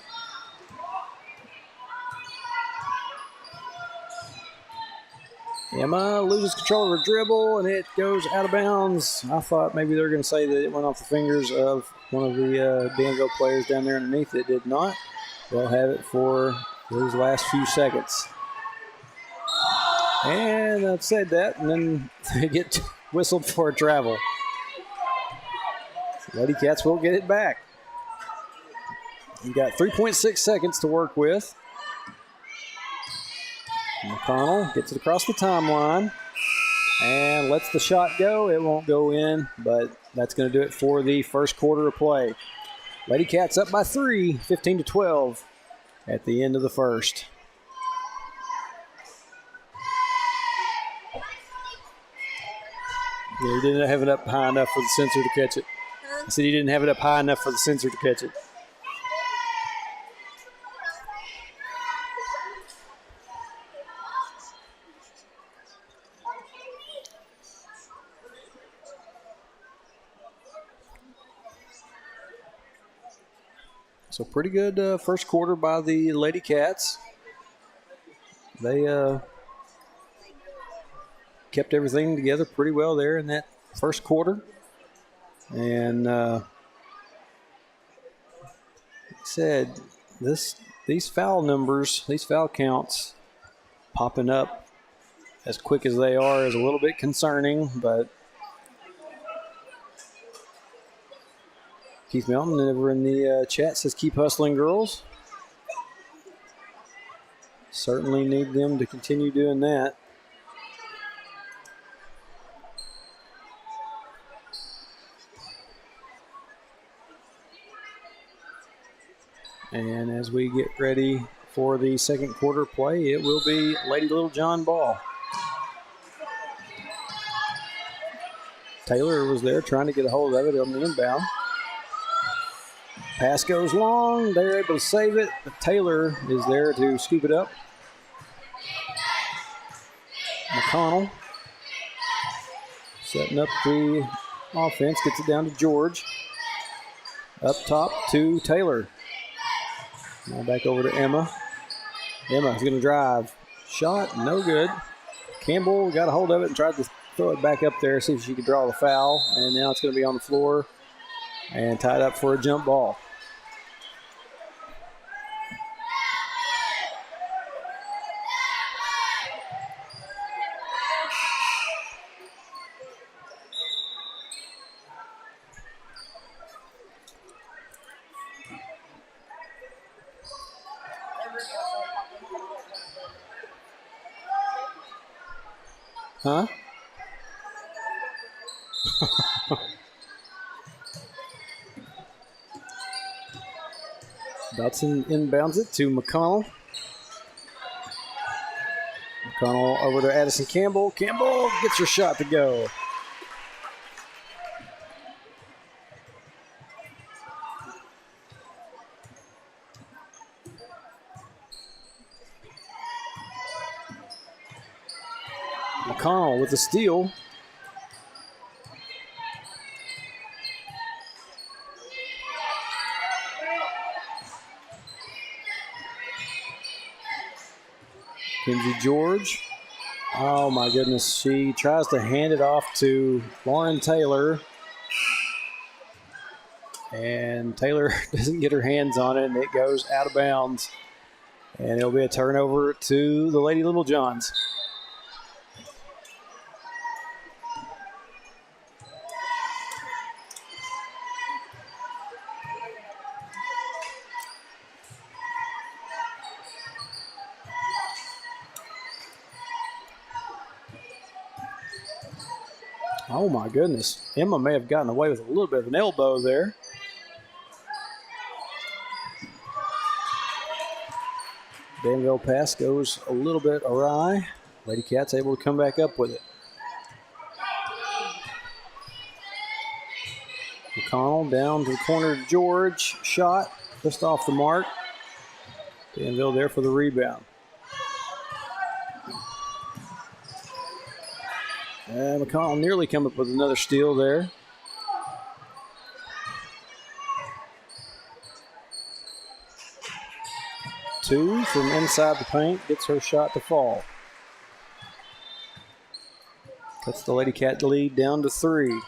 Emma loses control of her dribble, and it goes out of bounds. I thought maybe they were going to say that it went off the fingers of one of the Danville players down there underneath. It did not. They'll have it for those last few seconds. And I've said that, and then they get whistled for a travel. Lady Cats will get it back. You've got 3.6 seconds to work with. McConnell gets it across the timeline and lets the shot go. It won't go in, but that's going to do it for the first quarter of play. Lady Cats up by 3, 15 to 12 at the end of the first. Yeah, he didn't have it up high enough for the sensor to catch it. I said he didn't have it up high enough for the sensor to catch it. So pretty good first quarter by the Lady Cats. They kept everything together pretty well there in that first quarter. And said these foul numbers, these foul counts popping up as quick as they are is a little bit concerning, but Keith Melton over in the chat says, keep hustling, girls. Certainly need them to continue doing that. And as we get ready for the second quarter play, it will be Lady Littlejohn ball. Taylor was there trying to get a hold of it on the inbound. Pass goes long. They're able to save it, but Taylor is there to scoop it up. McConnell setting up the offense, gets it down to George. Up top to Taylor. Now back over to Emma. Emma's going to drive. Shot, no good. Campbell got a hold of it and tried to throw it back up there, see if she could draw the foul. And now it's going to be on the floor and tied up for a jump ball. Huh? Dotson inbounds it to McConnell. McConnell over to Addison Campbell. Campbell gets her shot to go. McConnell with the steal. Kinsey George. Oh my goodness. She tries to hand it off to Lauren Taylor. And Taylor doesn't get her hands on it, and it goes out of bounds. And it'll be a turnover to the Lady Littlejohns. Oh my goodness. Emma may have gotten away with a little bit of an elbow there. Danville pass goes a little bit awry. Lady Cat's able to come back up with it. McConnell down to the corner to George. Shot just off the mark. Danville there for the rebound. And McConnell nearly come up with another steal there. Two from inside the paint, gets her shot to fall. Cuts the Lady Cat lead down to 3.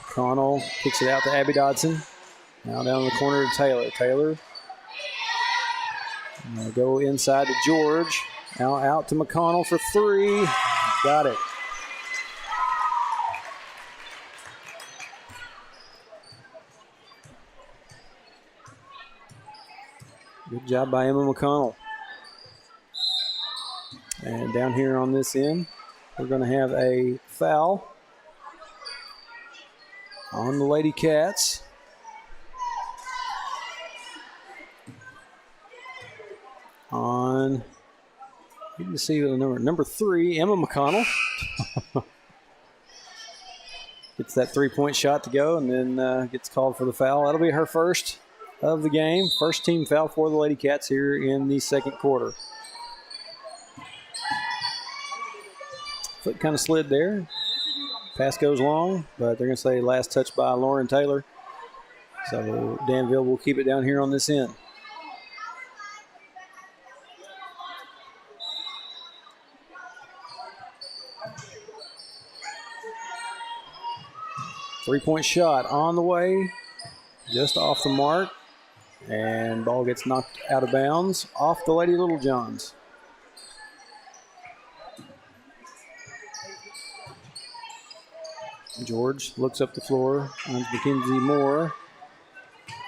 McConnell kicks it out to Abby Dodson. Now down in the corner to Taylor. Taylor go inside to George. Now out to McConnell for 3. Got it. Good job by Emma McConnell. And down here on this end, we're going to have a foul on the Lady Cats. On, you can see the number 3, Emma McConnell. Gets that 3-point shot to go and then gets called for the foul. That'll be her first of the game. First team foul for the Lady Cats here in the second quarter. Foot kind of slid there. Pass goes long, but they're going to say last touch by Lauren Taylor. So Danville will keep it down here on this end. Three-point shot on the way, just off the mark, and ball gets knocked out of bounds off the Lady Littlejohns. George looks up the floor, finds Mackenzie Moore.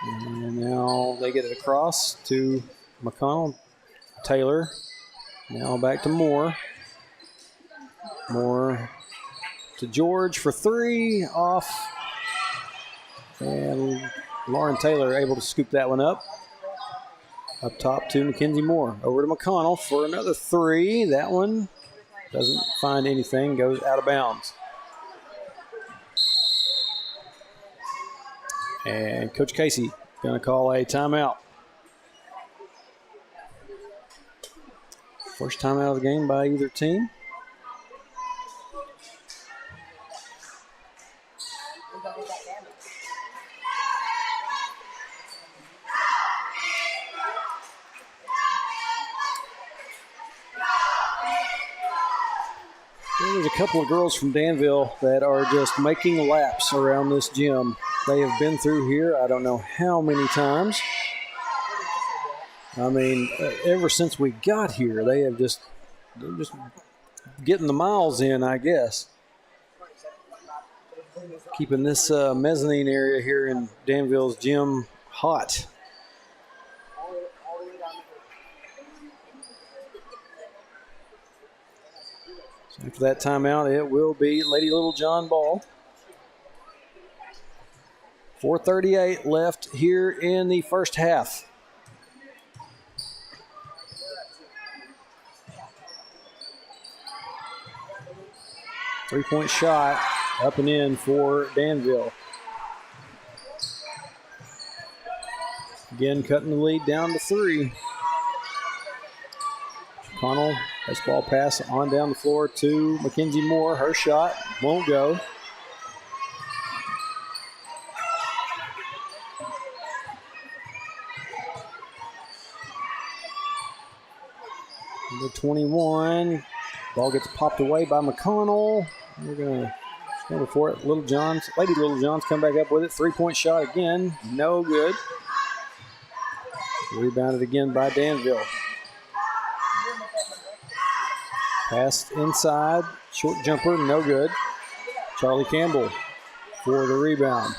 And now they get it across to McConnell. Taylor. Now back to Moore. Moore to George for three. Off. And Lauren Taylor able to scoop that one up. Up top to Mackenzie Moore. Over to McConnell for another three. That one doesn't find anything. Goes out of bounds. And Coach Casey going to call a timeout. First timeout of the game by either team. There's a couple of girls from Danville that are just making laps around this gym. They have been through here I don't know how many times. I mean, ever since we got here, they're just getting the miles in, I guess. Keeping this mezzanine area here in Danville's gym hot. So after that timeout, it will be Lady Littlejohn ball. 4:38 left here in the first half. Three-point shot up and in for Danville. Again, cutting the lead down to three. Connell, baseball pass on down the floor to Mackenzie Moore. Her shot won't go. Number 21. Ball gets popped away by McConnell. We're going to go for it. Lady Littlejohn's come back up with it. Three-point shot again. No good. Rebounded again by Danville. Passed inside. Short jumper. No good. Charlie Campbell for the rebound.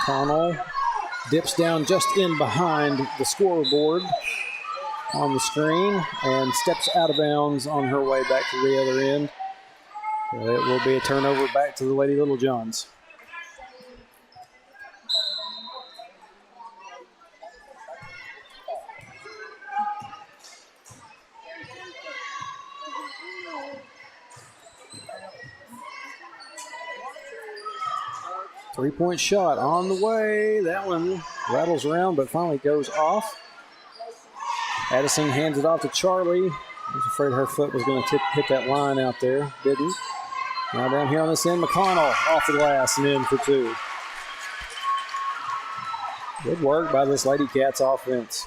Connell dips down just in behind the scoreboard on the screen and steps out of bounds on her way back to the other end. So it will be a turnover back to the Lady Littlejohns. Three-point shot on the way. That one rattles around but finally goes off. Addison hands it off to Charlie. I was afraid her foot was going to hit that line out there. Didn't. Now down here on this end, McConnell off the glass and in for two. Good work by this Lady Cats offense.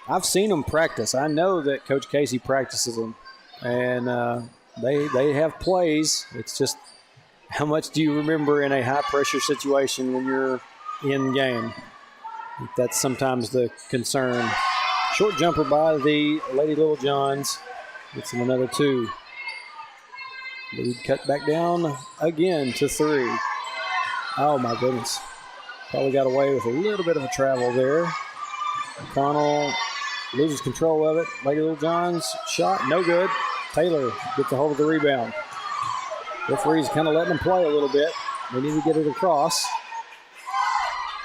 I've seen them practice. I know that Coach Casey practices them. And they have plays. It's just how much do you remember in a high-pressure situation when you're in game? That's sometimes the concern. Short jumper by the Lady Littlejohns. Gets them another two. Lead cut back down again to three. Oh, my goodness. Probably got away with a little bit of a travel there. Connell loses control of it. Lady Littlejohn's shot, no good. Taylor gets a hold of the rebound. Referee's kind of letting them play a little bit. They need to get it across.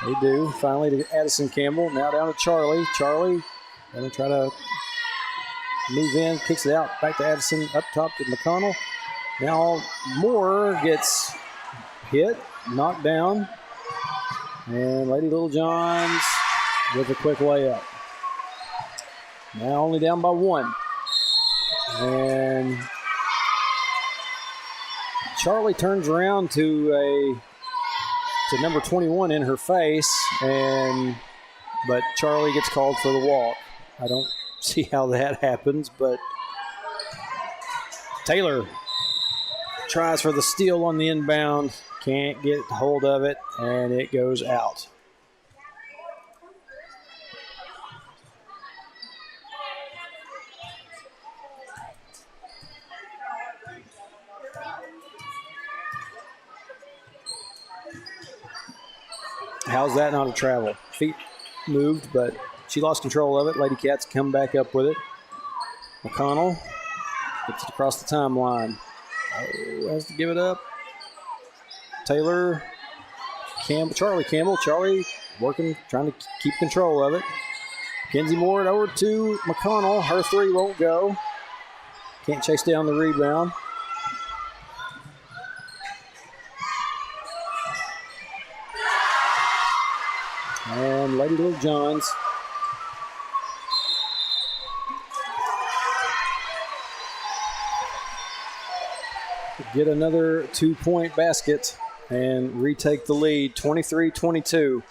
They do. Finally to Addison Campbell. Now down to Charlie. Charlie going to try to move in. Kicks it out. Back to Addison. Up top to McConnell. Now Moore gets hit. Knocked down. And Lady Littlejohns with a quick layup. Now only down by one. And Charlie turns around to number 21 in her face, but Charlie gets called for the walk. I don't see how that happens, but Taylor tries for the steal on the inbound, can't get hold of it, and it goes out. how's that not a travel? Feet moved, but she lost control of it. Lady Cats come back up with it. McConnell gets it across the timeline. Oh, has to give it up. Taylor, Charlie Campbell. Charlie working, trying to keep control of it. Kenzie Moore over to McConnell. Her three won't go. Can't chase down the rebound. And Lady Little Johns get another 2-point basket and retake the lead, 23-22.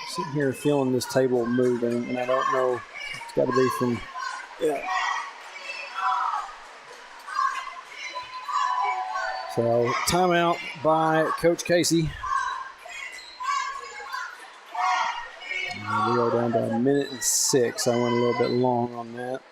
Sitting here feeling this table moving, and I don't know. It's got to be from, yeah. So timeout by Coach Casey. And we go down to 1:06. I went a little bit long on that.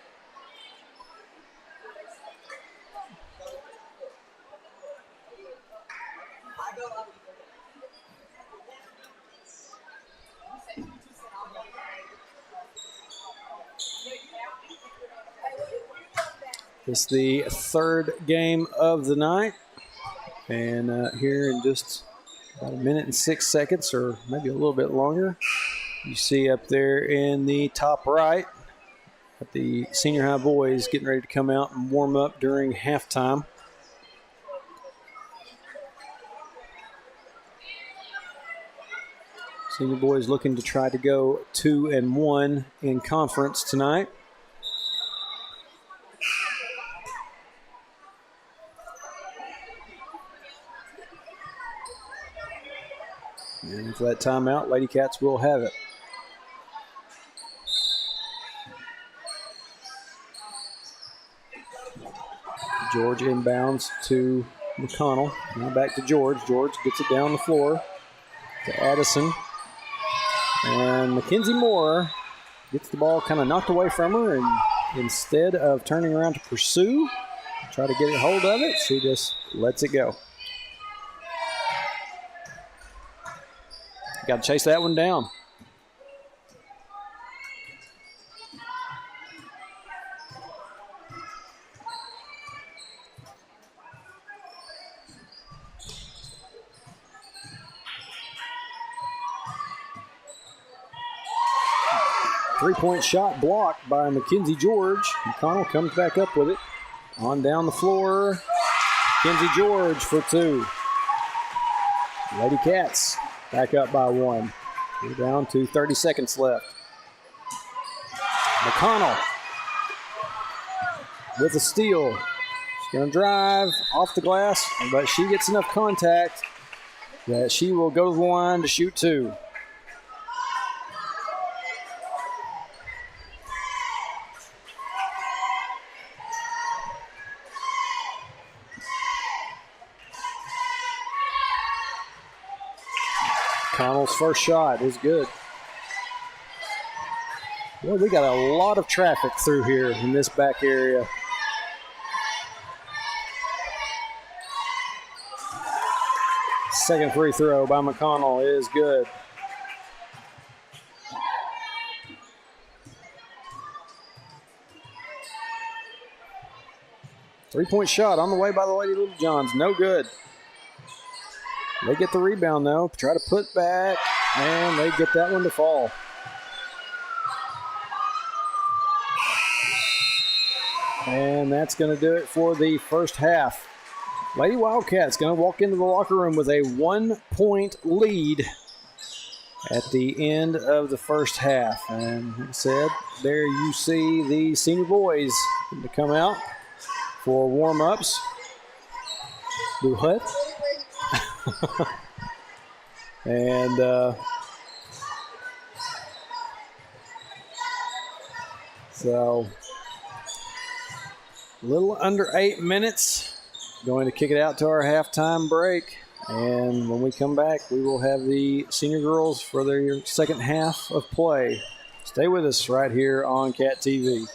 It's the third game of the night. And here in just about 1:06, or maybe a little bit longer, you see up there in the top right that the senior high boys getting ready to come out and warm up during halftime. Senior boys looking to try to go 2-1 in conference tonight. And for that timeout, Lady Cats will have it. George inbounds to McConnell. Now back to George. George gets it down the floor to Addison. And Mackenzie Moore gets the ball kind of knocked away from her, and instead of turning around to pursue, try to get a hold of it, she just lets it go. Got to chase that one down. Three-point shot blocked by Mackenzie George. McConnell comes back up with it. On down the floor, Mackenzie George for two. Lady Cats back up by one. We're down to 30 seconds left. McConnell with a steal. She's going to drive off the glass, but she gets enough contact that she will go to the line to shoot two. McConnell's first shot is good. Boy, we got a lot of traffic through here in this back area. Second free throw by McConnell is good. Three-point shot on the way by the Lady Little Johns. No good. They get the rebound, though. Try to put back, and they get that one to fall. And that's going to do it for the first half. Lady Wildcats going to walk into the locker room with a 1-point lead at the end of the first half. And like I said, there you see the senior boys to come out for warm-ups. Do what? And so a little under 8 minutes. Going to kick it out to our halftime break. And when we come back, we will have the senior girls for their second half of play. Stay with us right here on Cat TV.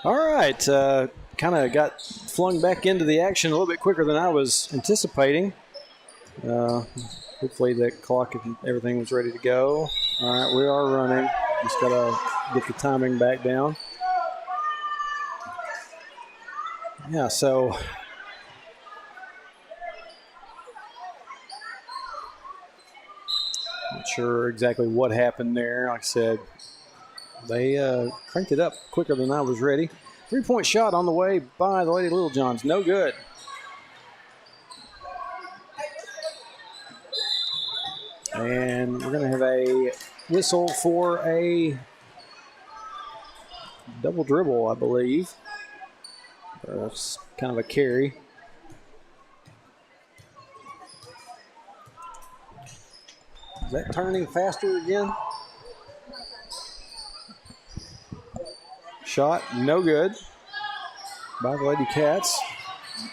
All right. Kind of got flung back into the action a little bit quicker than I was anticipating. Hopefully that clock and everything was ready to go. All right, we are running. Just got to get the timing back down. Yeah, so not sure exactly what happened there. Like I said, they cranked it up quicker than I was ready. 3-point shot on the way by the Lady Little Johns. No good. And we're going to have a whistle for a double dribble, I believe. That's kind of a carry. Is that turning faster again? Shot, no good by the Lady Cats.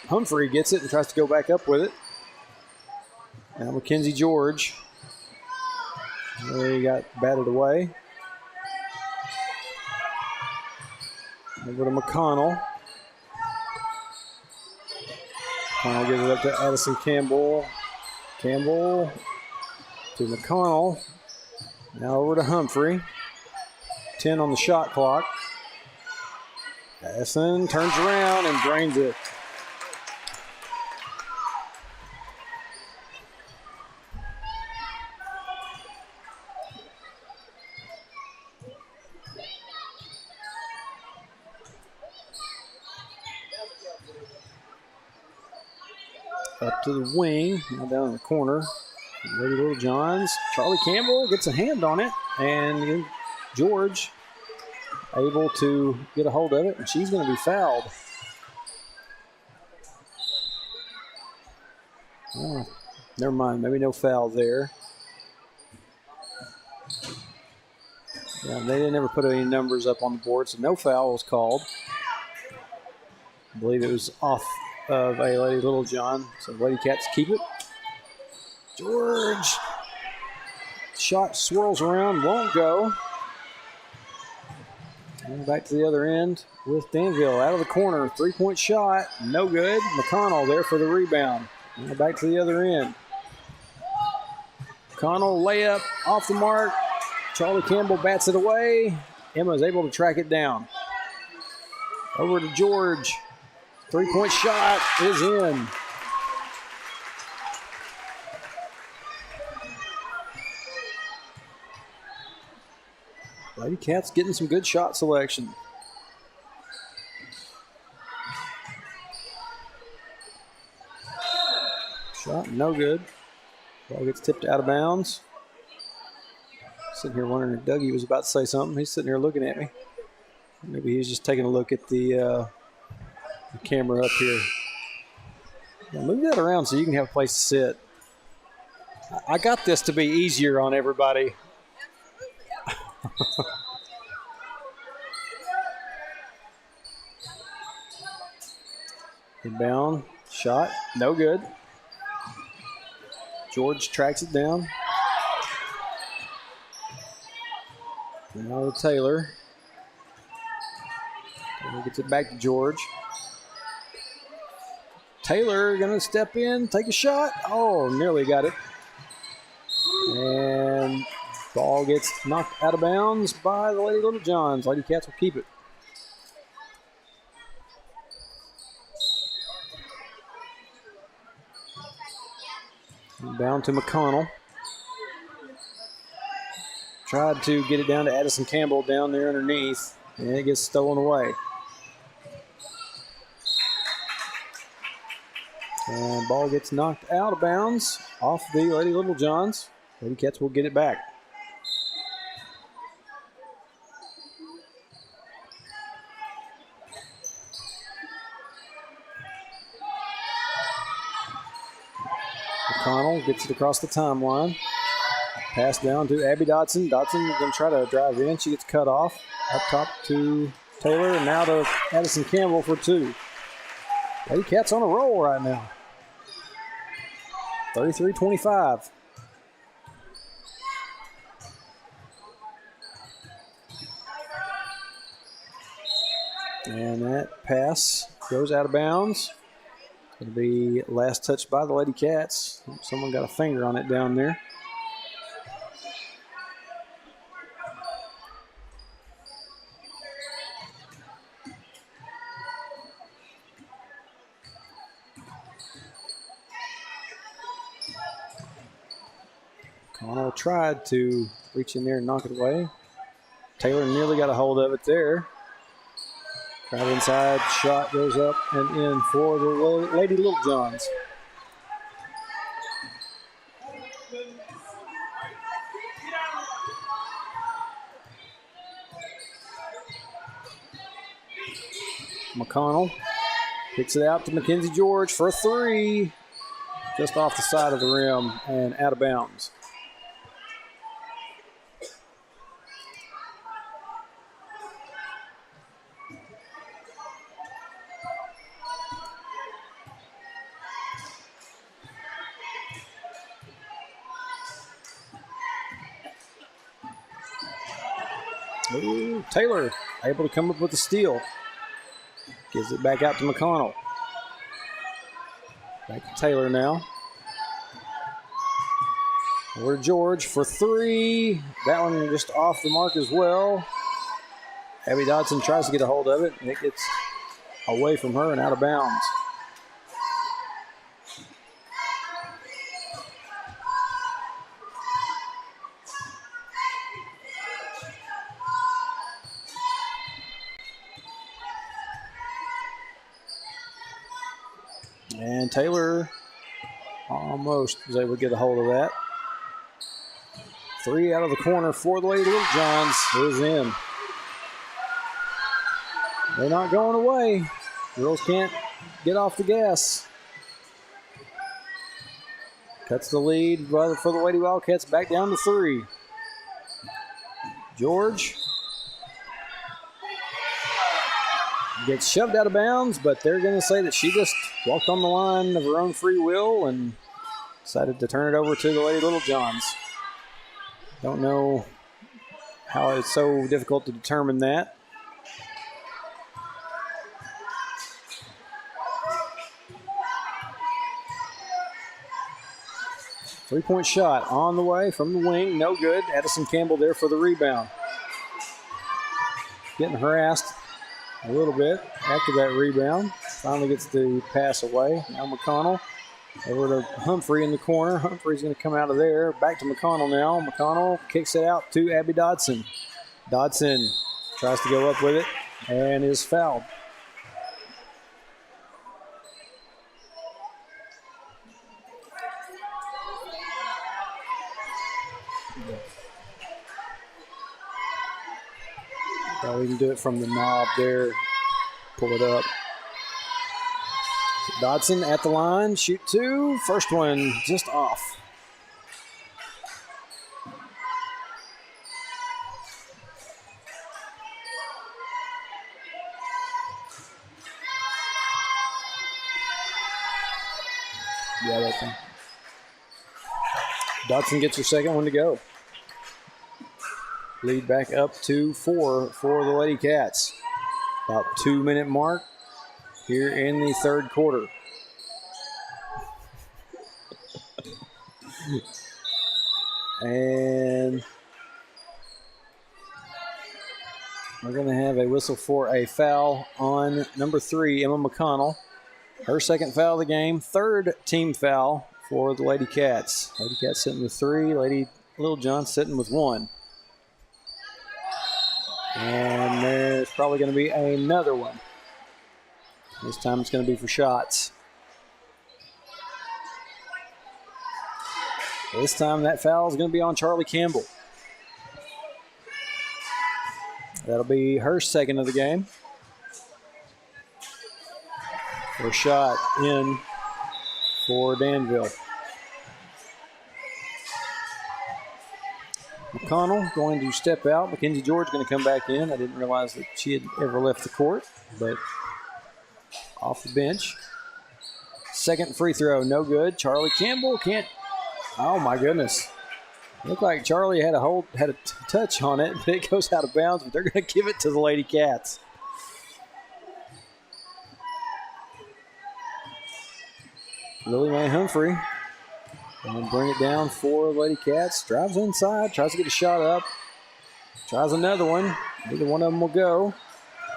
Humphrey gets it and tries to go back up with it. Now Mackenzie George. He got batted away. Over to McConnell. McConnell gives it up to Addison Campbell. Campbell to McConnell. Now over to Humphrey. 10 on the shot clock. Addison turns around and drains it. Up to the wing, now down in the corner. Lady Little Johns. Charlie Campbell gets a hand on it, and George able to get a hold of it, and she's going to be fouled. Oh, never mind, maybe no foul there. Yeah, they didn't ever put any numbers up on the board, so no foul was called. I believe it was off of a Lady Little John, so Lady Cats keep it. George. Shot swirls around, won't go. And back to the other end with Danville out of the corner. 3-point shot, no good. McConnell there for the rebound. And back to the other end. McConnell layup off the mark. Charlie Campbell bats it away. Emma is able to track it down. Over to George. 3-point shot is in. Lady Cats getting some good shot selection. Shot, no good. Ball gets tipped out of bounds. Sitting here wondering if Dougie was about to say something. He's sitting here looking at me. Maybe he's just taking a look at the camera up here. Now move that around so you can have a place to sit. I got this to be easier on everybody. Inbound shot, no good. George tracks it down. Now to Taylor. Taylor gets it back to George. Taylor gonna step in, take a shot. Oh, nearly got it. And ball gets knocked out of bounds by the Lady Little Johns. Lady Cats will keep it. Down to McConnell. Tried to get it down to Addison Campbell down there underneath, and it gets stolen away. And ball gets knocked out of bounds off the Lady Little Johns. Lady Cats will get it back. McConnell gets it across the timeline. Pass down to Abby Dotson. Dotson is going to try to drive in. She gets cut off. Up top to Taylor, and now to Addison Campbell for two. Lady Cats on a roll right now. 33-25. And that pass goes out of bounds. It's going to be last touched by the Lady Cats. Someone got a finger on it down there. Connell tried to reach in there and knock it away. Taylor nearly got a hold of it there. Right inside, shot goes up and in for the Lady Little Johns. McConnell kicks it out to Mackenzie George for a three. Just off the side of the rim and out of bounds. Ooh, Taylor able to come up with a steal. Gives it back out to McConnell. Back to Taylor now. Over to George for three. That one just off the mark as well. Abby Dodson tries to get a hold of it, and it gets away from her and out of bounds. And Taylor almost was able to get a hold of that. Three out of the corner for the Lady Little Johns is in. They're not going away. Girls can't get off the gas. Cuts the lead for the Lady Wildcats back down to three. George gets shoved out of bounds, but they're going to say that she just walked on the line of her own free will and decided to turn it over to the Lady Little Johns. Don't know how it's so difficult to determine that. Three-point shot on the way from the wing, no good. Addison Campbell there for the rebound. Getting harassed a little bit after that rebound. Finally gets the pass away. Now McConnell over to Humphrey in the corner. Humphrey's going to come out of there. Back to McConnell now. McConnell kicks it out to Abby Dodson. Dodson tries to go up with it and is fouled. Oh, we can do it from the knob there. Pull it up. So Dodson at the line. Shoot two. First one just off. Yeah, that one. Dodson gets her second one to go. Lead back up to 4 for the Lady Cats. About 2-minute mark here in the third quarter. And we're going to have a whistle for a foul on number 3, Emma McConnell. Her second foul of the game, third team foul for the Lady Cats. Lady Cats sitting with 3, Lady Little John sitting with 1. And there's probably going to be another one. This time it's going to be for shots. This time that foul is going to be on Charlie Campbell. That'll be her second of the game. First shot in for Danville. McConnell going to step out. Mackenzie George going to come back in. I didn't realize that she had ever left the court, but off the bench. Second free throw, no good. Charlie Campbell can't. Oh my goodness! Looked like Charlie had a touch on it, but it goes out of bounds. But they're going to give it to the Lady Cats. Lily Mae Humphrey. And bring it down for Lady Cats. Drives inside, tries to get a shot up. Tries another one. Neither one of them will go.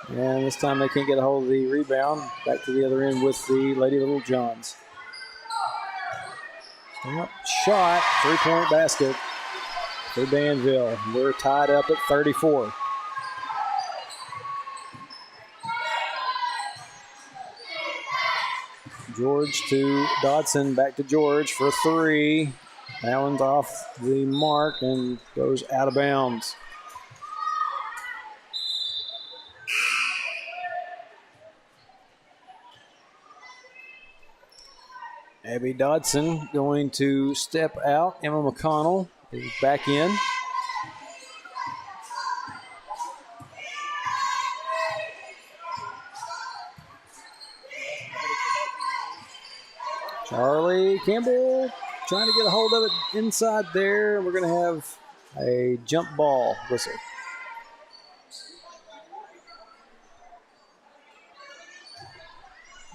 And this time they can't get a hold of the rebound. Back to the other end with the Lady Little Johns. Shot, 3-point basket for Danville. We're tied up at 34. George to Dodson, back to George for 3. That one's off the mark and goes out of bounds. Abby Dodson going to step out. Emma McConnell is back in. Charlie Campbell trying to get a hold of it inside there. We're going to have a jump ball whistle.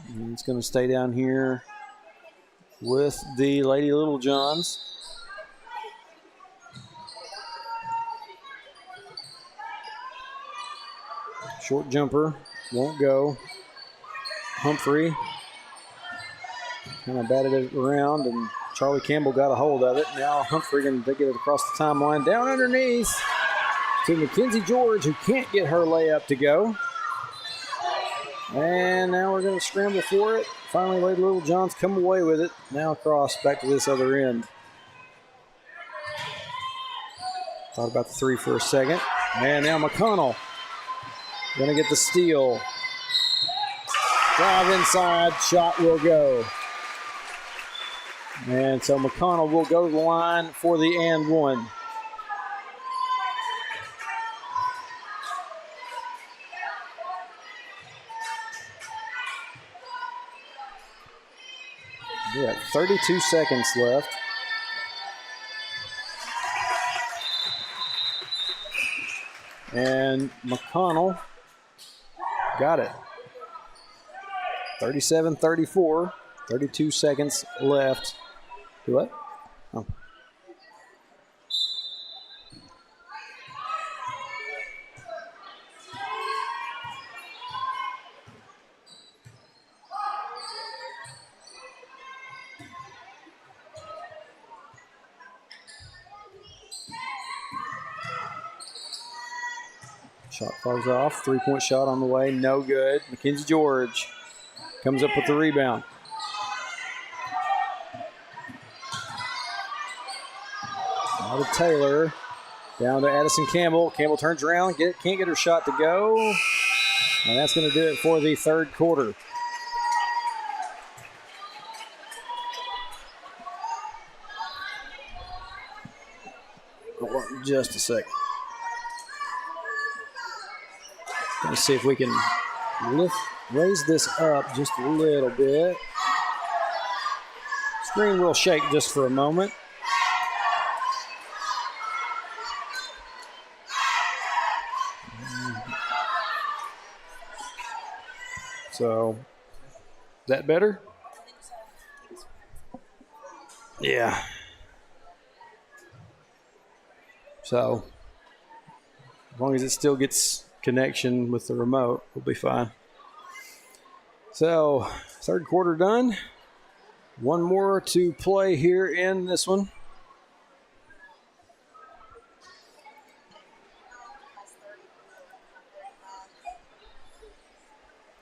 And it's going to stay down here with the Lady Little Johns. Short jumper, won't go. Humphrey kind of batted it around, and Charlie Campbell got a hold of it. Now Humphrey going to get it across the timeline, down underneath to Mackenzie George, who can't get her layup to go. And now we're going to scramble for it. Finally, Lady Little Johns come away with it. Now across back to this other end. Thought about the 3 for a second. And now McConnell going to get the steal. Drive inside, shot will go. And so McConnell will go to the line for the and one. Yeah, 32 seconds left. And McConnell got it. 37-34, 32 seconds left. Do what? Oh. Shot falls off. 3-point shot on the way. No good. Mackenzie George comes up with the rebound. Now to Taylor. Down to Addison Campbell. Campbell turns around. Can't get her shot to go. And that's going to do it for the third quarter. Hold on just a second. Let's see if we can raise this up just a little bit. Screen will shake just for a moment. So, is that better? Yeah. So, as long as it still gets connection with the remote, we'll be fine. So, third quarter done. One more to play here in this one.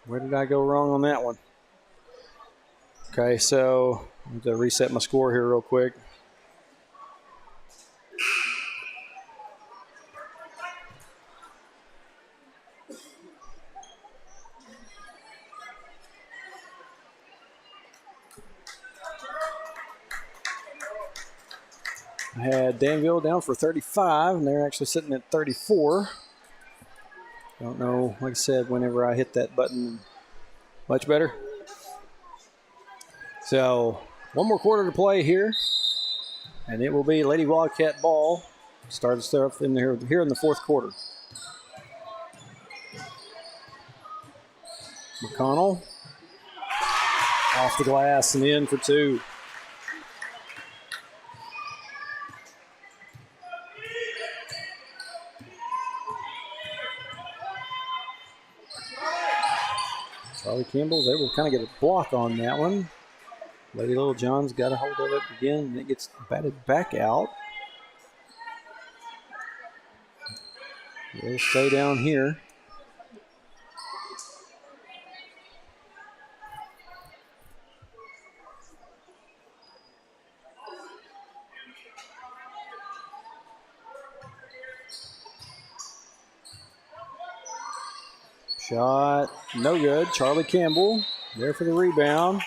Where did I go wrong on that one? Okay, so I have to reset my score here real quick. I had Danville down for 35, and they're actually sitting at 34. Don't know, like I said, whenever I hit that button, much better. So, one more quarter to play here, and it will be Lady Wildcat ball. Started stuff in here in the fourth quarter. McConnell Off the glass and in for two. Charlie Campbell's able to kind of get a block on that one. Lady Little John's got a hold of it again, and it gets batted back out. It'll stay down here. Shot, no good. Charlie Campbell there for the rebound.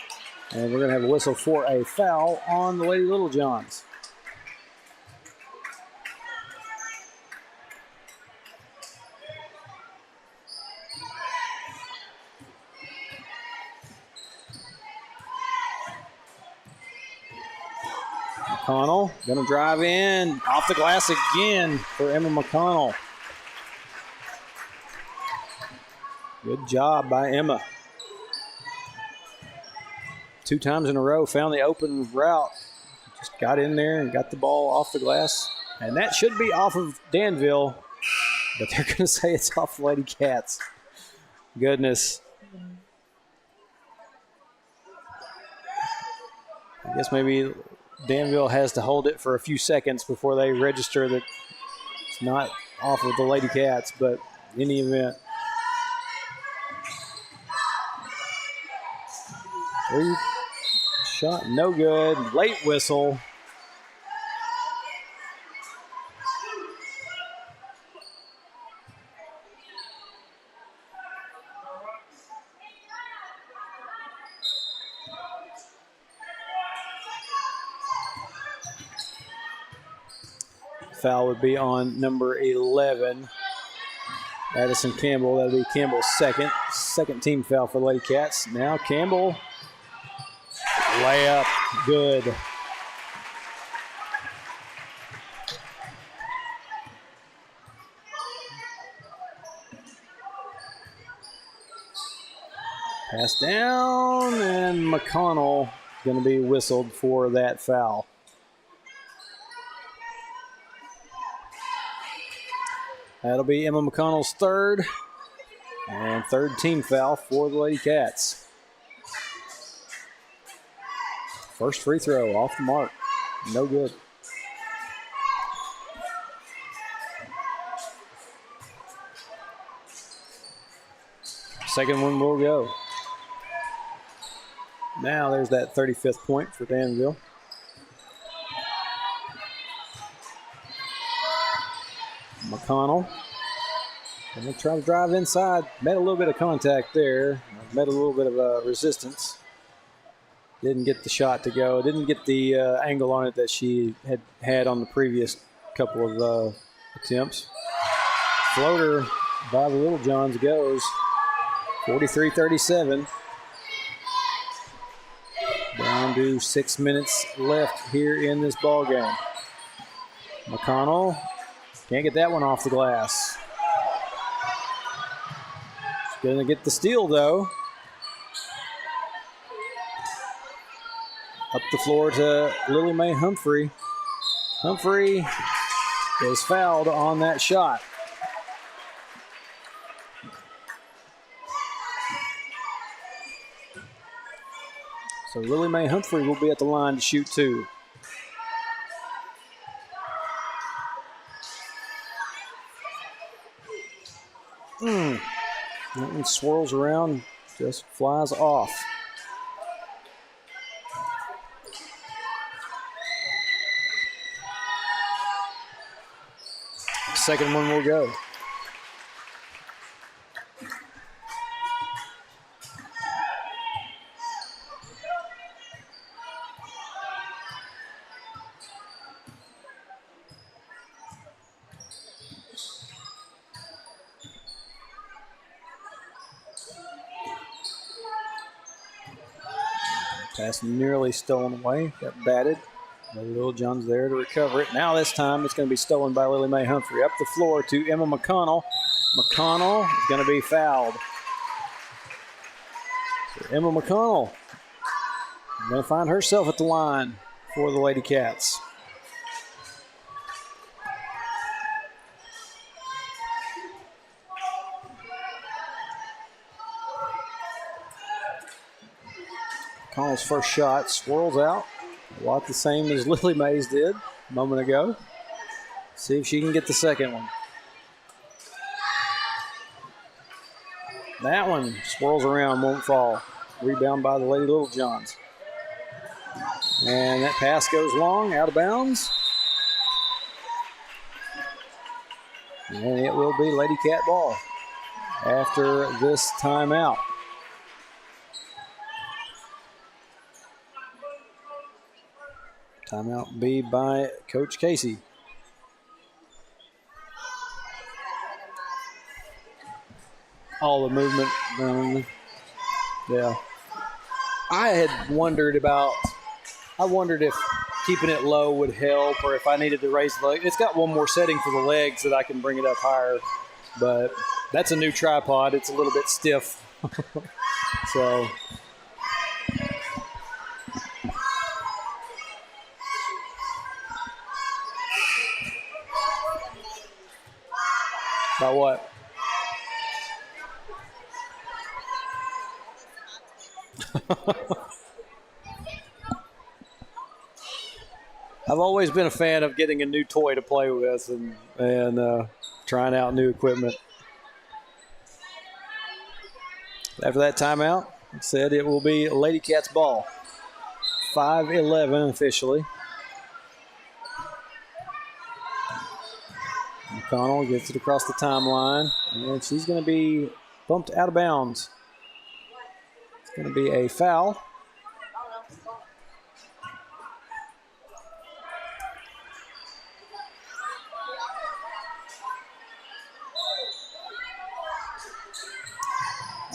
And we're going to have a whistle for a foul on the Lady Little Johns. McConnell going to drive in. Off the glass again for Emma McConnell. Good job by Emma. 2 times in a row, found the open route. Just got in there and got the ball off the glass. And that should be off of Danville, but they're going to say it's off Lady Cats. Goodness. I guess maybe Danville has to hold it for a few seconds before they register that it's not off of the Lady Cats, but in any event. 3 shot, no good. Late whistle. Foul would be on number 11, Addison Campbell. That would be Campbell's second team foul for Lady Cats. Now Campbell, layup, good. Pass down, and McConnell going to be whistled for that foul. That'll be Emma McConnell's third, and third team foul for the Lady Cats. First free throw off the mark, no good. Second one will go. Now there's that 35th point for Danville. McConnell. And they try to drive inside. Met a little bit of contact there. Met a little bit of resistance. Didn't get the shot to go. Didn't get the angle on it that she had on the previous couple of attempts. Floater by the Little Johns goes. 43-37. Down to 6 minutes left here in this ball game. McConnell can't get that one off the glass. She's going to get the steal, though. Up the floor to Lily Mae Humphrey. Humphrey is fouled on that shot. So Lily Mae Humphrey will be at the line to shoot two. That one swirls around, just flies off. Second one will go. Pass nearly stolen away. Got batted. Little John's there to recover it. Now this time it's going to be stolen by Lily Mae Humphrey. Up the floor to Emma McConnell. McConnell is going to be fouled. So Emma McConnell Going to find herself at the line for the Lady Cats. Connell's first shot swirls out. A lot the same as Lily Mays did a moment ago. See if she can get the second one. That one swirls around, won't fall. Rebound by the Lady Little Johns. And that pass goes long, out of bounds. And it will be Lady Cat ball after this timeout. Timeout be by Coach Casey. All the movement. Yeah. I wondered if keeping it low would help or if I needed to raise the leg. It's got one more setting for the legs that I can bring it up higher. But that's a new tripod. It's a little bit stiff. So... About what? I've always been a fan of getting a new toy to play with and trying out new equipment. After that timeout, like I said, it will be Lady Cats ball. 5-11 officially. McConnell gets it across the timeline, and she's going to be bumped out of bounds. It's going to be a foul.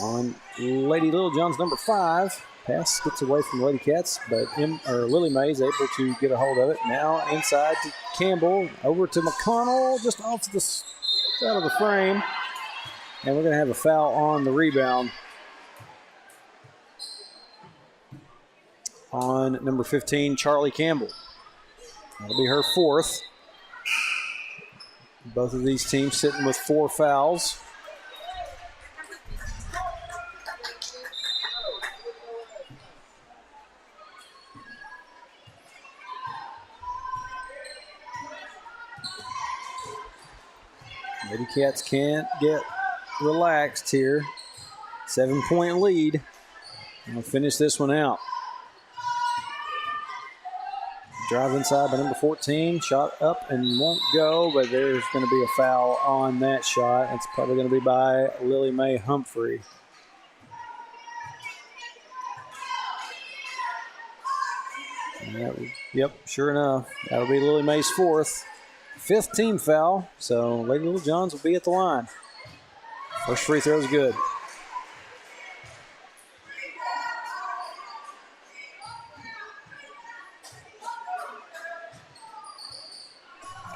On Lady Little John's number 5. Pass gets away from Lady Cats, but Lily Mays able to get a hold of it. Now inside to Campbell, over to McConnell, just off the side of the frame. And we're going to have a foul on the rebound on number 15, Charlie Campbell. That'll be her 4th. Both of these teams sitting with 4 fouls. Lady Cats can't get relaxed here. 7-point lead. And we'll finish this one out. Drive inside by number 14. Shot up and won't go, but there's going to be a foul on that shot. It's probably going to be by Lily Mae Humphrey. Yep, sure enough. That'll be Lily Mae's 4th. 5th team foul, so Lady Little Johns will be at the line. First free throw is good.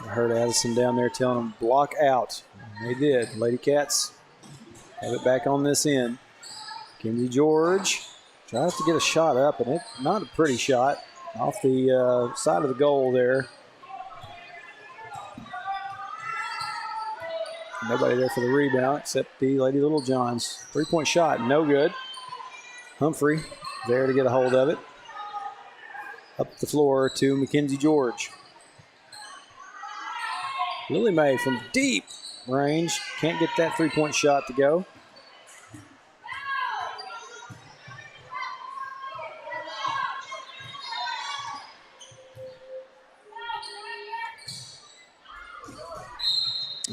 I heard Addison down there telling them block out. And they did. Lady Cats have it back on this end. Kenzie George tries to get a shot up, and it's not a pretty shot. Off the side of the goal there. Nobody there for the rebound except the Lady Little Johns. 3-point shot, no good. Humphrey there to get a hold of it. Up the floor to Mackenzie George. Lily Mae from deep range. Can't get that 3-point shot to go.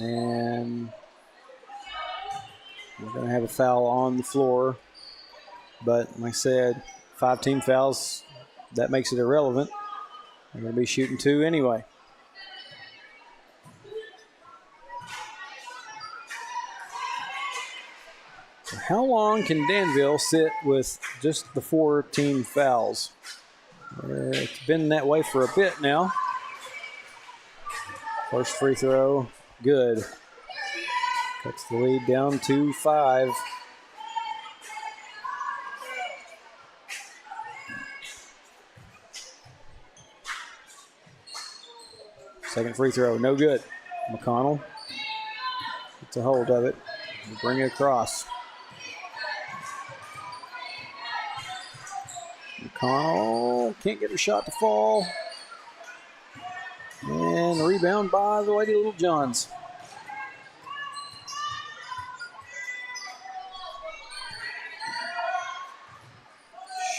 And we're going to have a foul on the floor. But like I said, 5 team fouls, that makes it irrelevant. They're going to be shooting 2 anyway. So how long can Danville sit with just the 4 team fouls? It's been that way for a bit now. First free throw, good. Cuts the lead down to 5. Second free throw, no good. McConnell gets a hold of it. Bring it across. McConnell can't get her shot to fall. And rebound by the Lady Little Johns.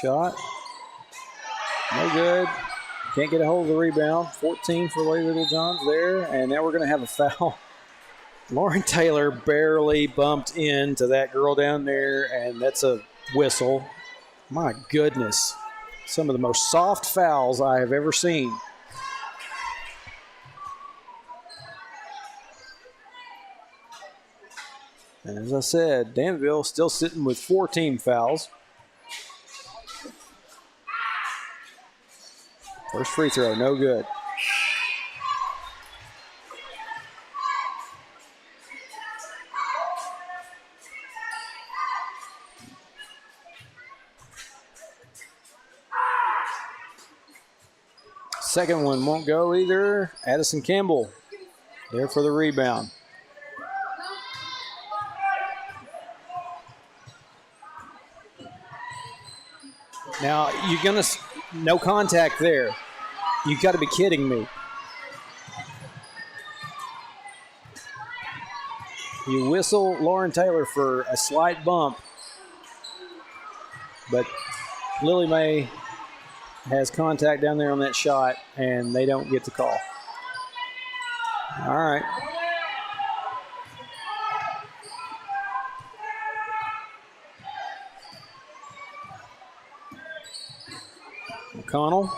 Shot. No good. Can't get a hold of the rebound. 14 for Lady Little Johns there. And now we're going to have a foul. Lauren Taylor barely bumped into that girl down there, and that's a whistle. My goodness. Some of the most soft fouls I have ever seen. And as I said, Danville still sitting with 4 team fouls. First free throw, no good. Second one won't go either. Addison Campbell there for the rebound. Now, you're going to, no contact there. You got to be kidding me. You whistle Lauren Taylor for a slight bump, but Lily Mae has contact down there on that shot, and they don't get the call. All right. McConnell,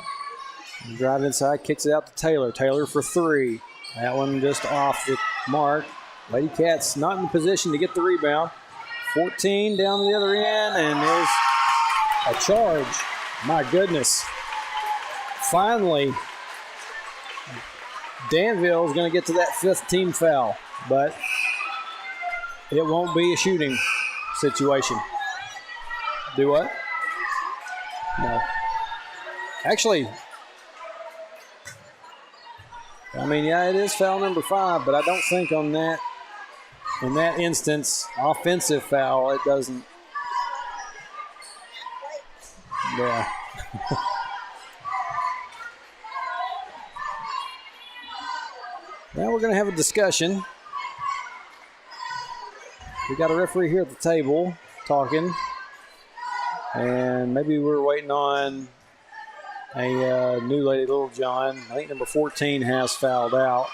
drive inside, kicks it out to Taylor. Taylor for 3. That one just off the mark. Lady Cats not in the position to get the rebound. 14 down the other end, and there's a charge. My goodness. Finally, Danville is going to get to that 5th team foul, but it won't be a shooting situation. Do what? No. Actually, I mean, yeah, it is foul number 5, but I don't think on that, in that instance, offensive foul, it doesn't. Yeah. Now we're going to have a discussion. We got a referee here at the table talking, and maybe we're waiting on a new Lady Little John. I think number 14 has fouled out.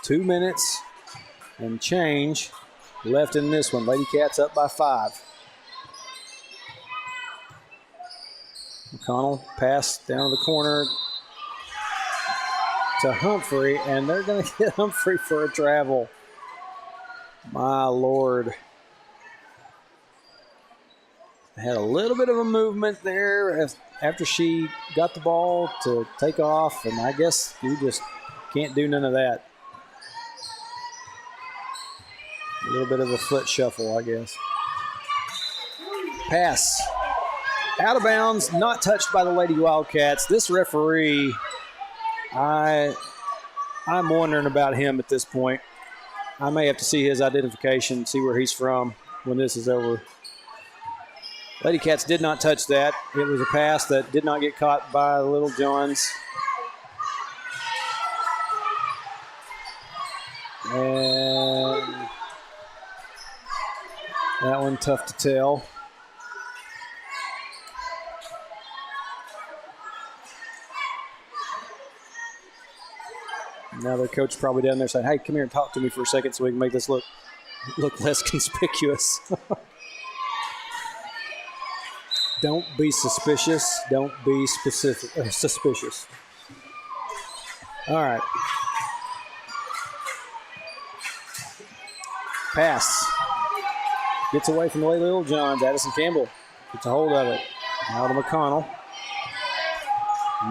Two minutes and change left in this one. Lady Cats up by 5. McConnell pass down the corner to Humphrey, and they're going to get Humphrey for a travel. My Lord. Had a little bit of a movement there after she got the ball to take off, and I guess you just can't do none of that. A little bit of a foot shuffle, I guess. Pass. Out of bounds, not touched by the Lady Wildcats. This referee, I'm wondering about him at this point. I may have to see his identification, see where he's from when this is over. Lady Cats did not touch that. It was a pass that did not get caught by the Little Johns. And that one tough to tell. Now their coach probably down there saying, hey, come here and talk to me for a second so we can make this look less conspicuous. Don't be suspicious. Don't be suspicious. All right. Pass. Gets away from the Lady Little Johns. Addison Campbell gets a hold of it. Now to McConnell.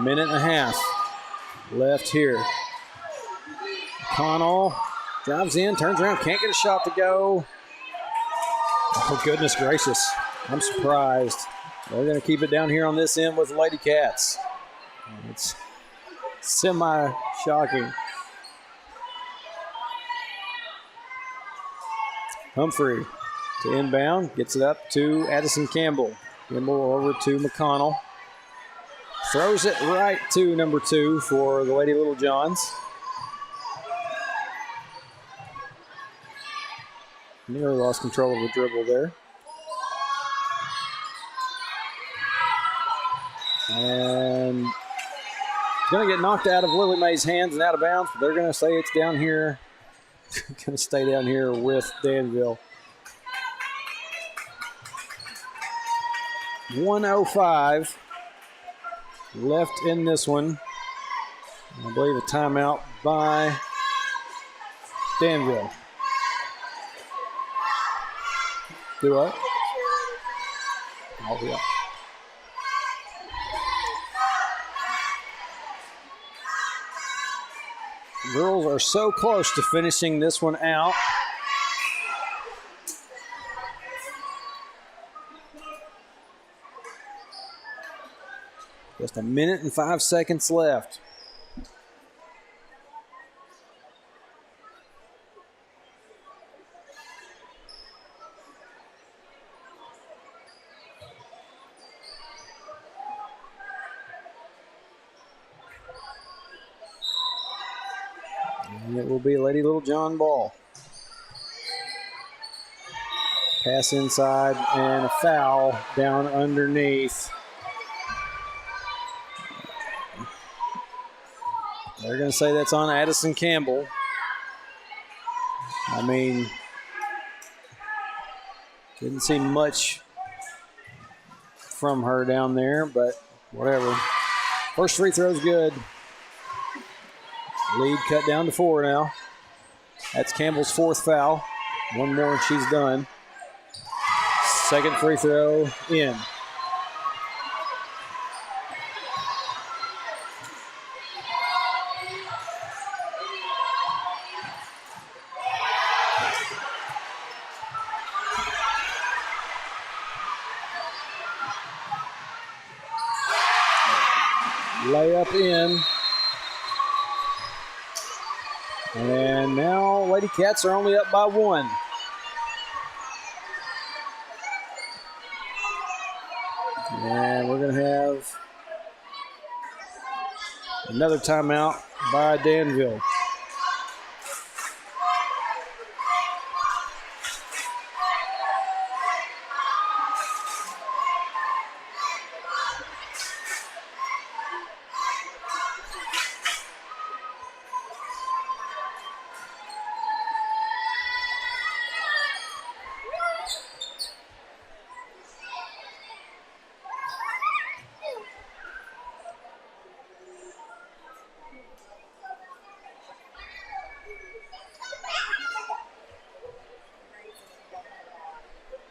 Minute and a half left here. McConnell drives in, turns around, can't get a shot to go. Oh, goodness gracious. I'm surprised. They're going to keep it down here on this end with Lady Cats. It's semi-shocking. Humphrey to inbound, gets it up to Addison Campbell. Campbell over to McConnell. Throws it right to number 2 for the Lady Little Johns. Nearly lost control of the dribble there. And it's going to get knocked out of Lily Mae's hands and out of bounds, but they're going to say it's down here. Going to stay down here with Danville. 1:05 left in this one. I believe a timeout by Danville. Do what? Oh, yeah. Girls are so close to finishing this one out. Just a minute and 5 seconds left. And it will be Lady Little John ball. Pass inside and a foul down underneath. They're going to say that's on Addison Campbell. I mean, didn't see much from her down there, but whatever. First free throw's good. Lead cut down to 4 now. That's Campbell's 4th foul. One more and she's done. Second free throw in. Layup in. And now Lady Cats are only up by 1. And we're going to have another timeout by Danville.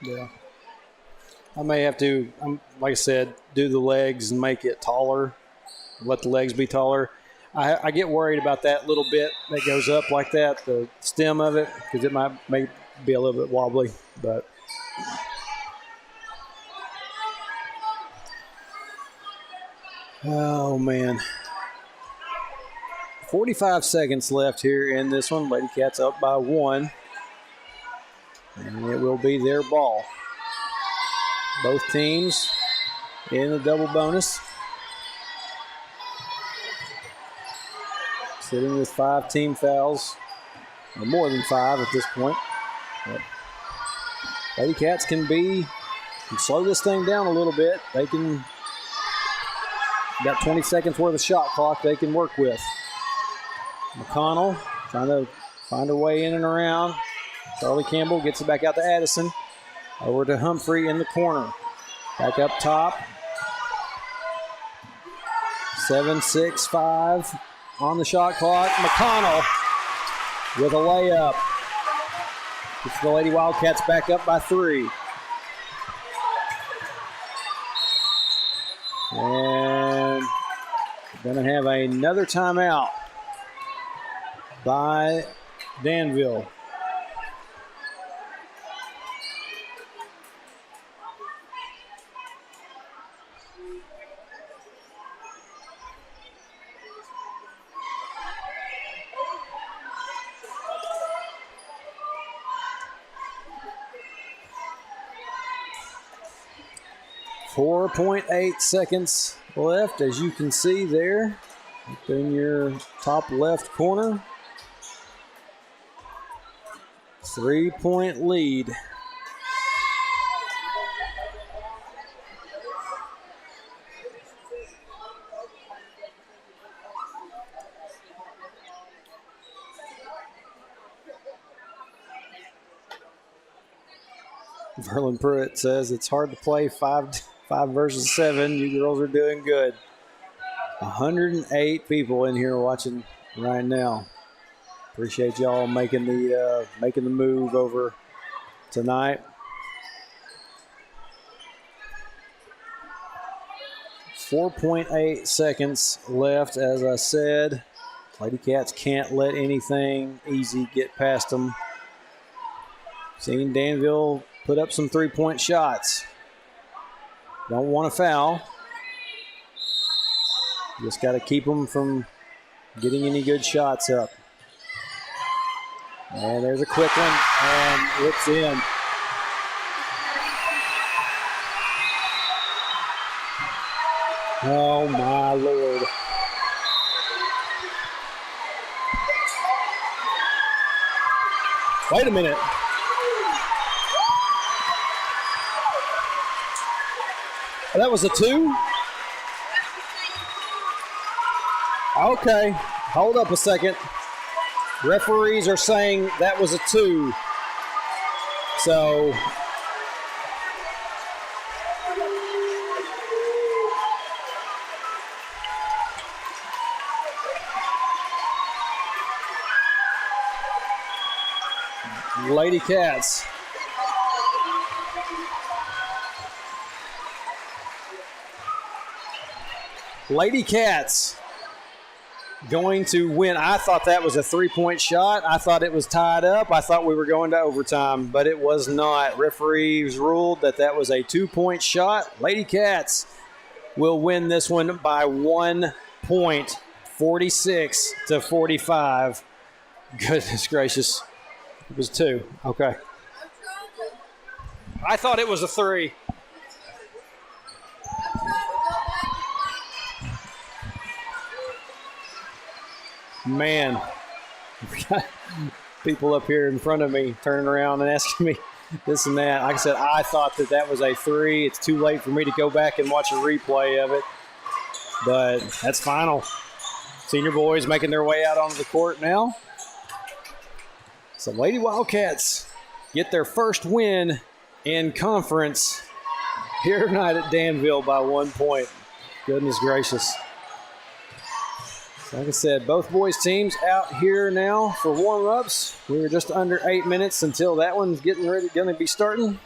Yeah. I may have to, like I said, do the legs and make it taller. Let the legs be taller. I get worried about that little bit that goes up like that, the stem of it, because it may be a little bit wobbly. But oh, man. 45 seconds left here in this one. Lady Cats up by 1. And it will be their ball. Both teams in a double bonus. Sitting with 5 team fouls, or more than 5 at this point. But Lady Cats can slow this thing down a little bit. They can, got 20 seconds worth of shot clock they can work with. McConnell trying to find her way in and around. Charlie Campbell gets it back out to Addison. Over to Humphrey in the corner. Back up top. 7-6-5 on the shot clock. McConnell with a layup. Gets the Lady Wildcats back up by 3. And we're going to have another timeout by Danville. 4.8 seconds left, as you can see there up in your top left corner. 3-point lead. Verlin Pruitt says it's hard to play five versus 7. You girls are doing good. 108 people in here watching right now. Appreciate y'all making the move over tonight. 4.8 seconds left, as I said. Lady Cats can't let anything easy get past them. Seen Danville put up some 3-point shots. Don't want to foul. Just got to keep them from getting any good shots up. And there's a quick one, and it's in. Oh, my Lord. Wait a minute. Oh, that was a 2? Okay, hold up a second. Referees are saying that was a 2. So Lady Cats. Lady Cats going to win. I thought that was a 3-point shot. I thought it was tied up. I thought we were going to overtime, but it was not. Referees ruled that that was a 2-point shot. Lady Cats will win this one by 1 point, 46-45. Goodness gracious. It was 2. Okay. I thought it was a 3. Man, we got people up here in front of me turning around and asking me this and that. Like I said, I thought that was a 3. It's too late for me to go back and watch a replay of it. But that's final. Senior boys making their way out onto the court now. So Lady Wildcats get their first win in conference here tonight at Danville by 1 point. Goodness gracious. Like I said, both boys teams out here now for warm-ups. We were just under 8 minutes until that one's going to be starting.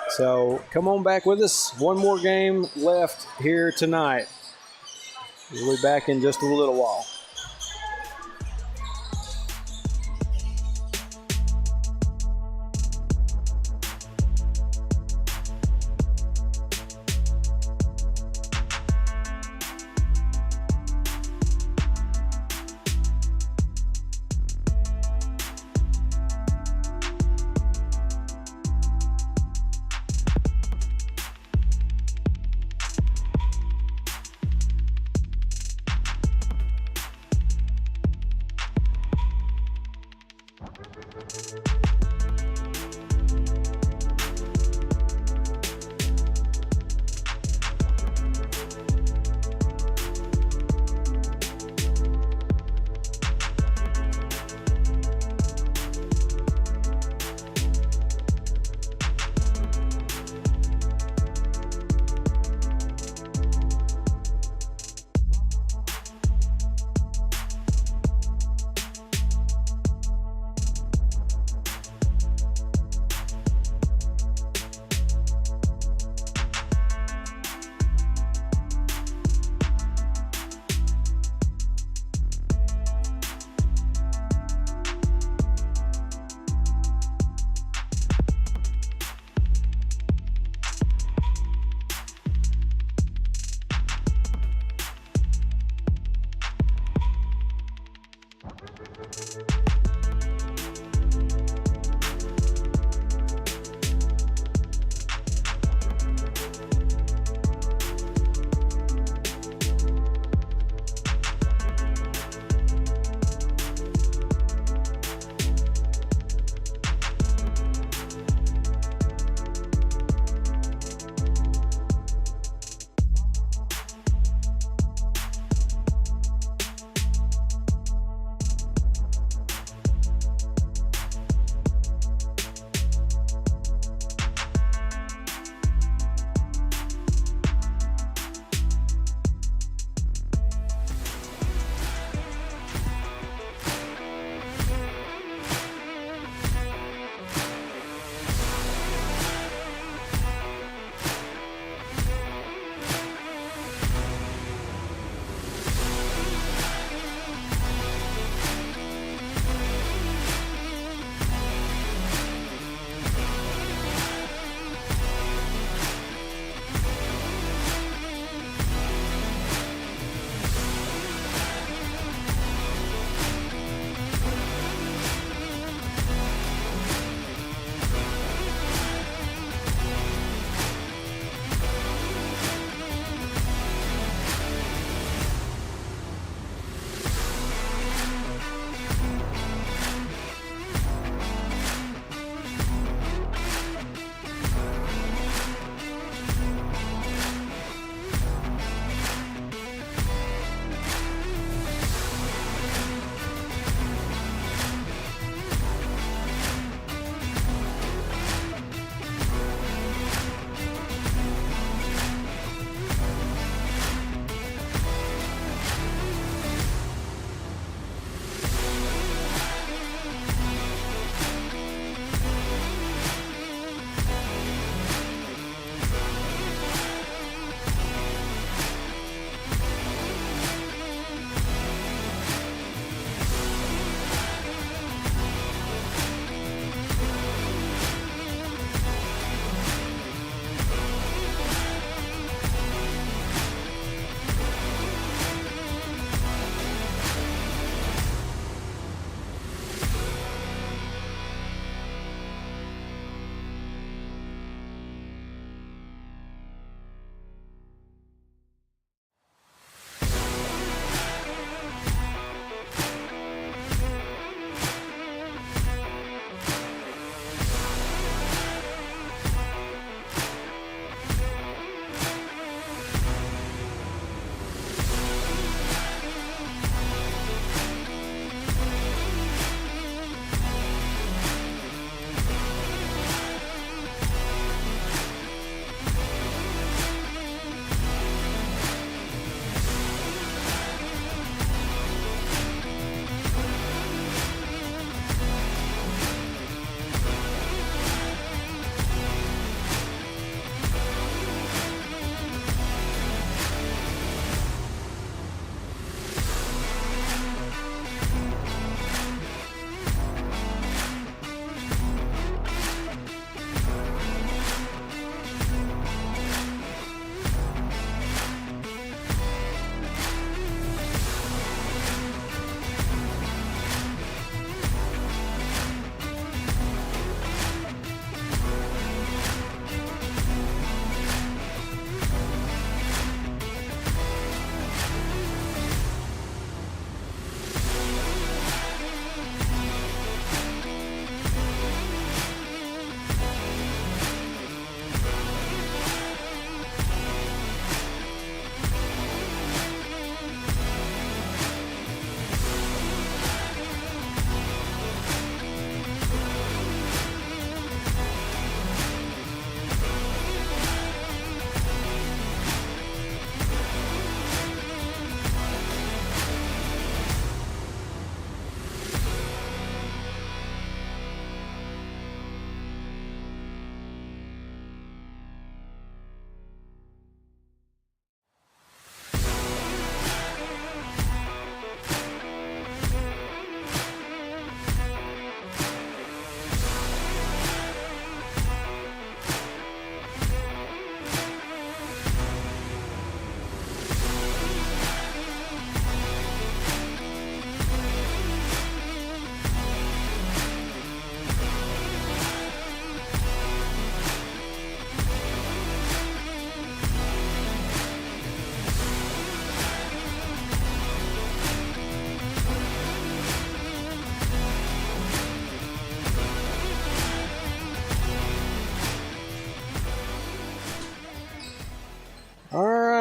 So come on back with us. One more game left here tonight. We'll be back in just a little while.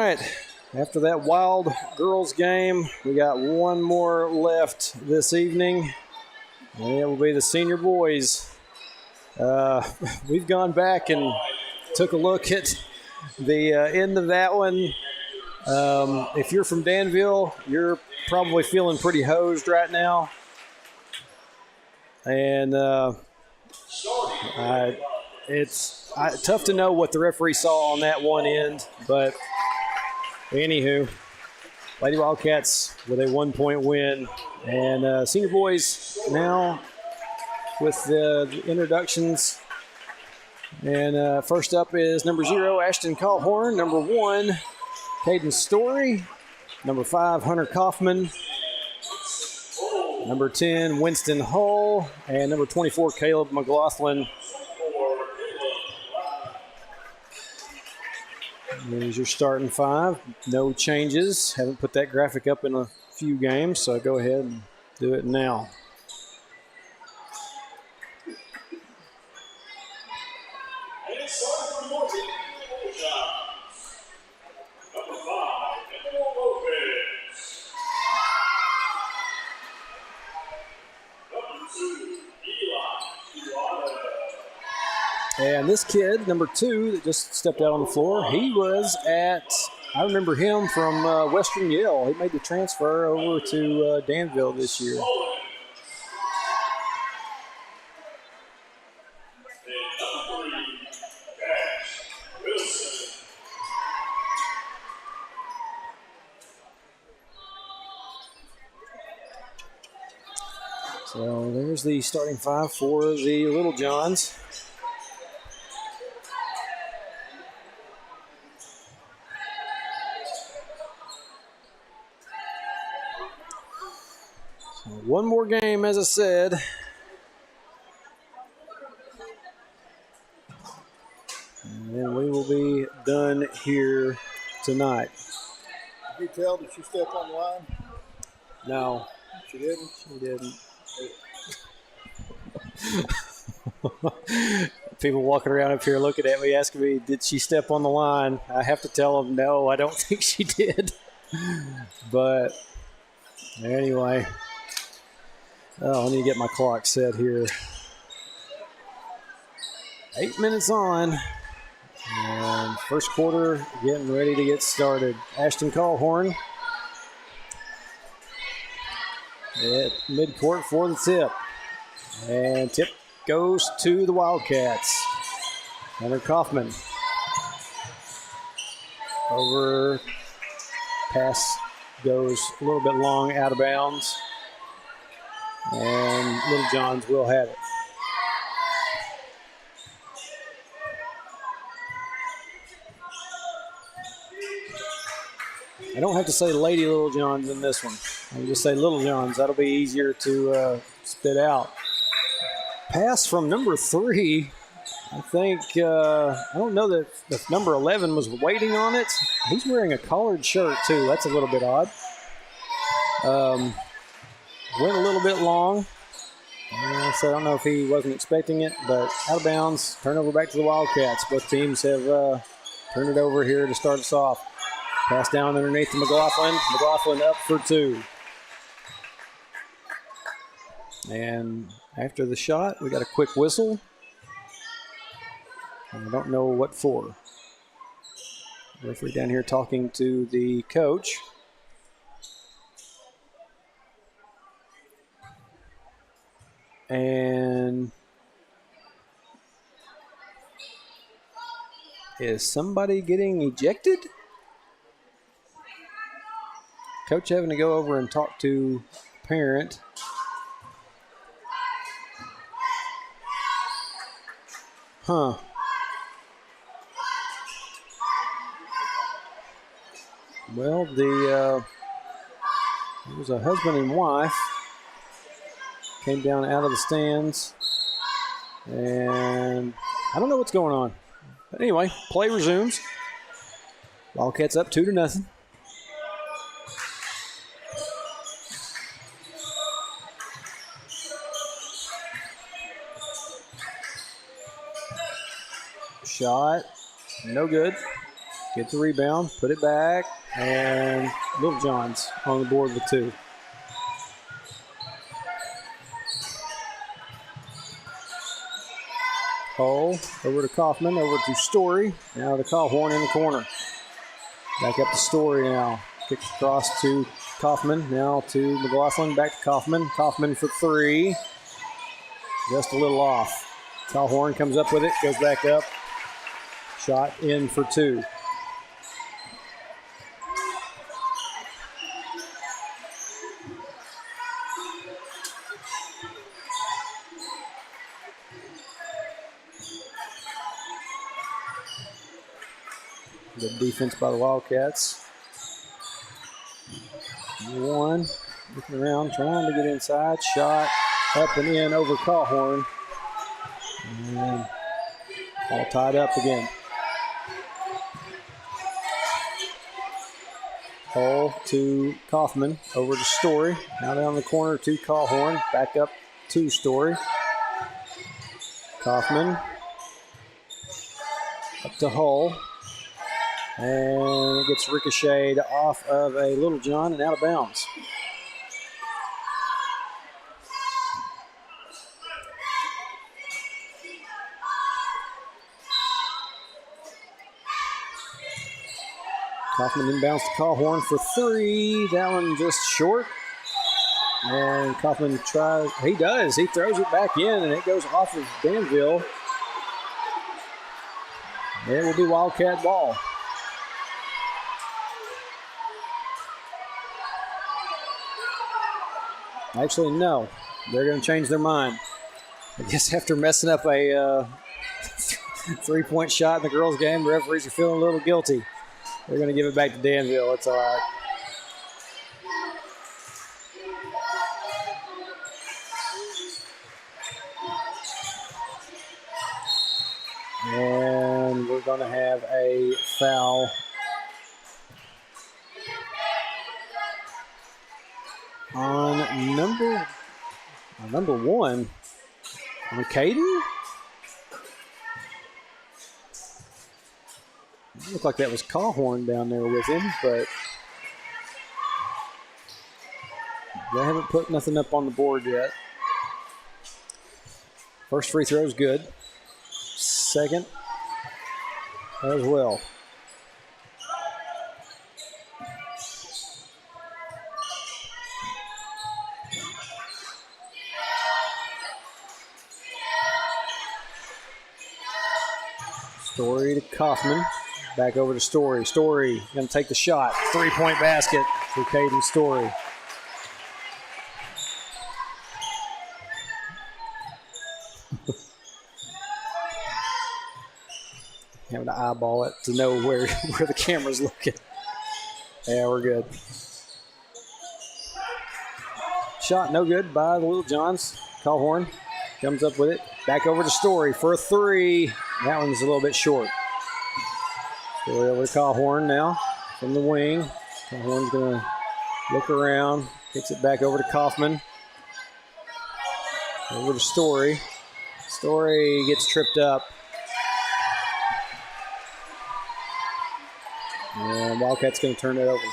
right. After that wild girls game, we got one more left this evening, and it will be the senior boys. We've gone back and took a look at the end of that one. If you're from Danville, you're probably feeling pretty hosed right now. And it's tough to know what the referee saw on that one end, but anywho, Lady Wildcats with a 1-point win. And senior boys now with the introductions. And first up is number 0, Ashton Calhorn. Number 1, Caden Story. Number 5, Hunter Kaufman. Number 10, Winston Hull. And number 24, Caleb McLaughlin. There's your starting 5. No changes. Haven't put that graphic up in a few games, so go ahead and do it now. And this kid, number 2, that just stepped out on the floor, he was I remember him from Western Yale. He made the transfer over to Danville this year. So there's the starting 5 for the Little Johns. One more game, as I said. And then we will be done here tonight. Did you tell that she stepped on the line? No. She didn't? She didn't. People walking around up here looking at me, asking me, did she step on the line? I have to tell them, no, I don't think she did. But anyway. Oh, I need to get my clock set here. 8 minutes on. And first quarter getting ready to get started. Ashton Calhorn at midcourt for the tip. And tip goes to the Wildcats. Hunter Kaufman. Over. Pass goes a little bit long, out of bounds. And Little Johns will have it. I don't have to say Lady Little Johns in this one. I can just say Little Johns. That'll be easier to spit out. Pass from number 3. I think, I don't know that if number 11 was waiting on it. He's wearing a collared shirt, too. That's a little bit odd. Went a little bit long. So I don't know if he wasn't expecting it, but out of bounds. Turnover back to the Wildcats. Both teams have turned it over here to start us off. Pass down underneath to McLaughlin. McLaughlin up for 2. And after the shot, we got a quick whistle. And I don't know what for. Referee down here talking to the coach. And is somebody getting ejected? Coach having to go over and talk to parent. Huh. Well, it was a husband and wife. Came down out of the stands. And I don't know what's going on. But anyway, play resumes. Wildcats up 2-0. Shot. No good. Get the rebound, put it back, and Little John's on the board with 2. Hole over to Kaufman, over to Story. Now the call horn in the corner. Back up to Story now. Kicks across to Kaufman. Now to McLaughlin. Back to Kaufman. Kaufman for 3. Just a little off. Call horn comes up with it. Goes back up. Shot in for 2. Good defense by the Wildcats. 1, looking around, trying to get inside. Shot up and in over Callhorn. And all tied up again. Hole to Kaufman, over to Story. Now down the corner to Callhorn. Back up to Story. Kaufman. Up to Hull. And it gets ricocheted off of a Little John and out of bounds. Kaufman inbounds to Callhorn for 3. That one just short. And Kaufman tries, he does. He throws it back in and it goes off of Danville. It will be Wildcat ball. Actually, no. They're going to change their mind. I guess after messing up a 3-point shot in the girls' game, the referees are feeling a little guilty. They're going to give it back to Danville. It's all right. And we're going to have a foul on number 1 on Caden. It looked like that was Callhorn down there with him, but they haven't put nothing up on the board yet. First free throw is good. Second as well. Story to Kaufman. Back over to Story. Story going to take the shot. 3-point basket for Caden Story. Having to eyeball it to know where the camera's looking. Yeah, we're good. Shot no good by the Little Johns. Callhorn comes up with it. Back over to Story for a 3. That one's a little bit short. Story over to Callhorn now from the wing. Callhorn's going to look around. Kicks it back over to Kaufman. Over to Story. Story gets tripped up. And Wildcat's going to turn it over.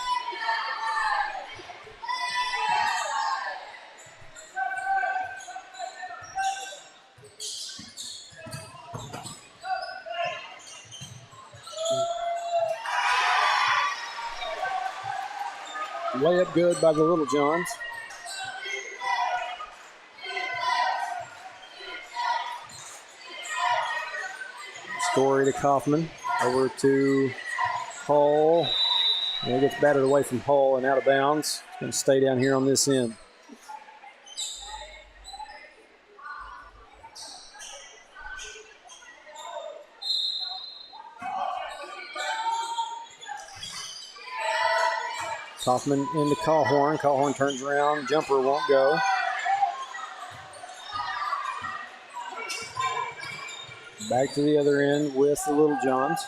Layup good by the Little Johns. Story to Kaufman. Over to Hull. And it gets battered away from Hull and out of bounds. It's going to stay down here on this end. Kaufman into Callhorn. Callhorn turns around. Jumper won't go. Back to the other end with the Little Johns.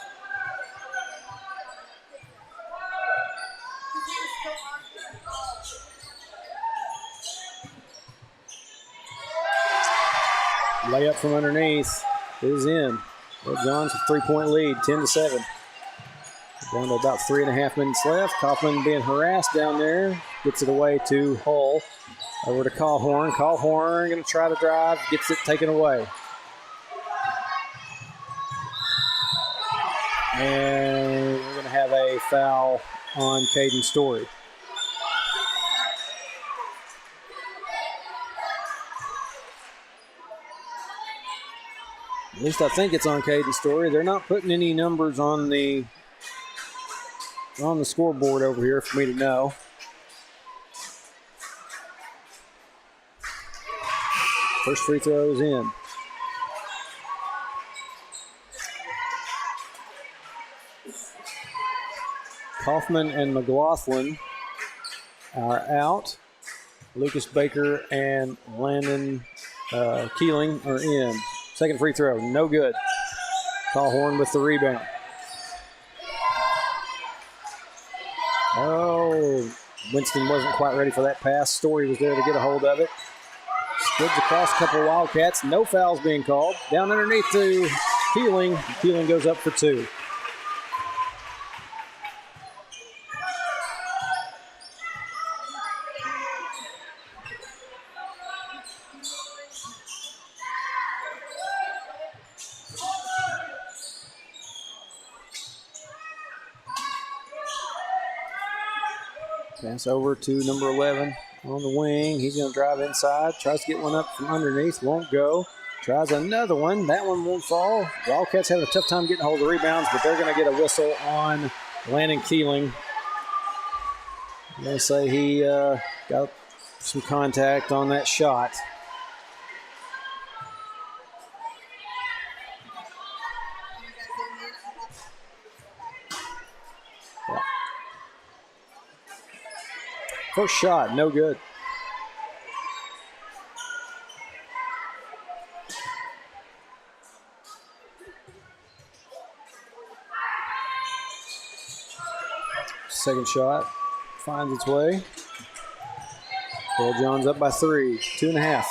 Layup from underneath is in. Little Johns with 3-point lead, 10-7. Down to about 3.5 minutes left. Kaufman being harassed down there. Gets it away to Hull. Over to Callhorn. Callhorn going to try to drive. Gets it taken away. And we're going to have a foul on Caden Story. At least I think it's on Caden Story. They're not putting any numbers on the scoreboard over here for me to know. First free throw is in. Kaufman and McLaughlin are out. Lucas Baker and Landon Keeling are in. Second free throw, no good. Callhorn with the rebound. Oh, Winston wasn't quite ready for that pass. Story was there to get a hold of it. Skids across a couple of Wildcats. No fouls being called. Down underneath to Keeling. Keeling goes up for two. Pass over to number 11 on the wing. He's going to drive inside. Tries to get one up from underneath. Won't go. Tries another one. That one won't fall. Wildcats having a tough time getting a hold of the rebounds, but they're going to get a whistle on Landon Keeling. They say he got some contact on that shot. Yeah. First shot, no good. Second shot finds its way. Bill John's up by 3, 2.5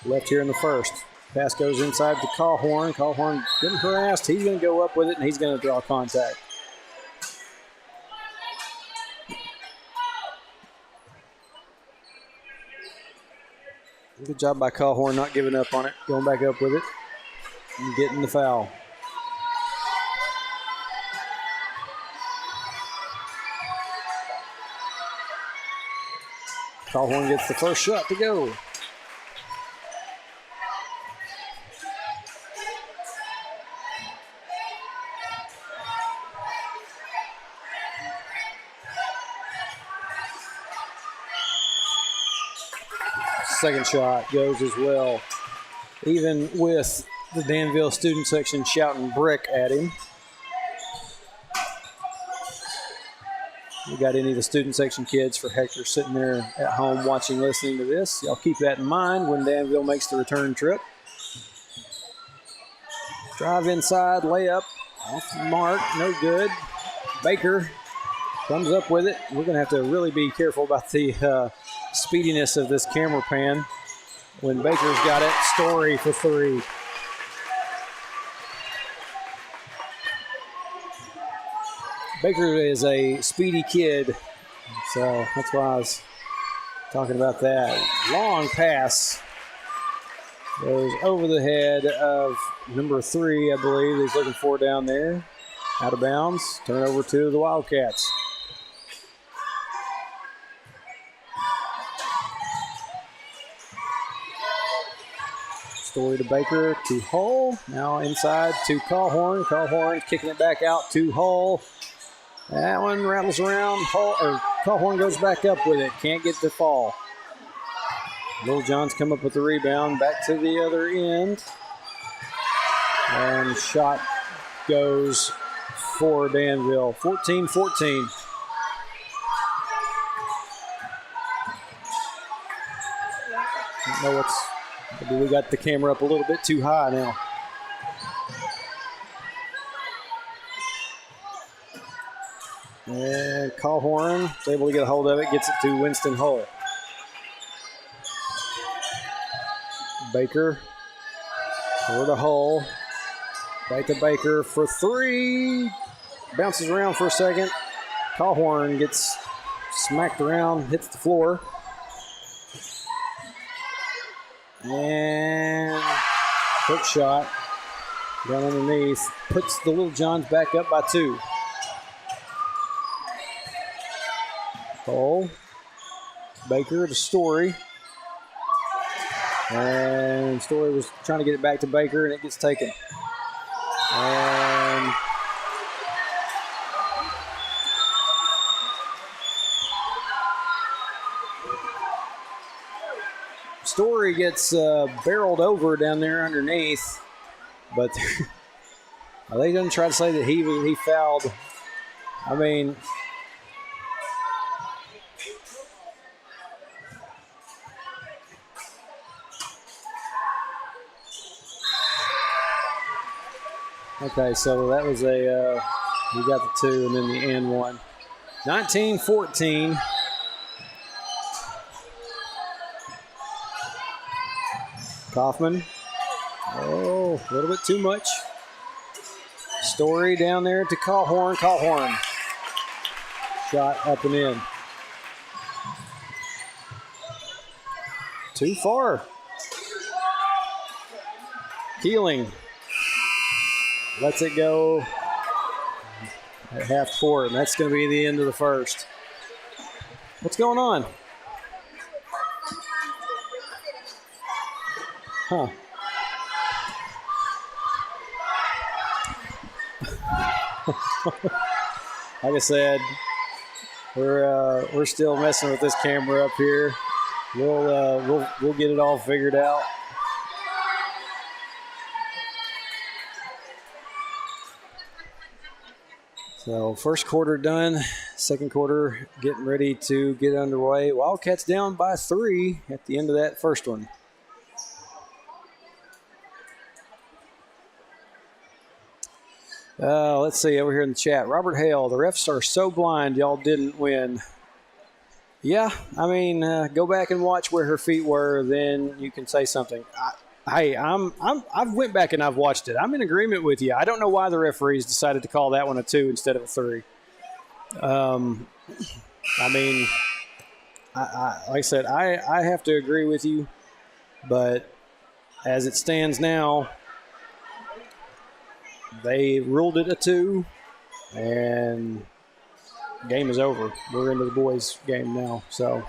left here in the first. Pass goes inside to Callhorn. Callhorn getting harassed. He's going to go up with it, and he's going to draw contact. Good job by Callhorn not giving up on it, going back up with it and getting the foul. Callhorn gets the first shot to go. Second shot goes as well. Even with the Danville student section shouting brick at him. We got any of the student section kids for Hector sitting there at home watching, listening to this. Y'all keep that in mind when Danville makes the return trip. Drive inside, layup, off the mark, no good. Baker comes up with it. We're going to have to really be careful about the speediness of this camera pan when Baker's got it. Story for 3. Baker is a speedy kid, so that's why I was talking about that. Long pass goes over the head of number 3, I believe he's looking for down there. Out of bounds, turn over to the Wildcats. Story to Baker to Hull. Now inside to Callhorn. Callhorn kicking it back out to Hull. That one rattles around. Callhorn goes back up with it. Can't get the fall. Little John's come up with the rebound. Back to the other end. And shot goes for Danville. 14-14. I don't know maybe we got the camera up a little bit too high now. And Callhorn is able to get a hold of it, gets it to Winston Hull. Baker over to Hull. Back to Baker for 3. bounces around for a second. Callhorn gets smacked around, hits the floor. And hook shot down underneath. Puts the Little Johns back up by 2. Cole. Baker to Story. And Story was trying to get it back to Baker, and it gets taken. And Story gets barreled over down there underneath, but they didn't try to say that he fouled. I mean, okay, so that was we got the 2 and then the end one. 19-14. Kaufman. Oh, a little bit too much. Story down there to Callhorn. Callhorn. Shot up and in. Too far. Keeling. Lets it go at half court, and that's going to be the end of the first. What's going on? Huh. Like I said, we're still messing with this camera up here. We'll get it all figured out. So first quarter done, second quarter getting ready to get underway. Wildcats down by 3 at the end of that first one. Let's see over here in the chat. Robert Hale, the refs are so blind, y'all didn't win. Yeah, I mean, go back and watch where her feet were, then you can say something. I've went back and I've watched it. I'm in agreement with you. I don't know why the referees decided to call that one a 2 instead of a 3. I mean, like I said, I have to agree with you, but as it stands now, they ruled it a 2, and game is over. We're into the boys' game now, so.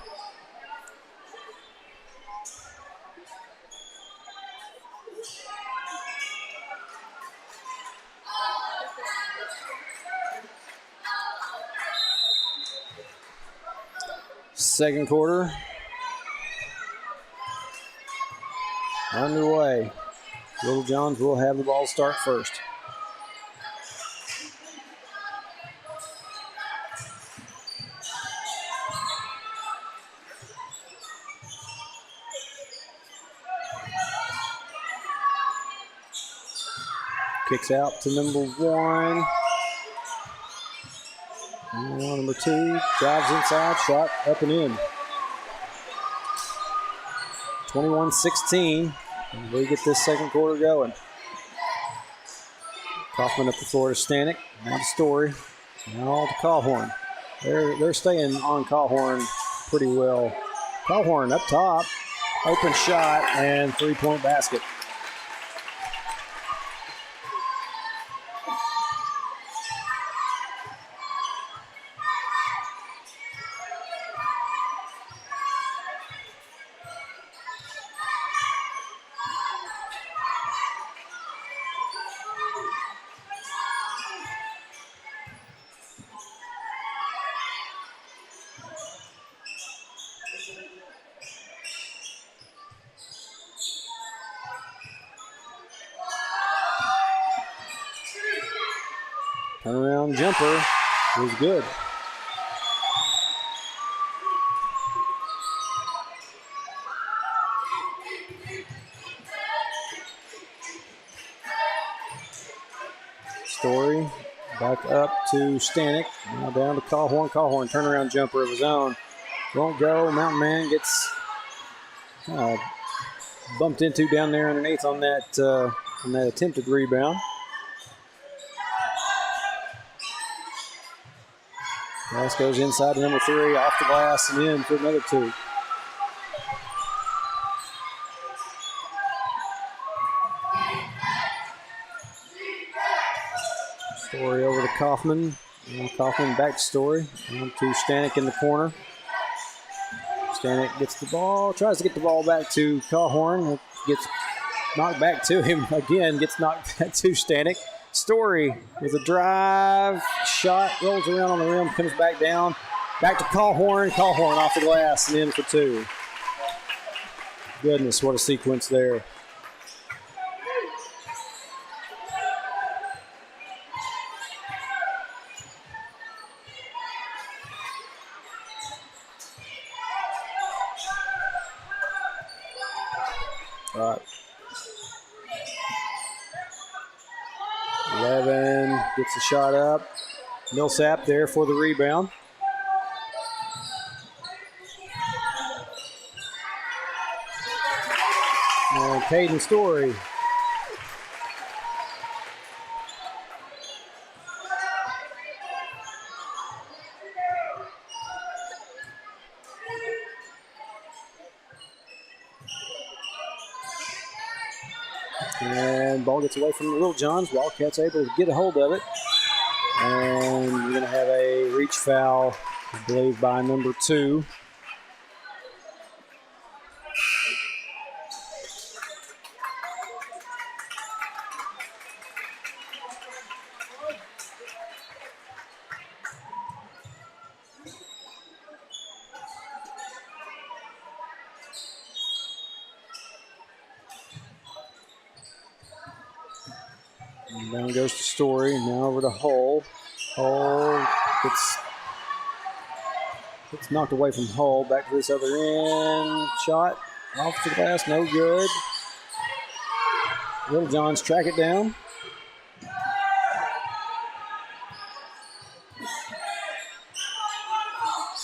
Second quarter underway. Little Johns will have the ball start first. Kicks out to number 1. Now number 2 drives inside, shot up and in. 21-16. And we get this second quarter going. Kaufman up the floor to Stanek. Now to Story. Now to Callhorn. They're staying on Callhorn pretty well. Callhorn up top. Open shot and 3-point basket. Turnaround jumper was good. Story back up to Stanek. Now down to Callhorn. Callhorn turnaround jumper of his own. Won't go. Mountain Man gets bumped into down there underneath on that attempted rebound. Pass goes inside to number 3, off the glass and in for another 2. Story over to Kaufman. Kaufman back to Story. On to Stanek in the corner. Stanek gets the ball, tries to get the ball back to Cawhorn. It gets knocked back to him again, gets knocked back to Stanek. Story with a drive, shot, rolls around on the rim, comes back down. Back to Cawhorn. Cawhorn off the glass and in for 2. Goodness, what a sequence there. All right. 11 gets the shot up. Millsap there for the rebound. And Caden Story. And ball gets away from the Little Johns. Wildcats able to get a hold of it. And we're going to have a reach foul, I believe, by number 2. And down goes to Story. Now over to Hull. Hull gets knocked away from Hull. Back to this other end. Shot off the glass. No good. Little Johns track it down.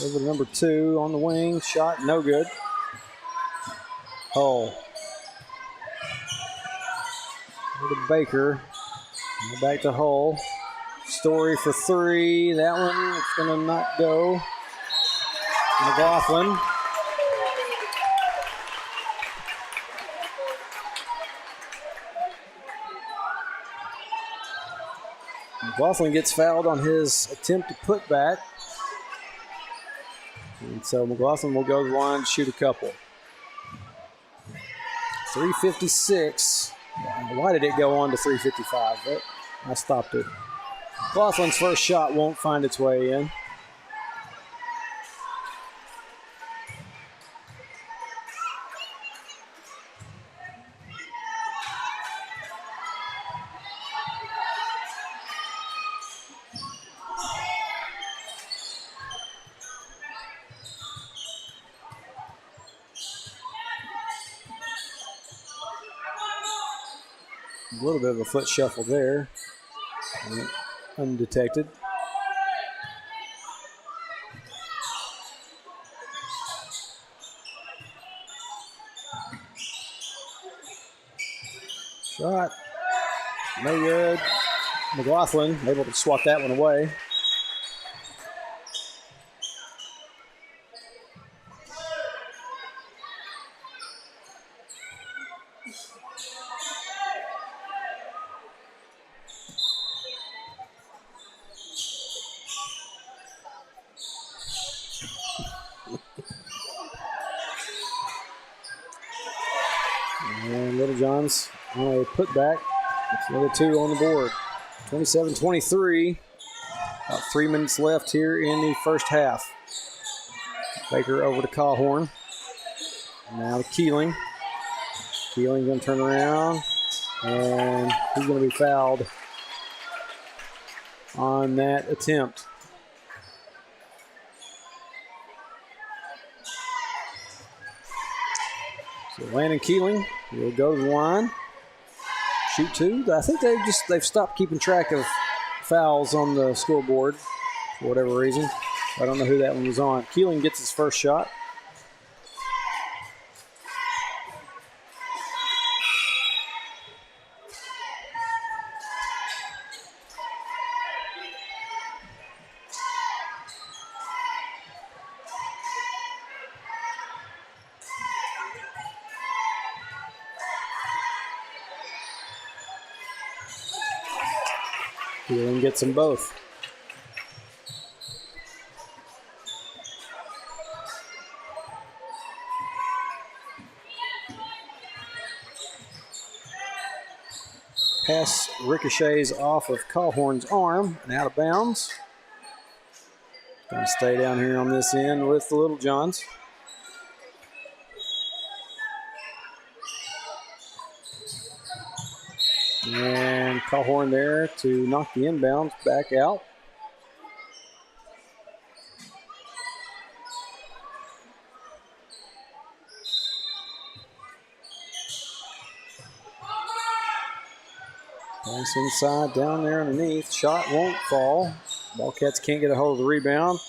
Over to number 2 on the wing. Shot no good. Hull. Over to Baker. Back to Hull. Story for 3. That one it's going to not go. McLaughlin. McLaughlin gets fouled on his attempt to put back. And so McLaughlin will go to the line to shoot a couple. 3:56. Why did it go on to 3:55? But I stopped it. McLaughlin's first shot won't find its way in. A little bit of a foot shuffle there. Undetected. Shot. No good. McLaughlin able to swat that one away. And Little Johns on a putback. It's another 2 on the board. 27-23. About 3 minutes left here in the first half. Baker over to Cawhorn. Now to Keeling. Keeling's going to turn around. And he's going to be fouled on that attempt. So Landon Keeling will go to the line. Shoot 2. I think they've stopped keeping track of fouls on the scoreboard for whatever reason. I don't know who that one was on. Keeling gets his first shot. Keeling gets them both. Pass ricochets off of Callhorn's arm and out of bounds. Going to stay down here on this end with the Little Johns. And Callhorn there to knock the inbounds back out. Pass inside, down there underneath. Shot won't fall. Wildcats can't get a hold of the rebound.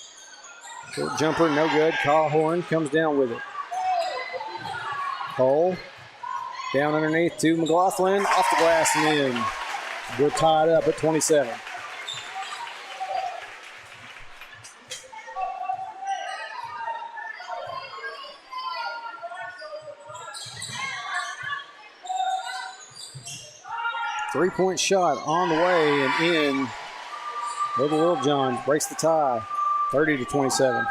Short jumper, no good. Callhorn comes down with it. Cole down underneath to McLaughlin. Off the glass and in. We're tied up at 27. Three-point shot on the way and in. Little Littlejohns breaks the tie, 30-27.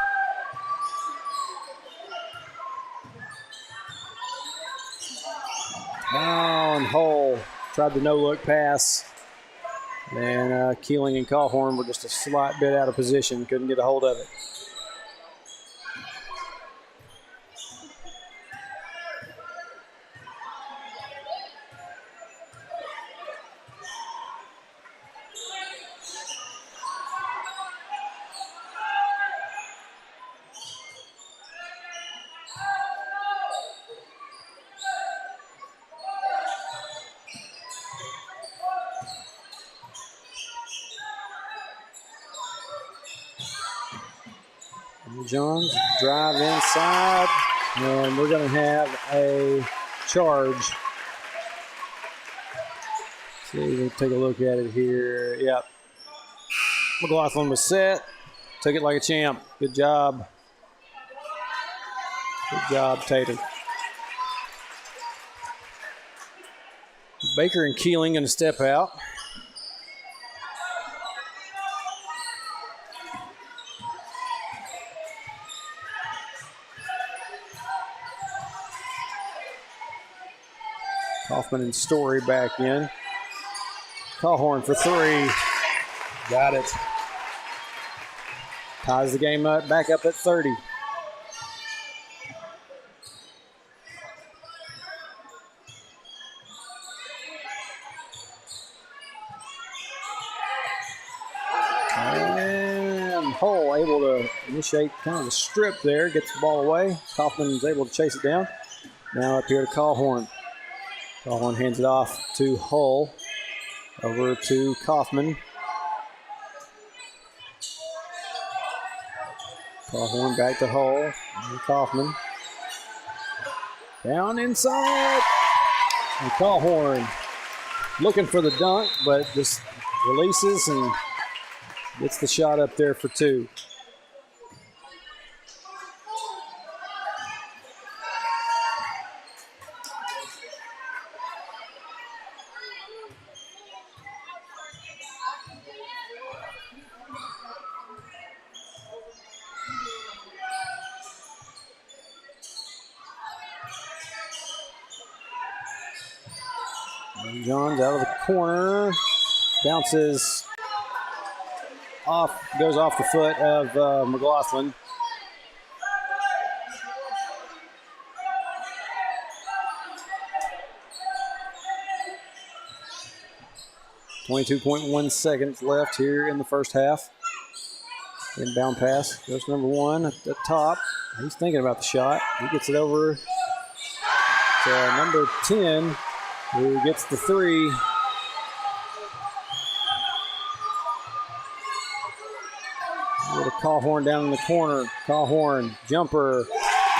Down Hull tried the no-look pass, and Keeling and Callhorn were just a slight bit out of position, couldn't get a hold of it. Johns drive inside, and we're going to have a charge. See, we'll take a look at it here. Yep. McLaughlin was set, took it like a champ. Good job. Good job, Tater. Baker and Keeling going to step out. Hoffman and Story back in. Callhorn for three. Got it. Ties the game up, back up at 30. And Hull able to initiate kind of a strip there, gets the ball away. Kaufman is able to chase it down. Now up here to Callhorn. Callhorn hands it off to Hull. Over to Kaufman. Callhorn back to Hull. And Kaufman. Down inside. And Callhorn looking for the dunk, but just releases and gets the shot up there for two. Johns out of the corner, bounces off, goes off the foot of McLaughlin. .1 seconds left here in the first half. Inbound pass goes to number one at the top. He's thinking about the shot. He gets it over to number 10. Who gets the three. Get a Callhorn down in the corner. Callhorn, jumper,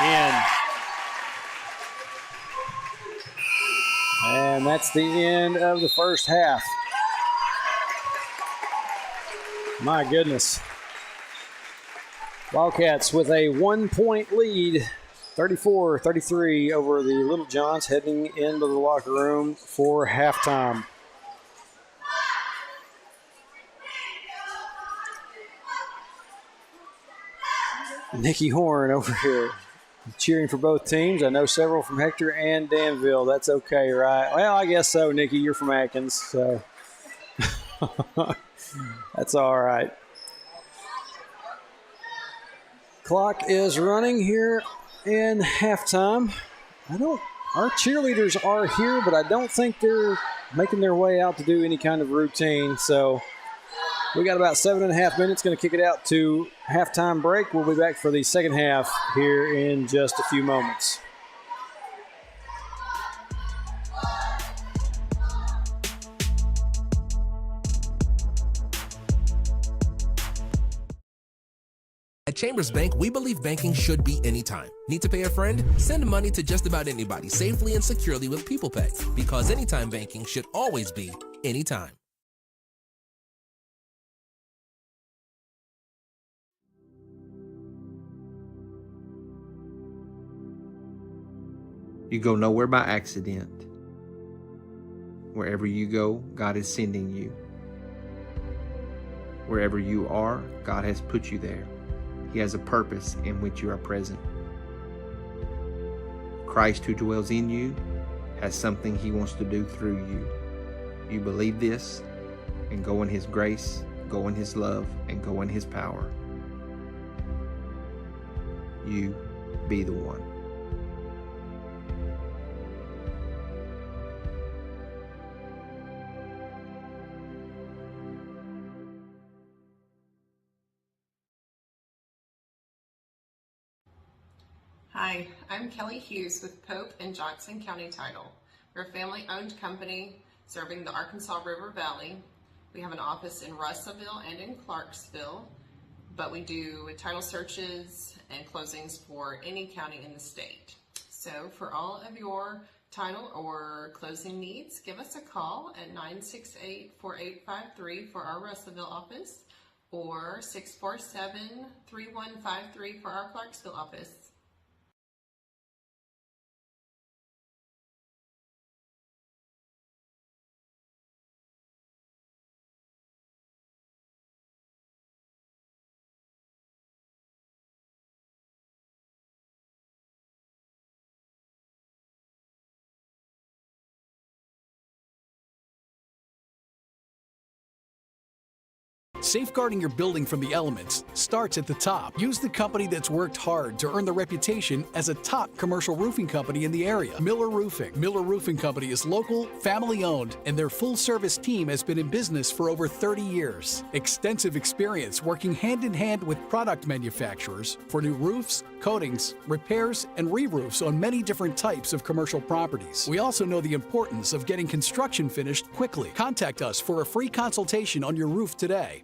in. And that's the end of the first half. My goodness. Wildcats with a 1-point lead. 34-33 over the Little Johns, heading into the locker room for halftime. Nikki Horn over here cheering for both teams. I know several from Hector and Danville. That's okay, right? Well, I guess so, Nikki. You're from Atkins, so that's all right. Clock is running here in halftime. Our cheerleaders are here, but I don't think they're making their way out to do any kind of routine. So we got about 7.5 minutes. Going to kick it out to halftime break. We'll be back for the second half here in just a few moments. At Chambers Bank, we believe banking should be anytime. Need to pay a friend? Send money to just about anybody safely and securely with People Pay, because anytime banking should always be anytime. You go nowhere by accident. Wherever you go, God is sending you. Wherever you are, God has put you there. He has a purpose in which you are present. Christ who dwells in you has something He wants to do through you. You believe this, and go in His grace, go in His love, and go in His power. You be the one. Hi, I'm Kelly Hughes with Pope and Johnson County Title. We're a family-owned company serving the Arkansas River Valley. We have an office in Russellville and in Clarksville, but we do title searches and closings for any county in the state. So for all of your title or closing needs, give us a call at 968-4853 for our Russellville office or 647-3153 for our Clarksville office. Safeguarding your building from the elements starts at the top. Use the company that's worked hard to earn the reputation as a top commercial roofing company in the area, Miller Roofing. Miller Roofing Company is local, family-owned, and their full-service team has been in business for over 30 years. Extensive experience working hand-in-hand with product manufacturers for new roofs, coatings, repairs, and re-roofs on many different types of commercial properties. We also know the importance of getting construction finished quickly. Contact us for a free consultation on your roof today.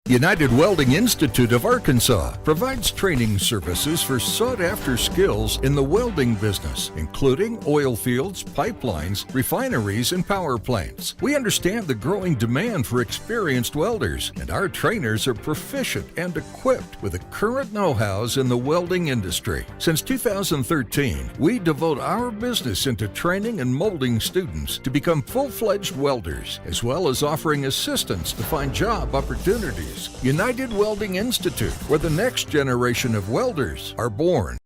United Welding Institute of Arkansas provides training services for sought-after skills in the welding business, including oil fields, pipelines, refineries, and power plants. We understand the growing demand for experienced welders, and our trainers are proficient and equipped with the current know-hows in the welding industry. Since 2013, we devote our business into training and molding students to become full-fledged welders, as well as offering assistance to find job opportunities. United Welding Institute, where the next generation of welders are born.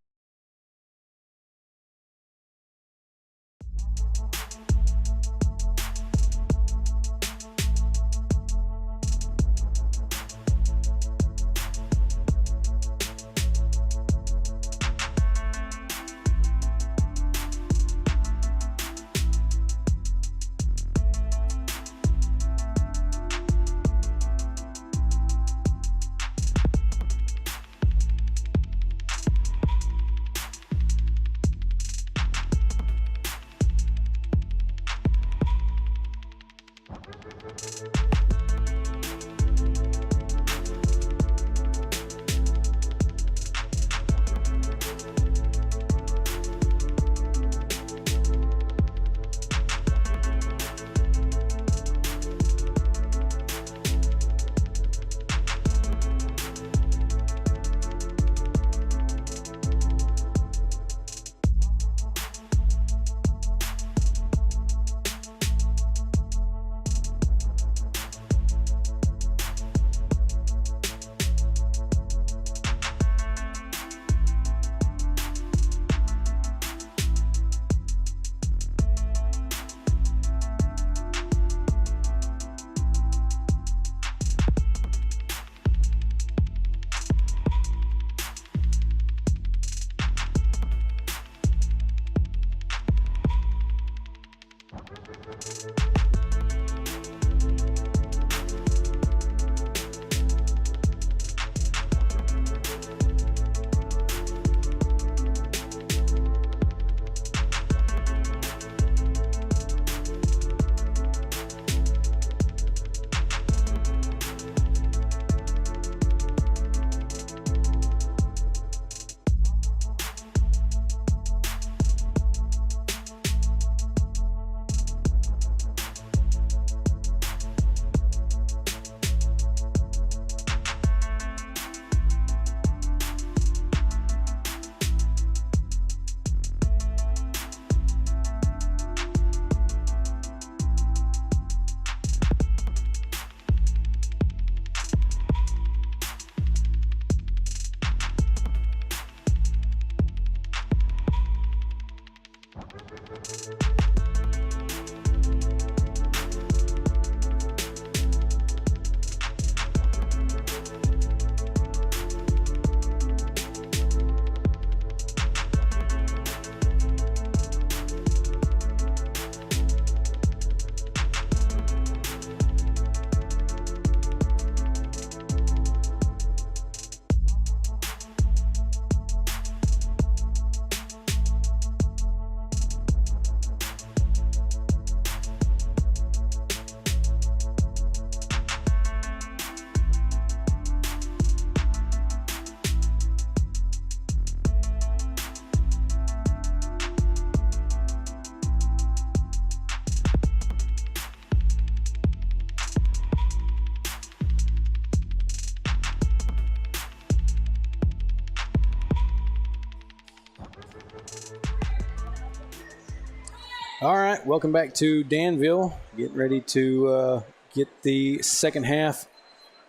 All right, welcome back to Danville. Getting ready to get the second half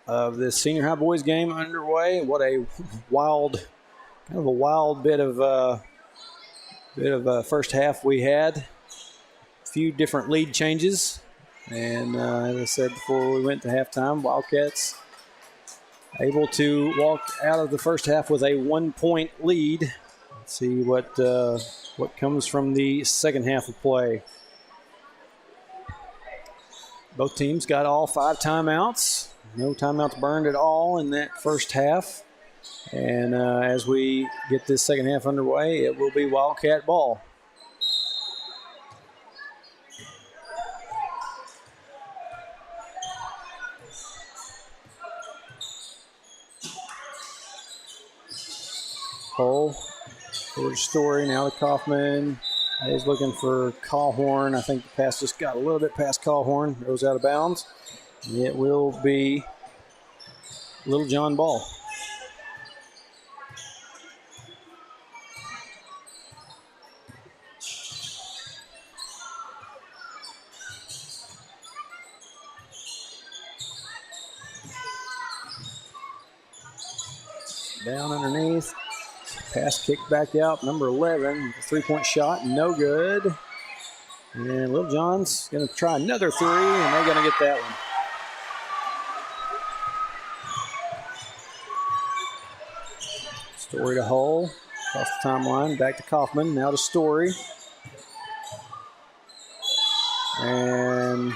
of the senior high boys game underway. What a wild, kind of a wild bit of first half we had. A few different lead changes, and as I said before we went to halftime, Wildcats able to walk out of the first half with a 1-point lead. Let's see what comes from the second half of play. Both teams got all 5 timeouts. No timeouts burned at all in that first half. And as we get this second half underway, it will be Wildcat ball. Cole. Forward Story, now to Kaufman. He's looking for Callhorn. I think the pass just got a little bit past Callhorn. Goes out of bounds. It will be Little John ball. Down underneath. Pass kicked back out. Number 11, 3-point shot, no good. And Little John's going to try another 3, and they're going to get that one. Story to Hull. Across the timeline. Back to Kaufman. Now to Story. And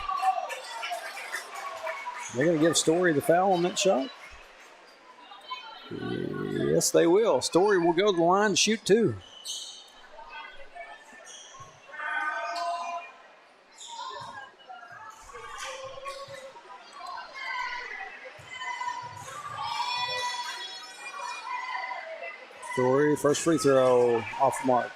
they're going to give Story the foul on that shot. Yes, they will. Story will go to the line to shoot 2. Story, first free throw off mark.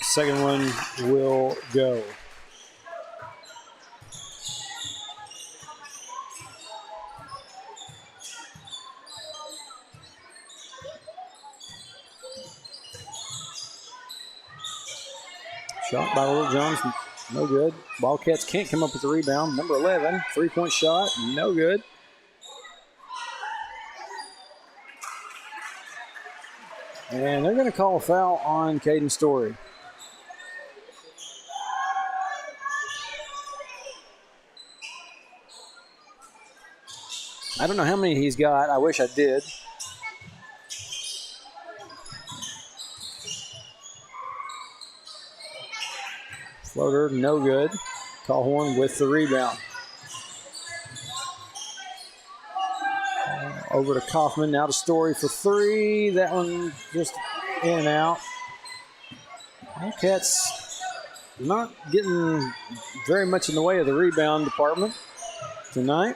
Second one will go. Shot by Little Jones, no good. Wildcats can't come up with the rebound. Number 11, 3-point shot, no good. And they're going to call a foul on Caden Story. I don't know how many he's got. I wish I did. Floater, no good. Callhorn with the rebound. Over to Kaufman, now to Story for three. That one just in and out. Wildcats not getting very much in the way of the rebound department tonight.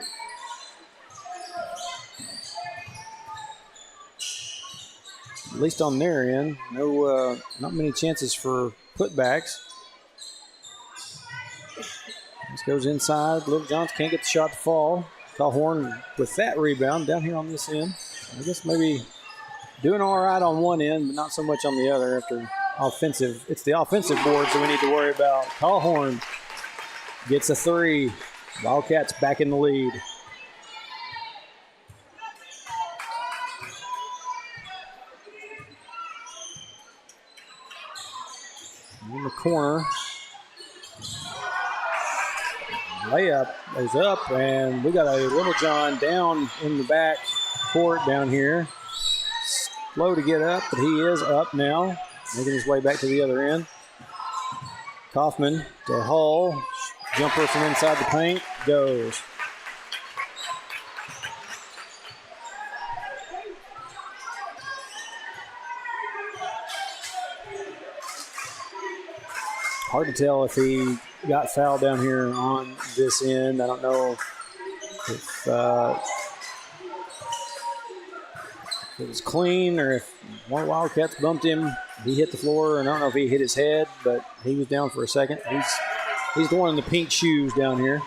At least on their end. No, not many chances for putbacks. This goes inside. Little Johns can't get the shot to fall. Callhorn with that rebound down here on this end. I guess maybe doing all right on one end, but not so much on the other after offensive. It's the offensive boards that we need to worry about. Callhorn gets a three. Wildcats back in the lead. In the corner. Layup is up, and we got a Little John down in the back court down here. Slow to get up, but he is up now, making his way back to the other end. Kaufman to Hull. Jumper from inside the paint. Goes. Hard to tell if he got fouled down here on this end. I don't know if it was clean or if one Wildcats bumped him. He hit the floor, and I don't know if he hit his head, but he was down for a second. He's the one in the pink shoes down here.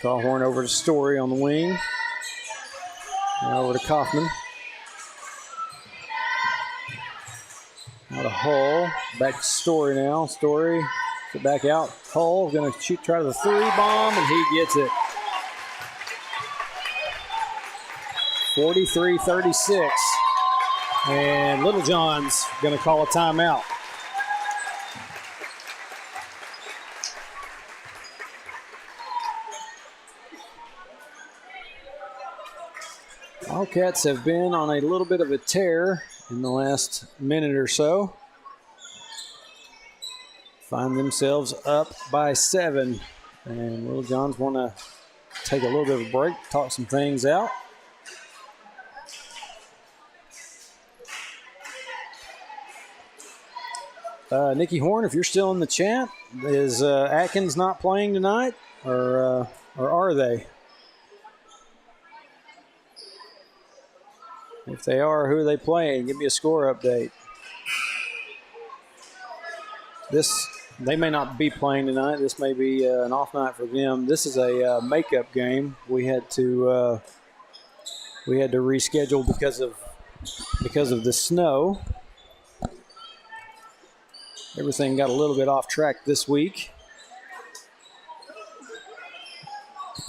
Callhorn over to Story on the wing. Now over to Kaufman. Now to Hull. Back to Story now. Story, get back out. Hull going to try the three bomb, and he gets it. 43-36. And Little John's going to call a timeout. Wildcats have been on a little bit of a tear in the last minute or so. Find themselves up by 7. And Little Johns want to take a little bit of a break, talk some things out. Nikki Horn, if you're still in the chat, is Atkins not playing tonight, or are they? If they are, who are they playing? Give me a score update. They may not be playing tonight. This may be an off night for them. This is a makeup game. We had to reschedule because of the snow. Everything got a little bit off track this week.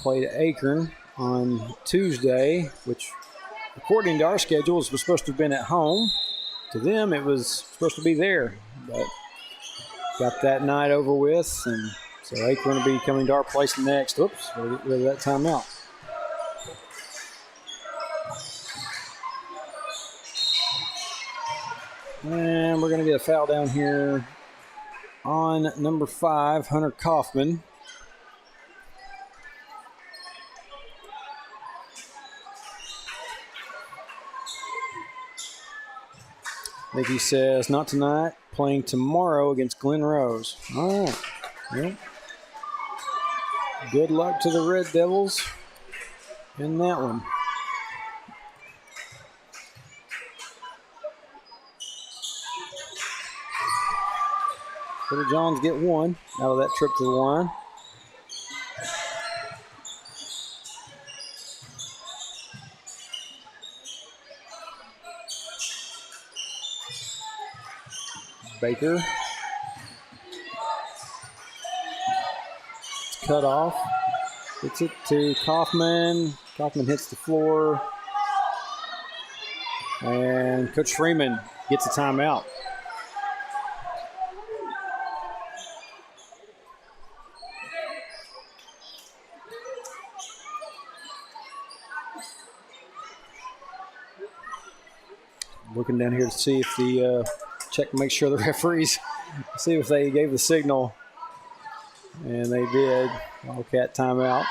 Played Akron on Tuesday, which according to our schedules was supposed to have been at home. To them, it was supposed to be there, but got that night over with, and so Akron will be coming to our place next. Oops, we'll get rid of that timeout. And we're going to get a foul down here on number 5, Hunter Kaufman. Nikki says, not tonight, playing tomorrow against Glen Rose. All right. Well, good luck to the Red Devils in that one. Little Johns get one out of that trip to the line. Baker. It's cut off. Gets it to Kaufman. Kaufman hits the floor. And Coach Freeman gets a timeout. looking down here to see if the check, make sure the referees, see if they gave the signal. And they did. Wildcat timeout.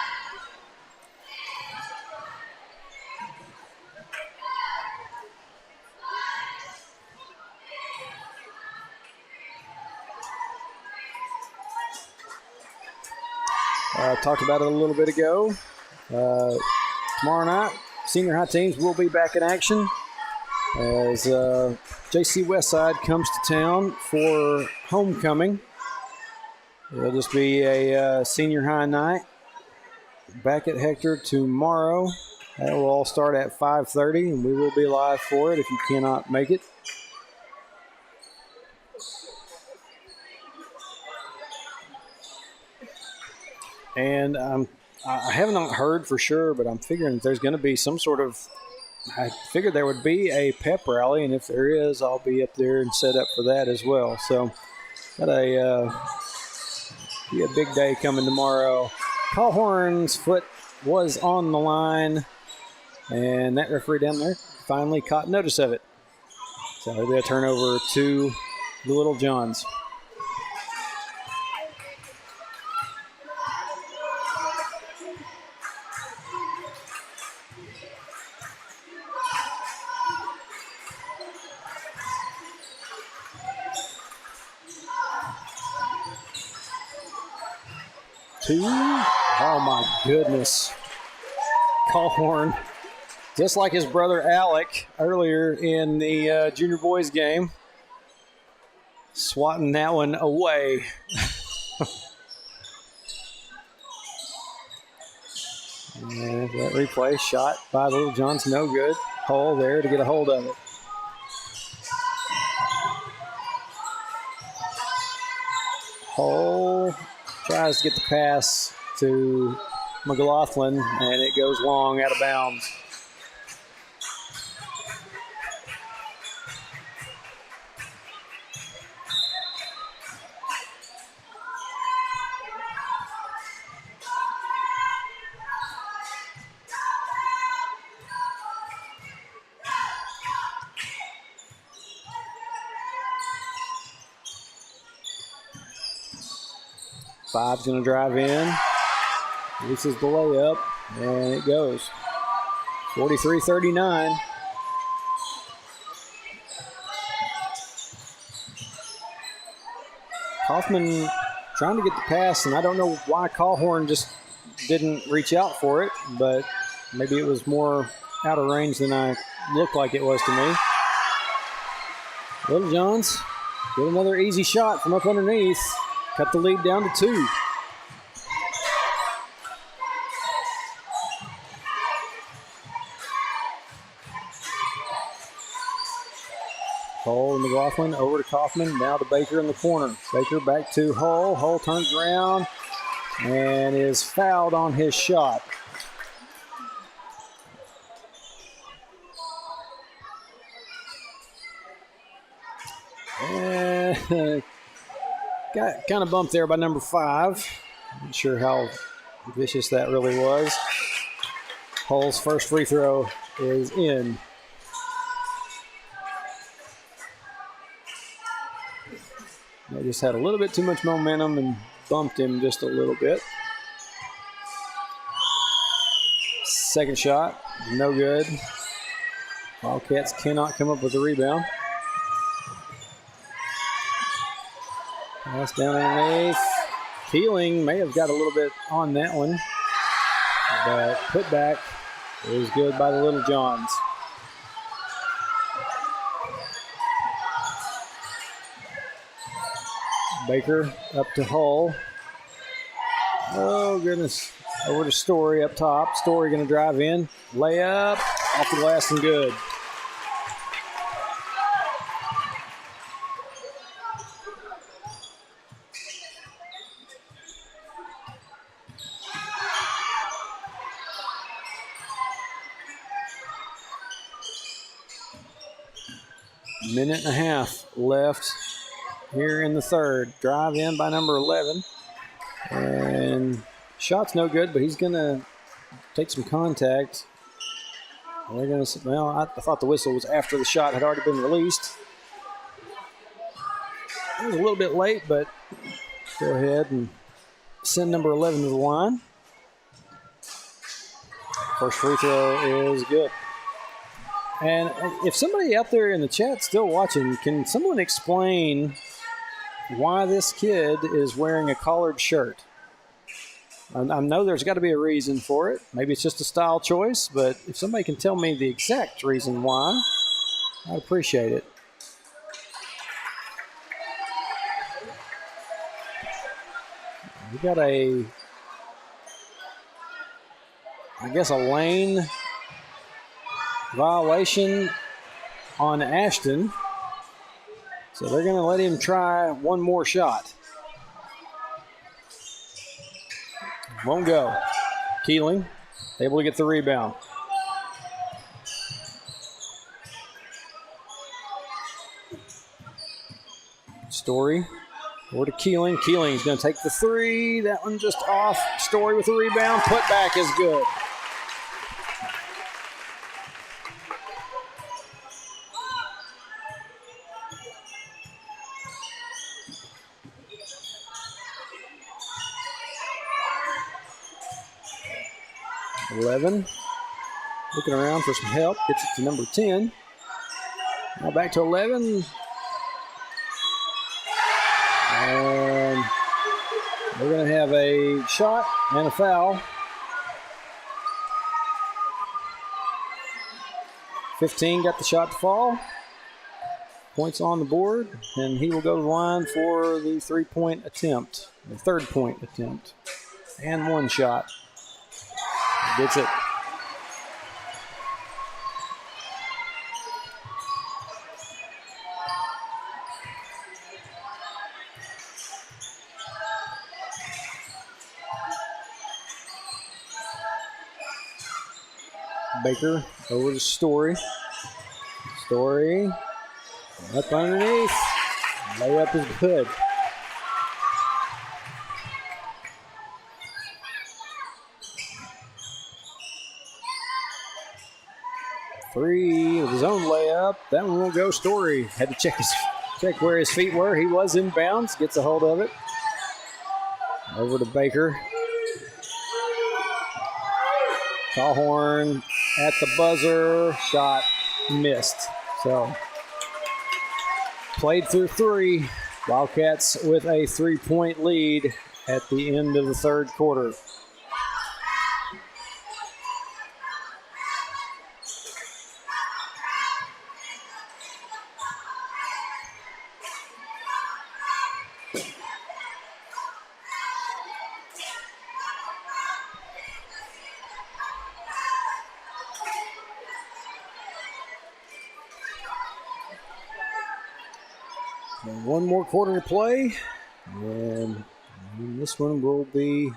Talked about it a little bit ago. Tomorrow night, senior high teams will be back in action as JC Westside comes to town for homecoming. It'll just be a senior high night back at Hector tomorrow. That will all start at 5:30, and we will be live for it if you cannot make it. And I haven't heard for sure, but I'm figuring that there's going to be some sort of, I figured there would be a pep rally, and if there is, I'll be up there and set up for that as well. So, got be a big day coming tomorrow. Callhorn's foot was on the line, and that referee down there finally caught notice of it. So it'll be a turnover to the Little Johns. Oh my goodness. Callhorn, just like his brother Alec earlier in the junior boys game, swatting that one away. And that replay shot by Little Johns, no good. Hole there to get a hold of it. Hole tries to get the pass to McLaughlin, and it goes long out of bounds. Five's going to drive in. This is the layup, and it goes. 43-39. Kaufman trying to get the pass, and I don't know why Callhorn just didn't reach out for it, but maybe it was more out of range than I looked like it was to me. Little Johns get another easy shot from up underneath. Cut the lead down to 2. Hull and McLaughlin over to Kaufman. Now to Baker in the corner. Baker back to Hull. Hull turns around and is fouled on his shot. And got kind of bumped there by number 5. Not sure how vicious that really was. Hull's first free throw is in. They just had a little bit too much momentum and bumped him just a little bit. Second shot, no good. Wildcats cannot come up with a rebound. Pass down underneath. Keeling may have got a little bit on that one, but putback is good by the Little Johns. Baker up to Hull. Oh, goodness. Over to Story up top. Story going to drive in. Layup. Off the glass and good. Minute and a half left here in the third. Drive in by number 11. And shot's no good, but he's going to take some contact They're going to. Well, I thought the whistle was after the shot had already been released. It was a little bit late, but go ahead and send number 11 to the line. First free throw is good. And if somebody out there in the chat still watching, can someone explain why this kid is wearing a collared shirt? I know there's got to be a reason for it. Maybe it's just a style choice, but if somebody can tell me the exact reason why, I'd appreciate it. We got a lane violation on Ashton. So they're going to let him try one more shot. Won't go. Keeling able to get the rebound. Story over to Keeling. Keeling's going to take the three. That one just off. Story with the rebound. Put back is good. Looking around for some help. Gets it to number 10. Now back to 11. And we're going to have a shot and a foul. 15 got the shot to fall. Points on the board. And he will go to the line for the three-point attempt. The third-point attempt. And one shot. Gets it. Baker over to Story. Story up underneath. Layup is good. Three with his own layup. That one won't go. Story had to check where his feet were. He was in bounds. Gets a hold of it. Over to Baker. Callhorn at the buzzer. Shot missed. So played through three. Wildcats with a 3-point lead at the end of the third quarter. One more quarter to play, and this one will be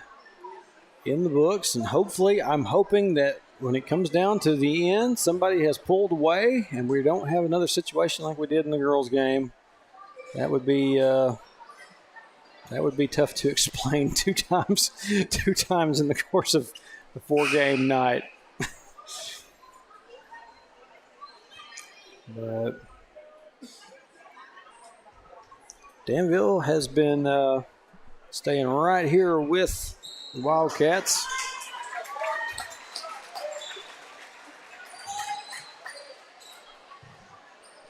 in the books. And hopefully, I'm hoping that when it comes down to the end, somebody has pulled away, and we don't have another situation like we did in the girls' game. That would be tough to explain two times in the course of the 4-game night. But Danville has been staying right here with the Wildcats.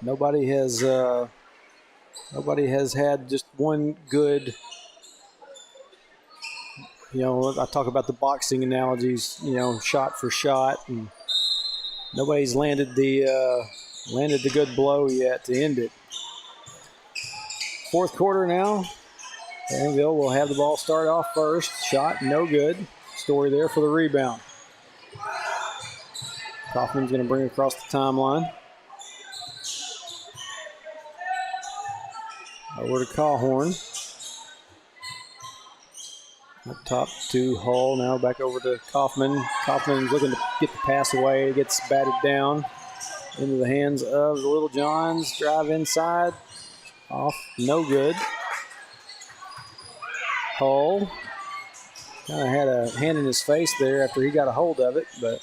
Nobody has had just one good. I talk about the boxing analogies. Shot for shot, and nobody's landed the good blow yet to end it. Fourth quarter now. Danville will have the ball start off first. Shot, no good. Story there for the rebound. Kaufman's going to bring it across the timeline. Over to Callhorn. Up top to Hull. Now back over to Kaufman. Kaufman's looking to get the pass away. Gets batted down into the hands of the Little Johns. Drive inside. Off, no good. Hull kind of had a hand in his face there after he got a hold of it, but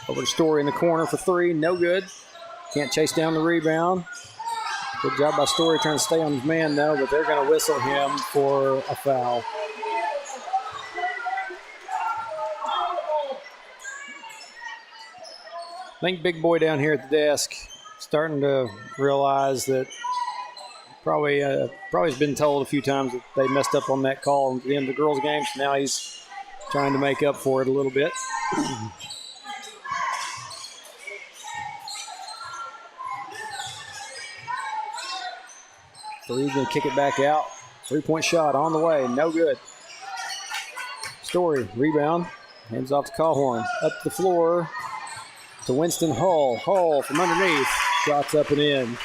Over to Story in the corner for three. No good. Can't chase down the rebound. Good job by Story trying to stay on his man, though, but they're going to whistle him for a foul. I think Big Boy down here at the desk starting to realize that probably has been told a few times that they messed up on that call at the end of the girls' game, so now he's trying to make up for it a little bit. Three, going to kick it back out. 3-point shot on the way, no good. Story, rebound, hands off to Callhorn. Up the floor to Winston Hull. Hull from underneath, shots up and in.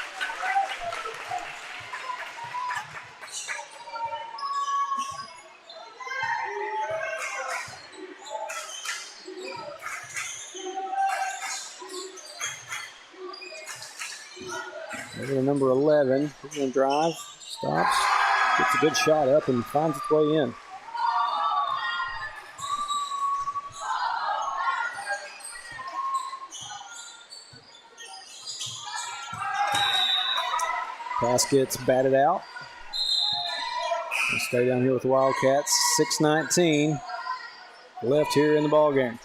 Maybe number 11, he's going to drive, stops, gets a good shot up and finds its way in. Pass gets batted out. We'll stay down here with the Wildcats. 6:19 left here in the ball game.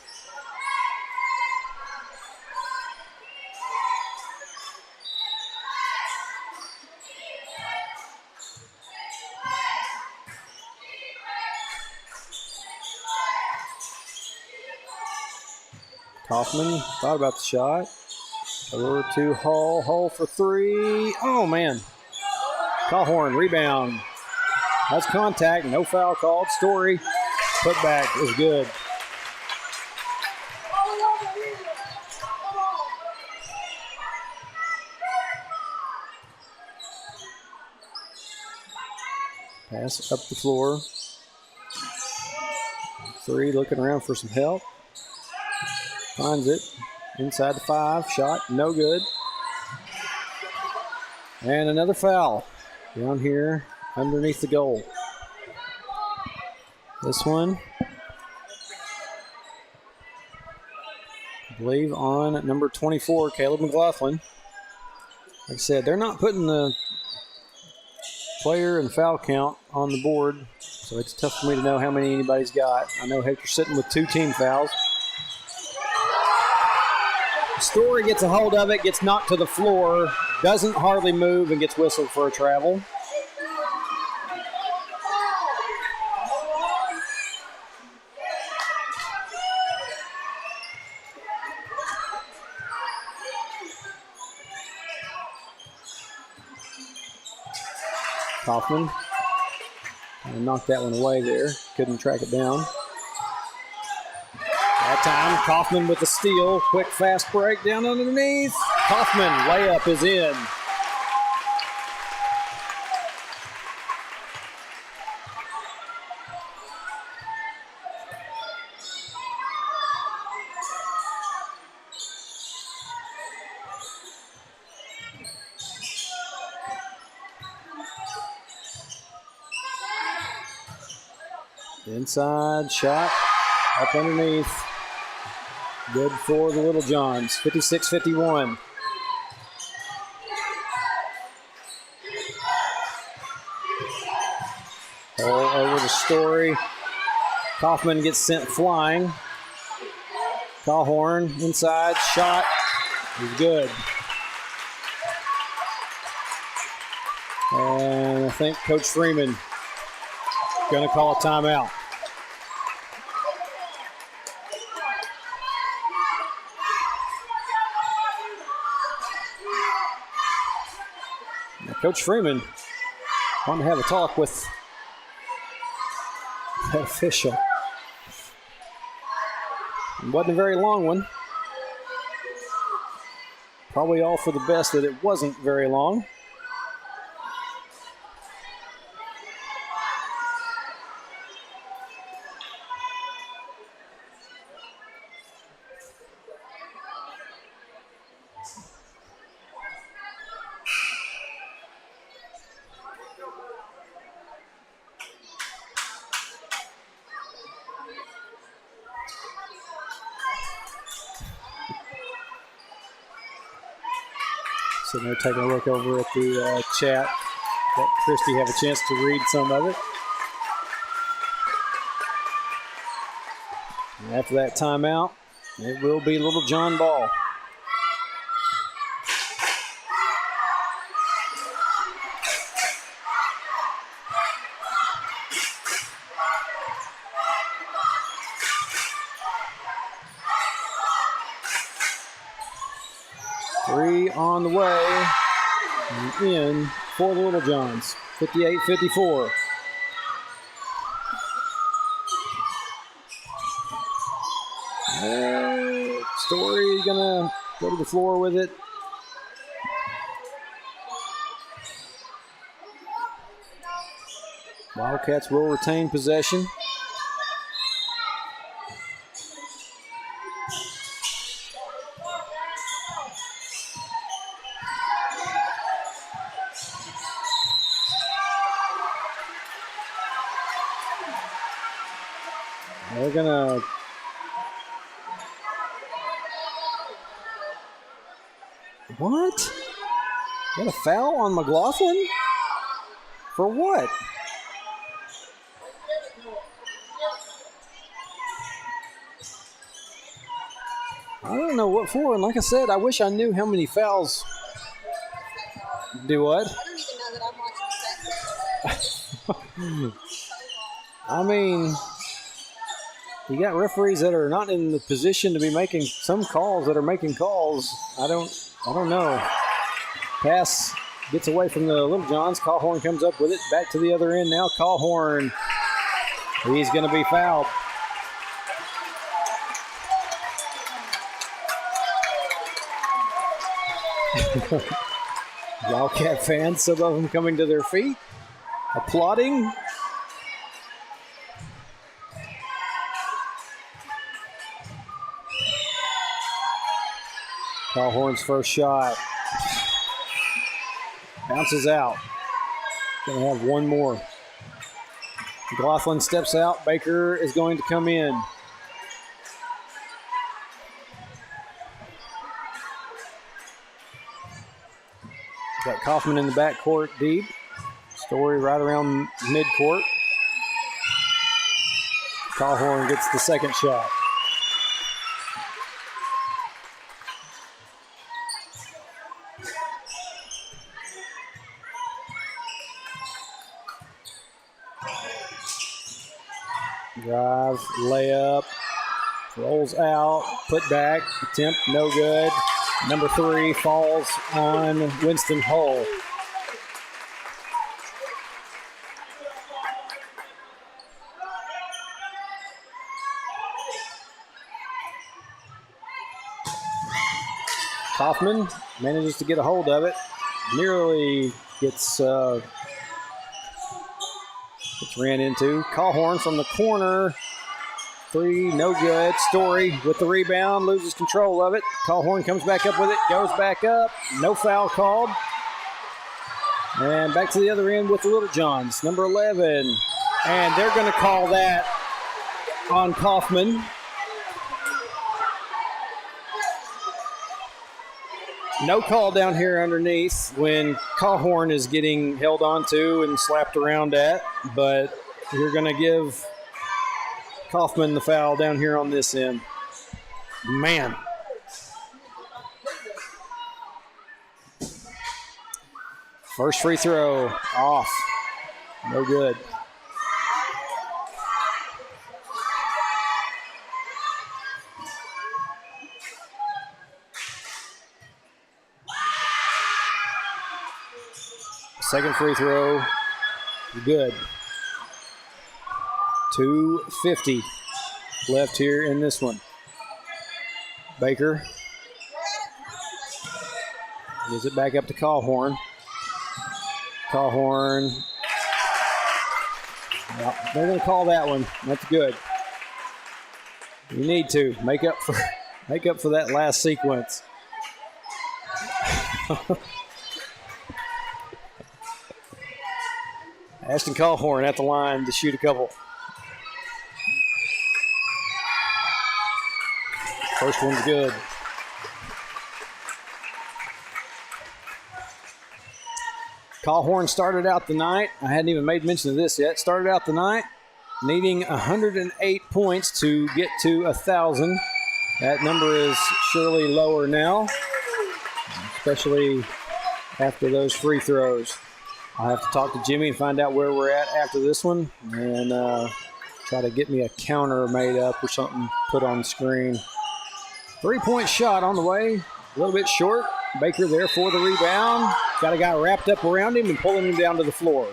Kaufman thought about the shot. Over to Hull. Hull for three. Oh, man. Callhorn, rebound. That's contact. No foul called. Story, put back is good. Pass up the floor. Three, looking around for some help. Finds it. Inside the 5, shot, no good. And another foul down here underneath the goal. This one, I believe, on number 24, Caleb McLaughlin. Like I said, they're not putting the player and foul count on the board, so it's tough for me to know how many anybody's got. I know Hector's sitting with 2 team fouls. Story gets a hold of it, gets knocked to the floor, doesn't hardly move, and gets whistled for a travel. Kaufman knocked that one away there, couldn't track it down. That time, Kaufman with the steal. Quick, fast break down underneath. Kaufman, layup is in. Inside shot, up underneath. Good for the Little Johns, 56-51. All over the Story. Kaufman gets sent flying. Callhorn inside, shot is good. And I think Coach Freeman going to call a timeout. Coach Freeman wanted to have a talk with that official. It wasn't a very long one. Probably all for the best that it wasn't very long. Sitting there taking a look over at the chat. Let Christy have a chance to read some of it. And after that timeout, it will be Little John ball. Three on the way and in for the Little Johns. 58-54. Story gonna go to the floor with it. Wildcats will retain possession. They're gonna what? Got a foul on McLaughlin? For what? I don't know what for. And like I said, I wish I knew how many fouls. Do what? I don't even know that I'm watching. I mean, you got referees that are not in the position to be making some calls that are making calls. I don't know. Pass gets away from the Little Johns. Callhorn comes up with it. Back to the other end now. Callhorn. He's going to be fouled. Wildcat fans, some of them coming to their feet, applauding. Callhorn's first shot. Bounces out. Gonna have one more. McLaughlin steps out. Baker is going to come in. Got Kaufman in the backcourt deep. Story right around midcourt. Callhorn gets the second shot. Drive, layup, rolls out, put back, attempt, no good. Number 3 falls on Winston Hull. Kaufman manages to get a hold of it. Nearly gets ran into. Callhorn from the corner. 3, no good. Story with the rebound, loses control of it. Callhorn comes back up with it, goes back up. No foul called. And back to the other end with the Little Johns, number 11. And they're going to call that on Kaufman. No call down here underneath when Callhorn is getting held onto and slapped around at, but you're going to give Kaufman the foul down here on this end. Man. First free throw off. No good. Second free throw, good. 2:50 left here in this one. Baker gives it back up to Callhorn. Callhorn. Well, they're going to call that one. That's good. You need to make up for that last sequence. Ashton Callhorn at the line to shoot a couple. First one's good. Callhorn started out the night. I hadn't even made mention of this yet. Started out the night needing 108 points to get to 1,000. That number is surely lower now, especially after those free throws. I'll have to talk to Jimmy and find out where we're at after this one and try to get me a counter made up or something put on the screen. 3-point shot on the way, a little bit short. Baker there for the rebound. Got a guy wrapped up around him and pulling him down to the floor.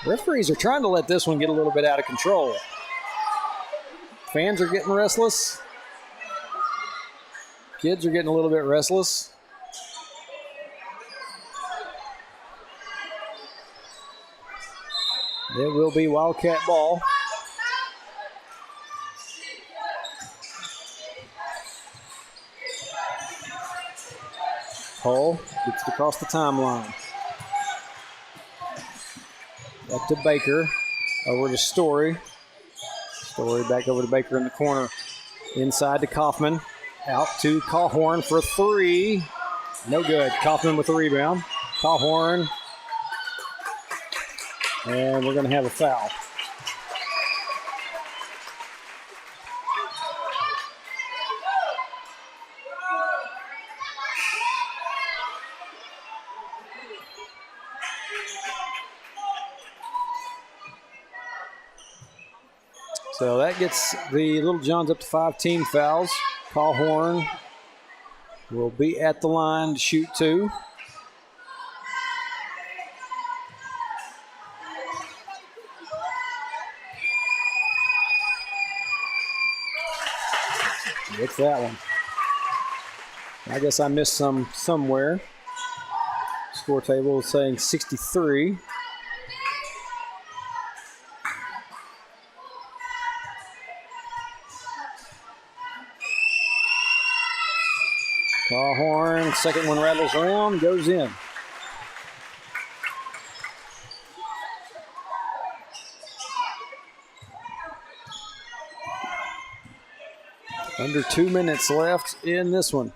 Referees are trying to let this one get a little bit out of control. Fans are getting restless. Kids are getting a little bit restless. It will be Wildcat ball. Hull gets it across the timeline. Up to Baker. Over to Story. Story back over to Baker in the corner. Inside to Kaufman. Out to Callhorn for 3. No good. Kaufman with the rebound. Callhorn. And we're going to have a foul. So that gets the Little Johns up to 5 team fouls. Callhorn will be at the line to shoot 2. What's that one? I guess I missed some somewhere. Score table is saying 63. Callhorn, second one rattles around, goes in. Under 2 minutes left in this one.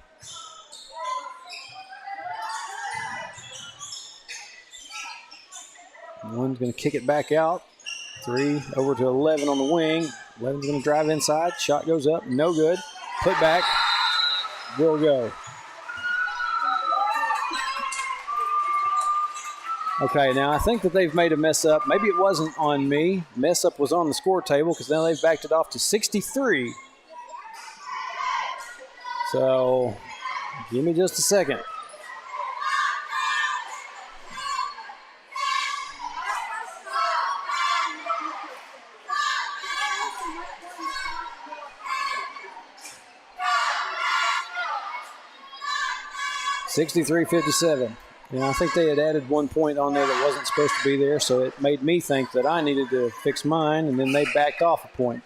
One's going to kick it back out. 3 over to 11 on the wing. 11's going to drive inside. Shot goes up. No good. Put back. Will go. Okay, now I think that they've made a mess up. Maybe it wasn't on me. Mess up was on the score table because now they've backed it off to 63. So, give me just a second. (63-57). And I think they had added 1 point on there that wasn't supposed to be there, so it made me think that I needed to fix mine, and then they backed off a point.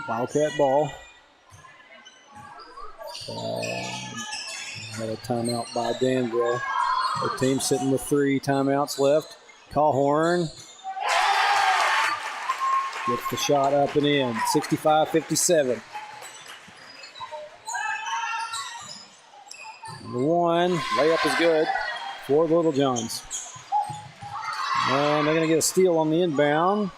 Wildcat ball. Had a timeout by Danville. The team sitting with 3 timeouts left. Callhorn gets the shot up and in. 65-57. Number 1, layup is good for the Little Johns. And they're going to get a steal on the inbound.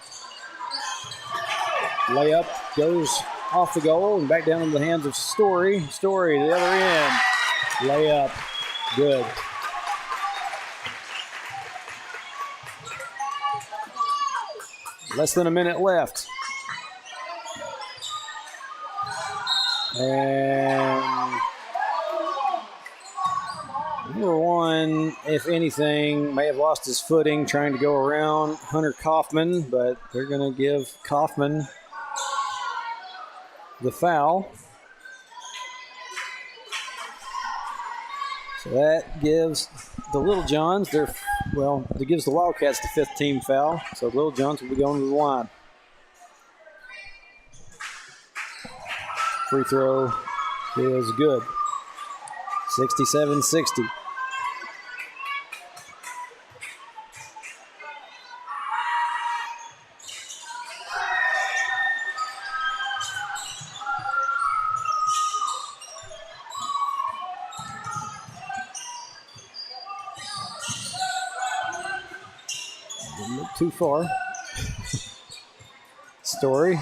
Layup goes off the goal and back down into the hands of Story. Story, the other end. Layup, good. Less than a minute left. And number 1, if anything, may have lost his footing trying to go around Hunter Kaufman, but they're going to give Kaufman the foul. So that gives the Little Johns it gives the Wildcats the 5th team foul. So the Little Johns will be going to the line. Free throw is good. 67-60. Didn't look too far. Story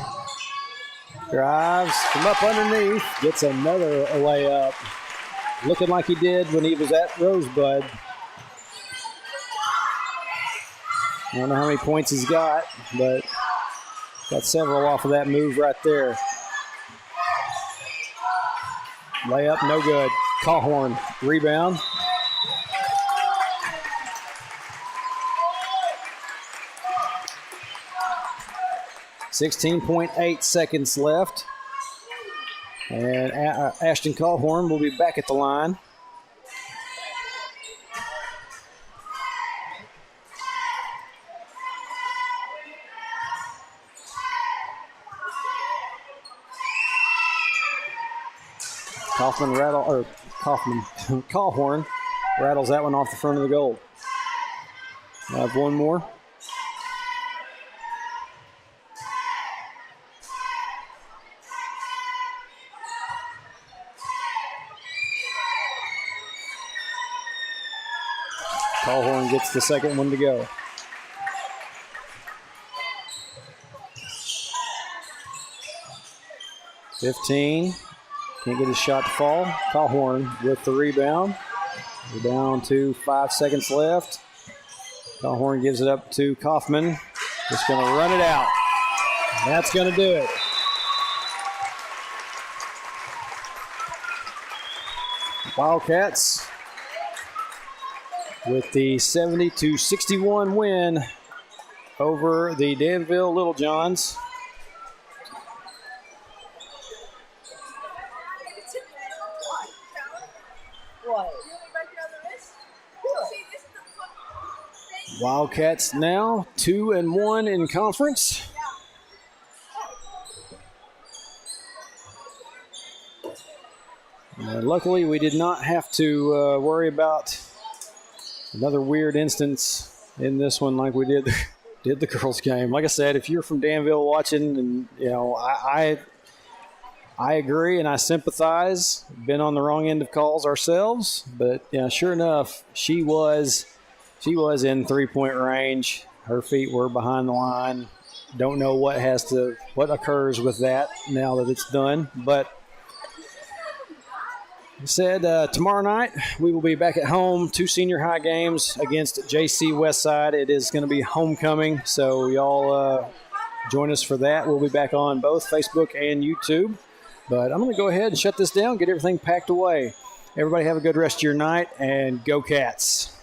drives from up underneath, gets another layup, looking like he did when he was at Rosebud. I don't know how many points he's got, but got several off of that move right there. Layup, no good. Cawhorn, rebound. .8 seconds left. And Ashton Cawhorn will be back at the line. Cawhorn rattles that one off the front of the goal. I have one more. Cawhorn gets the second one to go. .15. Can't get his shot to fall. Cawhorn with the rebound. We're down to 5 seconds left. Cawhorn gives it up to Kaufman. Just going to run it out. That's going to do it. Wildcats with the 70-61 win over the Danville Little Johns. Wildcats now 2-1 in conference. Luckily, we did not have to worry about another weird instance in this one like we did the girls' game. Like I said, if you're from Danville watching, and I agree and I sympathize. Been on the wrong end of calls ourselves, but sure enough, she was in 3-point range. Her feet were behind the line. Don't know what occurs with that now that it's done, but said tomorrow night we will be back at home. 2 senior high games against JC Westside. It is going to be homecoming, so y'all join us for that. We'll be back on both Facebook and YouTube. But I'm going to go ahead and shut this down, get everything packed away. Everybody have a good rest of your night, and go Cats.